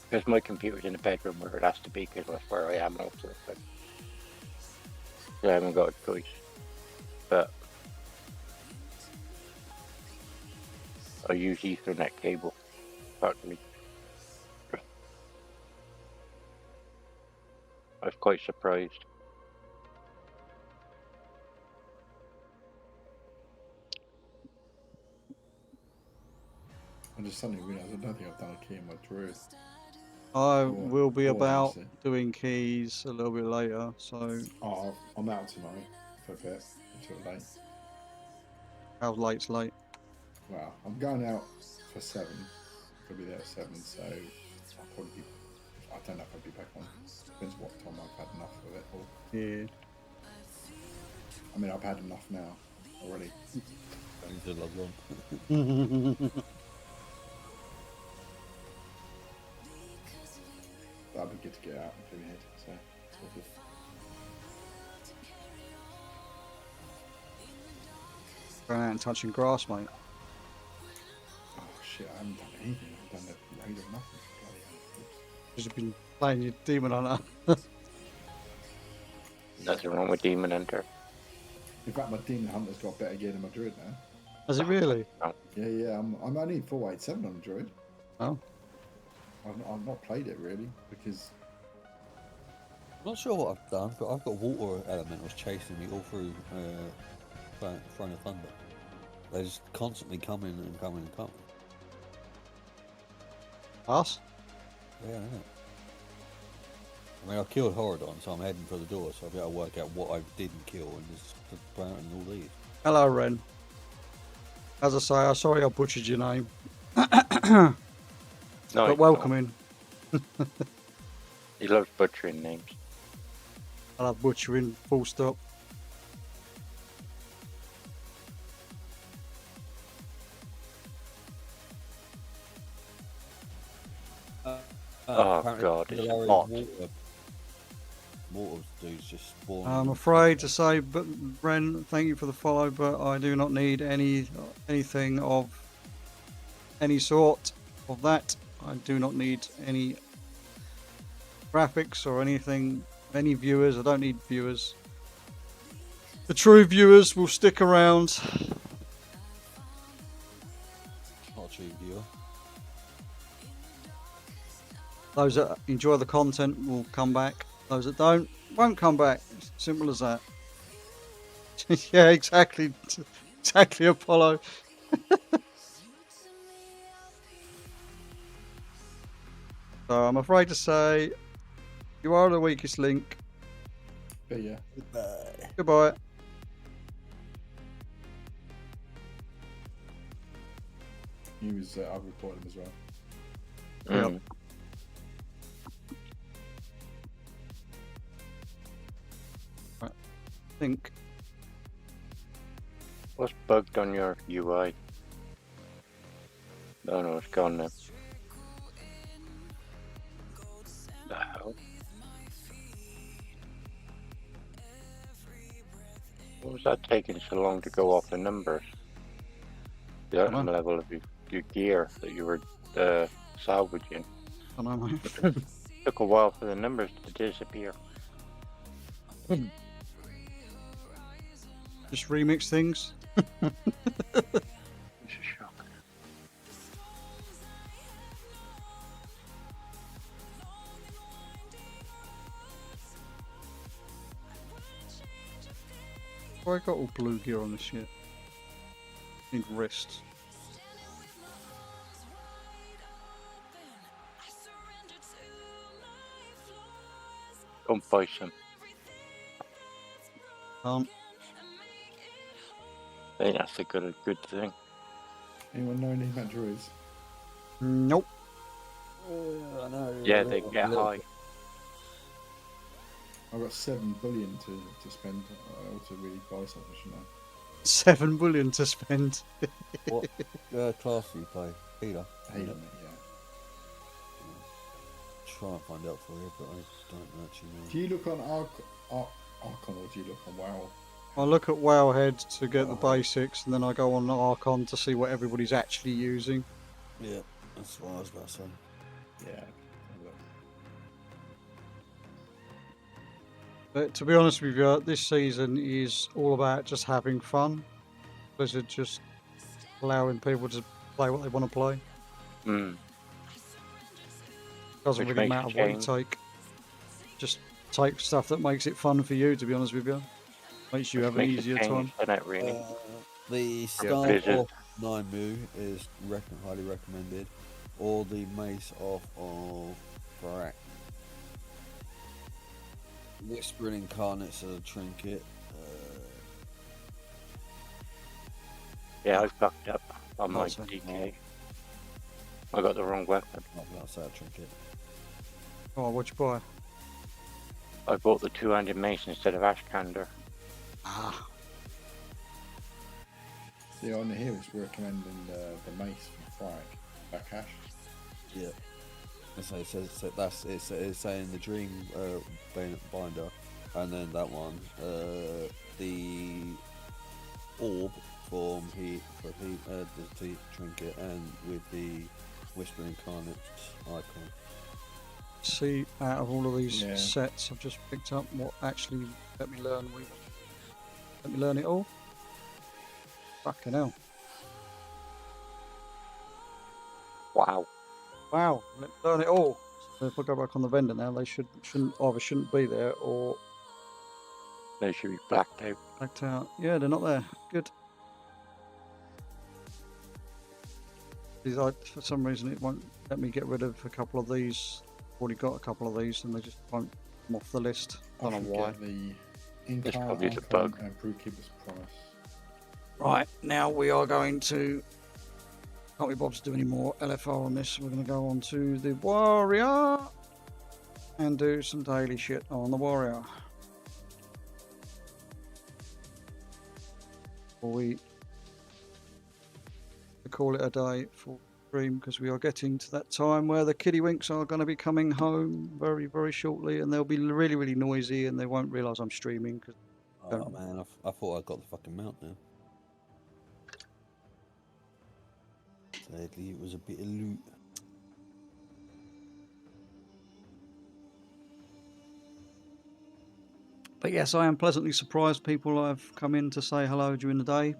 Because my computer's in the bedroom where it has to be, because that's where I am most of the time. So I haven't got a choice. But I use Ethernet cable, partly. I was quite surprised. I just suddenly realised I don't think I've done a key in my druid. I will be Or about honestly. doing keys a little bit later, so Oh, I'm out tonight for a bit until late. how late's late? Well, I'm going out for 7. I'll be there at 7, so I'll probably be. I don't know if I'll be back on. Depends what time I've had enough of it. Or, Yeah. I mean, I've had enough now already. I need to log on. But I'd be good to get out and clear my head. So it's all good. Going out and touching grass, mate. Oh shit! I haven't done anything. I've done the raid or nothing. Bloody hell. Because you've been playing your demon hunter. Nothing wrong with Demon Hunter. In fact, my demon hunter's got better gear than my druid now. Has it really? Yeah. I'm only 487 on the druid. Oh. I've not played it really because I'm not sure what I've done, but I've got water elementals chasing me all through Throne of Thunder. They're just constantly coming and coming and coming. Us? Yeah, I know. I mean, I killed Horadon, so I'm heading for the door, so I'll be able to work out what I didn't kill and just put out and all these. Hello, Ren. As I say, I'm sorry I butchered your name. No, But welcome in. He loves butchering names. I love butchering, full stop. Oh, Apparently God, it's Galarian hot. Water dudes just spawn. I'm afraid to say, but Ren, thank you for the follow, but I do not need anything of any sort of that. I do not need any graphics or anything, any viewers. I don't need viewers. The true viewers will stick around. Not a true viewer. Those that enjoy the content will come back. Those that don't won't come back. Simple as that. Yeah, exactly. Exactly, Apollo. So I'm afraid to say you are the weakest link. but yeah. Goodbye. He was. I've reported him as well. Mm. I think What's bugged on your UI? Oh no, it's gone now. The hell? What was that taking so long to go off the numbers? The Dunno. level of your gear that you were salvaging. I don't know, mate. Took a while for the numbers to disappear. Just remix things. It's a shock. Why I got all blue gear on this shit? Need wrists. Don't buy some. Can't. I think that's a good thing. Anyone know anything about druids? Nope. I know. Yeah, they get high. I've got 7 billion to spend. I ought to really buy something, shouldn't I? 7 billion to spend. What class do you play? Healer. Halo, mate, yeah. Try and find out for you, but I don't actually know. Do you look on Archon or do you look on WoW? I look at Wowhead to get the basics, and then I go on Archon to see what everybody's actually using. Yeah, that's what I was about to say. Yeah. have a look. But to be honest with you, this season is all about just having fun. Blizzard just allowing people to play what they want to play. Mm. Doesn't Which really makes matter a what you change. take. Just take stuff that makes it fun for you, to be honest with you. Makes you have an Makes a easier change, time. doesn't it, really? The staff Blizzard. of 9 Mu is highly recommended, or the mace of Barak. Whispering Incarnates as a trinket. Yeah, I fucked up on my Awesome. DK. I got the wrong weapon. Not outside a trinket. Oh, what'd you buy? I bought the two-handed mace instead of Ashkander. Ah, Yeah, on here it's recommending the mace from Frag, Bakash. Yeah. And so it says so it's saying the Dream Binder, and then that one, the orb from the trinket, and with the Whispering Incarnates icon. see, out of all of these Yeah. sets I've just picked up, what actually let me learn let me learn it all? Fucking hell. Wow. Wow, let me learn it all. So if I go back on the vendor now, they shouldn't be there or They should be blacked out. blacked out. Yeah, they're not there. Good. These, for some reason, it won't let me get rid of a couple of these. I've already got a couple of these, and they just won't come off the list. I I don't know should why. get the It's Incarnate probably the Archon bug. and Brewkeeper's Promise. Right, now we are going to. Can't be bothered to do any more LFR on this. We're going to go on to the Warrior and do some daily shit on the Warrior. Before we call it a day for stream, because we are getting to that time where the kiddywinks are going to be coming home very, very shortly, and they'll be really, really noisy, and they won't realise I'm streaming. Cause Oh man, I thought I got the fucking mount now. Sadly, it was a bit of loot. But yes, I am pleasantly surprised. People have come in to say hello during the day.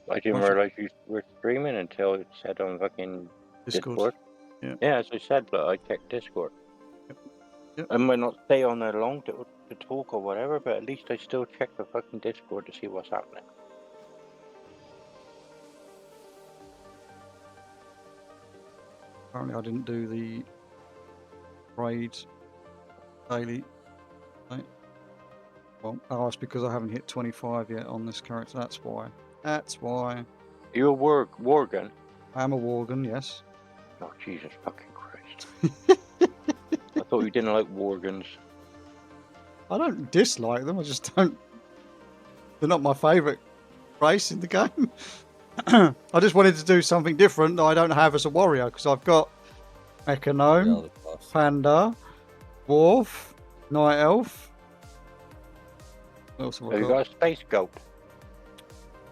I didn't Watch it. realise you were streaming until it said on fucking Discord. Yeah. Yeah, as I said, but I checked Discord. Yep. I might not stay on there long to talk or whatever, but at least I still check the fucking Discord to see what's happening. Apparently, I didn't do the raid daily. Right. Well, it's because I haven't hit 25 yet on this character. That's why. That's why. You a Worgen? I am a Worgen, yes. Oh, Jesus fucking Christ. I thought you didn't like Worgens. I don't dislike them. I just don't. They're not my favourite race in the game. I just wanted to do something different that I don't have as a warrior, because I've got Mecha Gnome, The class. Panda, Dwarf, Night Elf, What else have Have I you got? got a space goat?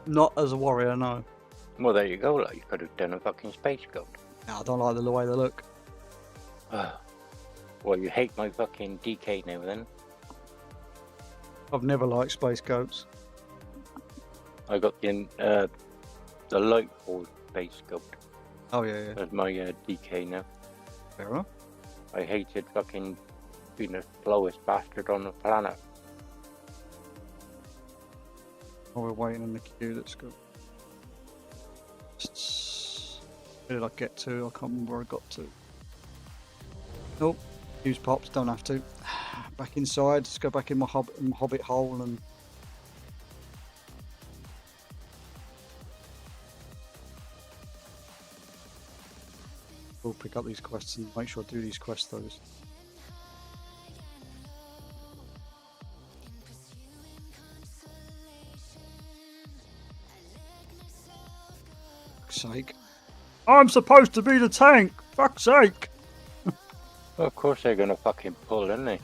Not as a warrior, no. Well, there you go. Like you could have done a fucking space goat. No, I don't like the way they look. Well, you hate my fucking DK now then. I've never liked space goats. I got the Lightfall space goat Oh yeah, yeah. as my DK now. Fair enough. I hated fucking being the slowest bastard on the planet. Oh, we're waiting in the queue. That's good. Where did I get to? I can't remember where I got to. Nope. Use pops. Don't have to. Back inside. Let's go back in my hobbit hole and. We'll pick up these quests and make sure I do these quests those. Fuck's sake. I'm supposed to be the tank! Fuck's sake! Well, of course they're gonna fucking pull, aren't they?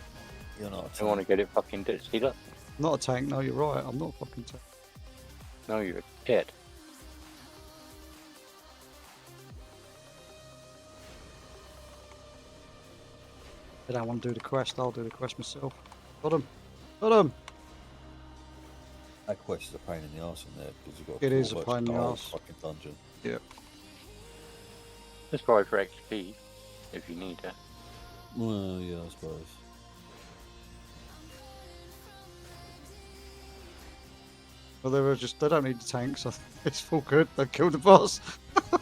You're not. They want to get it fucking dead. See that? I'm not a tank, no, you're right. I'm not a fucking tank. No, you're dead. They don't want to do the quest, I'll do the quest myself. Got him! Got him! That quest is a pain in the arse in there because you've got. It to is a almost pain in the the whole arse. Fucking dungeon. Yep. Just try for XP if you need it. Well, yeah, I suppose. Well, they don't need the tanks, so it's all good. They've killed the boss. Oh,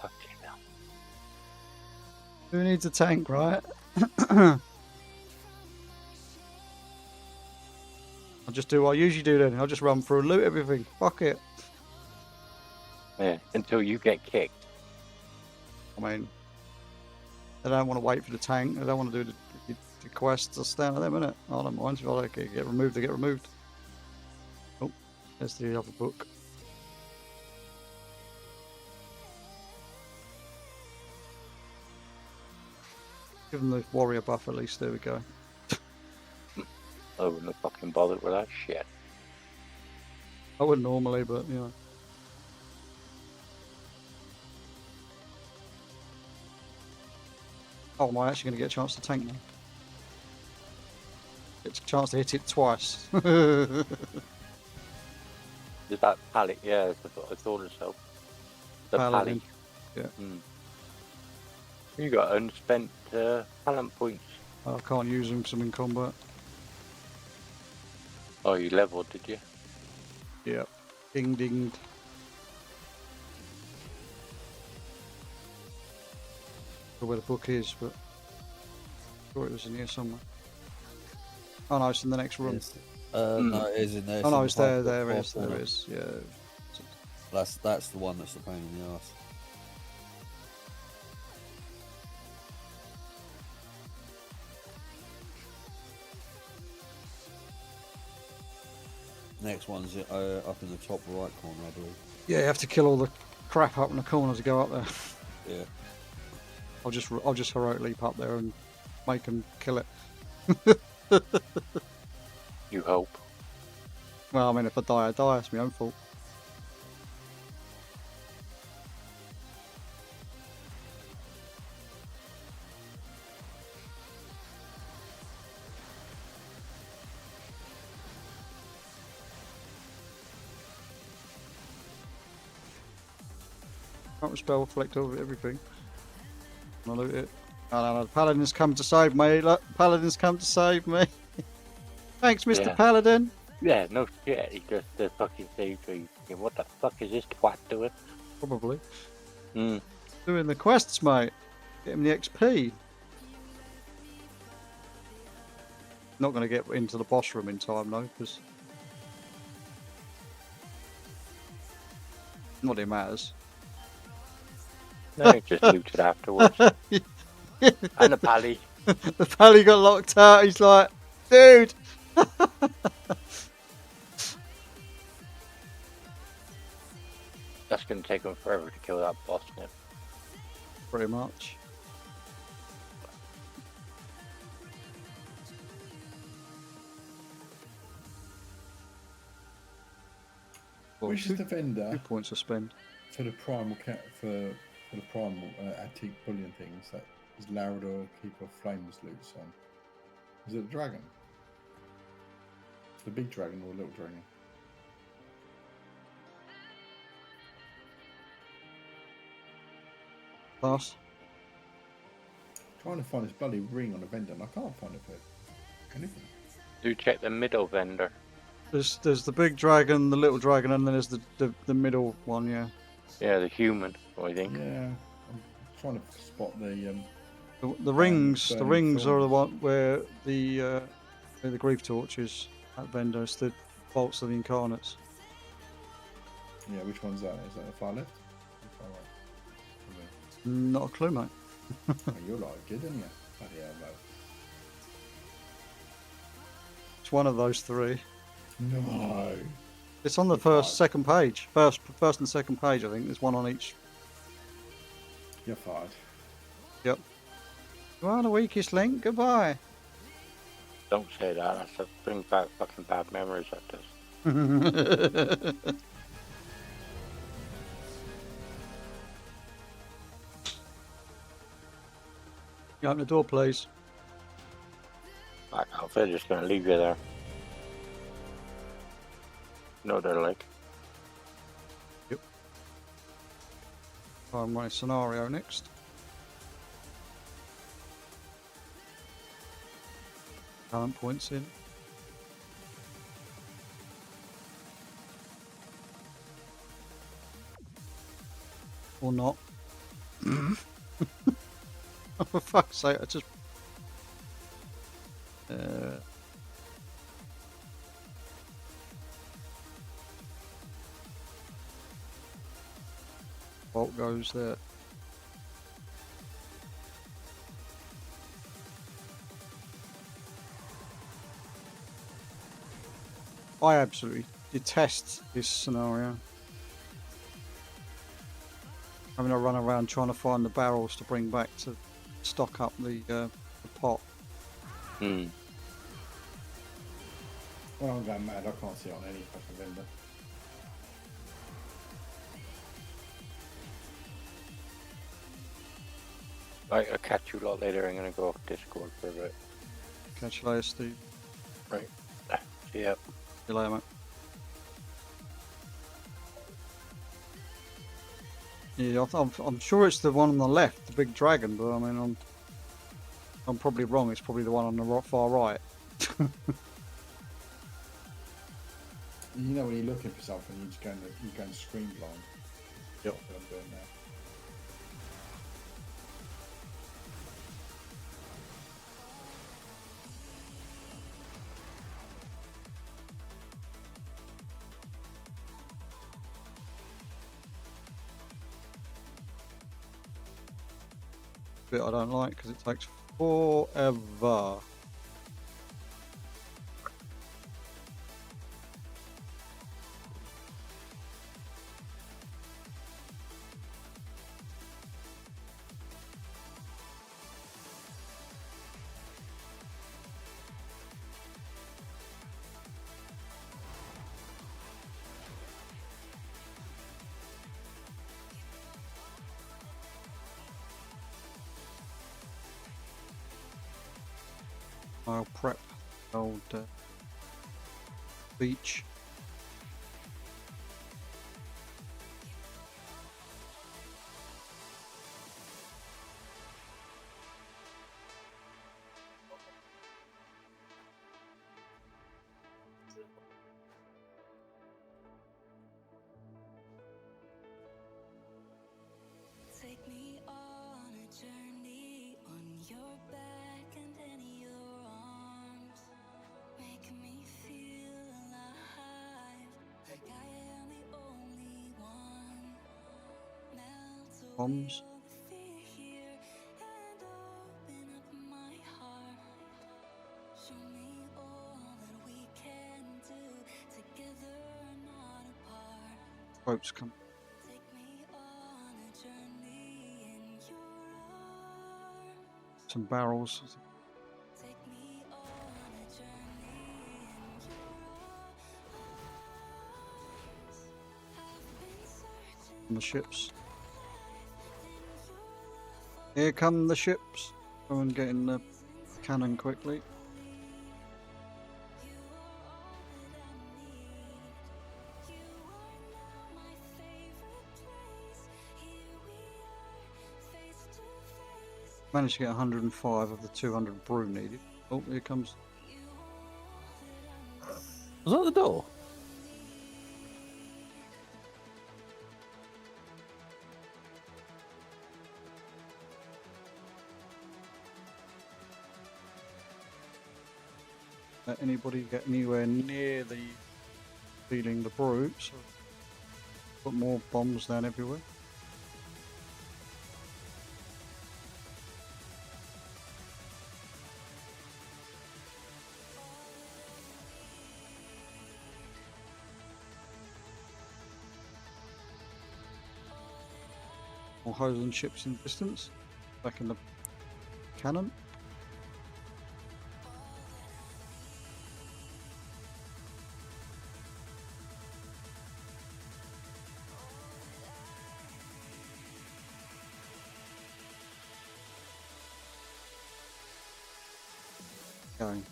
fucking hell. Who needs a tank, right? I'll just do what I usually do then. I'll just run through and loot everything. Fuck it. Yeah, until you get kicked. I mean, they don't want to wait for the tank. They don't want to do the quests. I'll stand at them, innit? I don't mind. If I get removed, they get removed. Oh, there's the other book. Give them the warrior buff at least. There we go. I wouldn't have fucking bothered with that shit. I wouldn't normally, but you know. Oh, am I actually going to get a chance to tank now? Get a chance to hit it twice. Is that pallet? Yeah, I thought so. The Paladin. pallet. Yeah. You got unspent talent points. I can't use them because I'm in combat. Oh, you leveled, did you? Yep. Ding ding. Not where the book is, but I thought it was in here somewhere. Oh no, it's in the next room. No, it is in there. Oh no, in it's the there. half- There it half is. There corner. it is. Yeah. That's the one that's the pain in the arse. Next one's up in the top right corner, I believe. Yeah, you have to kill all the crap up in the corner to go up there. Yeah. I'll just heroic leap up there and make them kill it. You hope. Well, I mean, if I die, I die. It's my own fault. Can't spell reflect over everything. I'll loot it. No, the Paladin's come to save me. Look, Paladin's come to save me. Thanks, Mr. Yeah. Paladin. Yeah, no shit. He just fucking saved me. What the fuck is this twat doing? Probably. Hmm. Doing the quests, mate. Get him the XP. Not going to get into the boss room in time, though, because... Not that it matters. No, he just looted afterwards. And the pally. The pally got locked out. He's like, dude. That's going to take him forever to kill that boss now. Pretty much. Well, Which is the vendor 2 points to spend. for the primal for the primal antique bullion things that is Larador Keeper of Flames loots on? Is it the dragon? The big dragon or the little dragon? Pass. Trying to find this bloody ring on the vendor and I can't find it for anything. Do check the middle vendor. There's the big dragon, the little dragon, and then there's the middle one. Yeah. Yeah, the human, I think. Yeah, I'm trying to spot the The rings. The burning rings are the thorns. one where the grief torch is at vendor. It's the bolts of the incarnates. Yeah, which one's that? Is that the far left? The far right? Not a clue, mate. Oh, you're like good, aren't you? Bloody hell, no. It's one of those three. No. It's on the second page. First and second page, I think. There's one on each. You're fired. Yep. You are the weakest link. Goodbye. Don't say that. That's a bring back fucking bad memories. That does. You open the door, please. Back off. They're just gonna leave you there. No, they're like. Try my scenario next. Talent points in. Or not. Oh, for fuck's sake, I just... Bolt goes there. I absolutely detest this scenario. Having to run around trying to find the barrels to bring back to stock up the pot. Hmm. Well, I'm going mad. I can't see it on any fucking vendor. Right, I'll catch you a lot later. I'm gonna go off Discord for a bit. Catch you later, Steve. Right. See ya. See you later, mate. Yeah, I'm sure it's the one on the left, the big dragon, but I mean, I'm probably wrong. It's probably the one on the far right. You know when you're looking for something, you just go and screen blind. Yep. That's what I'm doing now. Bit I don't like because it takes forever. I'll prep the old beach. Take me on a journey on your back and in your arms. Make me feel alive, like I am the only one. Melt away Bombs. all the fear here and open up my heart. Show me all that we can do together, not apart. Boats come. Take me on a journey in your arms. Some barrels. Take me on a journey in your arms. on the ships. Here come the ships. Go and get in the cannon quickly. Managed to get 105 of the 200 brew needed. Oh, here comes. Was that the door? Let anybody get anywhere near the feeding the brew, so put more bombs down everywhere. More Hosen ships in distance. Back in the cannon. Going.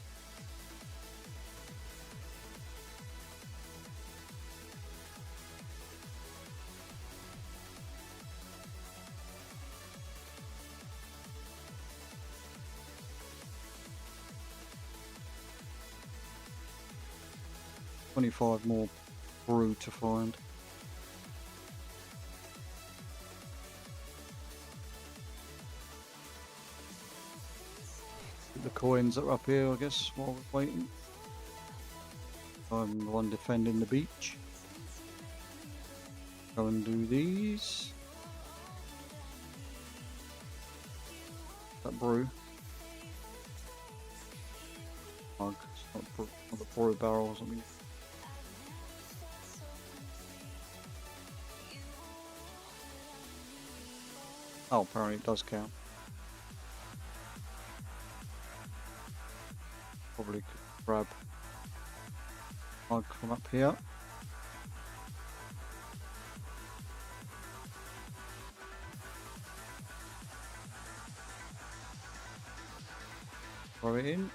$25 more brew to find. The coins that are up here, I guess, while we're waiting. I'm the one defending the beach. Go and do these. That brew. Mug. It's not the brew barrel or something. Oh, apparently it does count. Probably could grab mug from up here. Throw it in.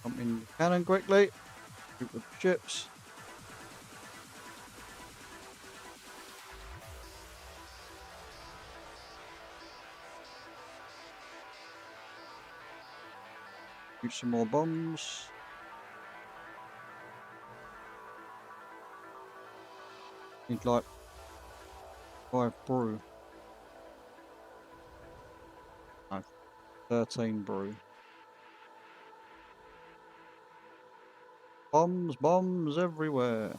Pump in the cannon quickly. Shoot with the ships. Shoot some more bombs. Need like 5 brew. No, 13 brew. Bombs, bombs everywhere.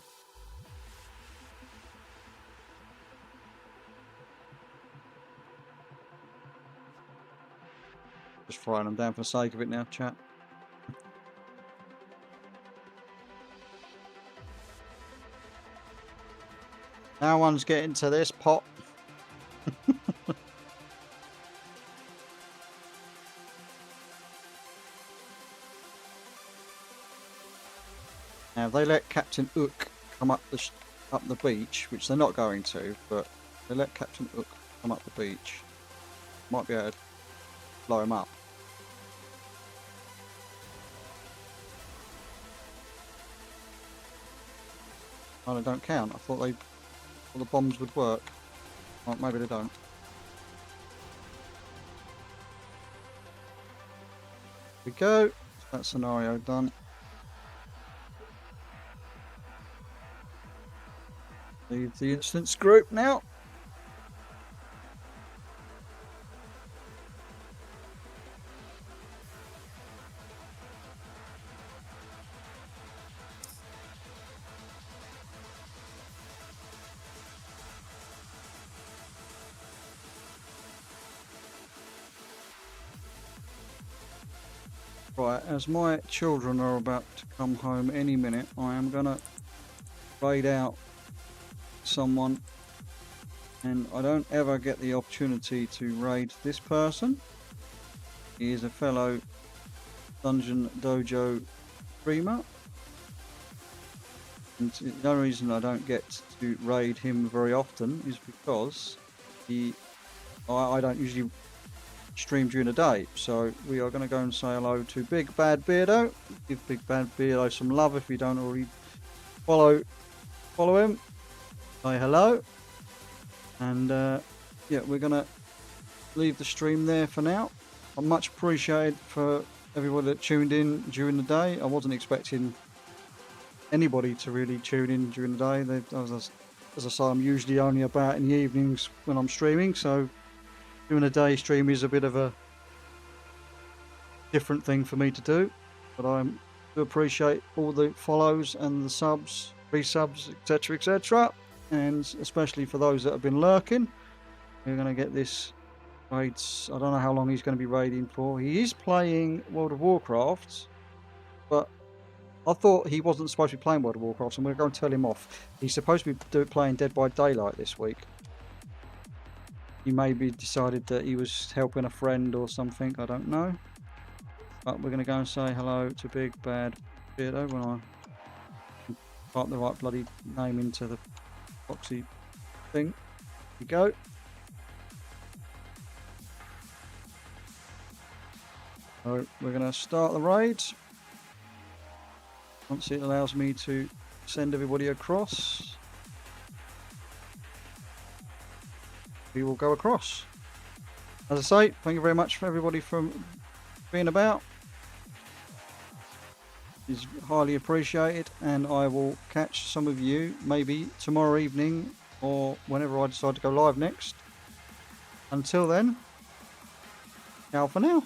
Just throwing them down for the sake of it now, chat. No one's getting to this pot. Now, if they let Captain Ook come up the beach, which they're not going to, but they let Captain Ook come up the beach, might be able to blow him up. Oh, they don't count. I thought the bombs would work. Oh, maybe they don't. Here we go. That scenario done. Leave the instance group now. Right, as my children are about to come home any minute, I am gonna raid out someone, and I don't ever get the opportunity to raid this person. He is a fellow Dungeon Dojo streamer. And the only reason I don't get to raid him very often is because I don't usually stream during the day. So we are going to go and say hello to Big Bad Beardo. Give Big Bad Beardo some love if you don't already follow him. Say hello. And yeah, we're going to leave the stream there for now. I'm much appreciated for everybody that tuned in during the day. I wasn't expecting anybody to really tune in during the day. As I say, I'm usually only about in the evenings when I'm streaming, so doing a day stream is a bit of a different thing for me to do. But I do appreciate all the follows and the subs, resubs, etc., etc., and especially for those that have been lurking. We're going to get this raids. I don't know how long he's going to be raiding for. He is playing World of Warcraft, but I thought he wasn't supposed to be playing World of Warcraft, so I'm going to go and tell him off. He's supposed to be playing Dead by Daylight this week. He maybe decided that he was helping a friend or something, I don't know. But we're going to go and say hello to Big Bad Beardo when I type the right bloody name into the proxy thing. Here we go. So we're going to start the raid. Once it allows me to send everybody across, we will go across. As I say, thank you very much for everybody for being about. It's highly appreciated, and I will catch some of you maybe tomorrow evening or whenever I decide to go live next. Until then, ciao for now.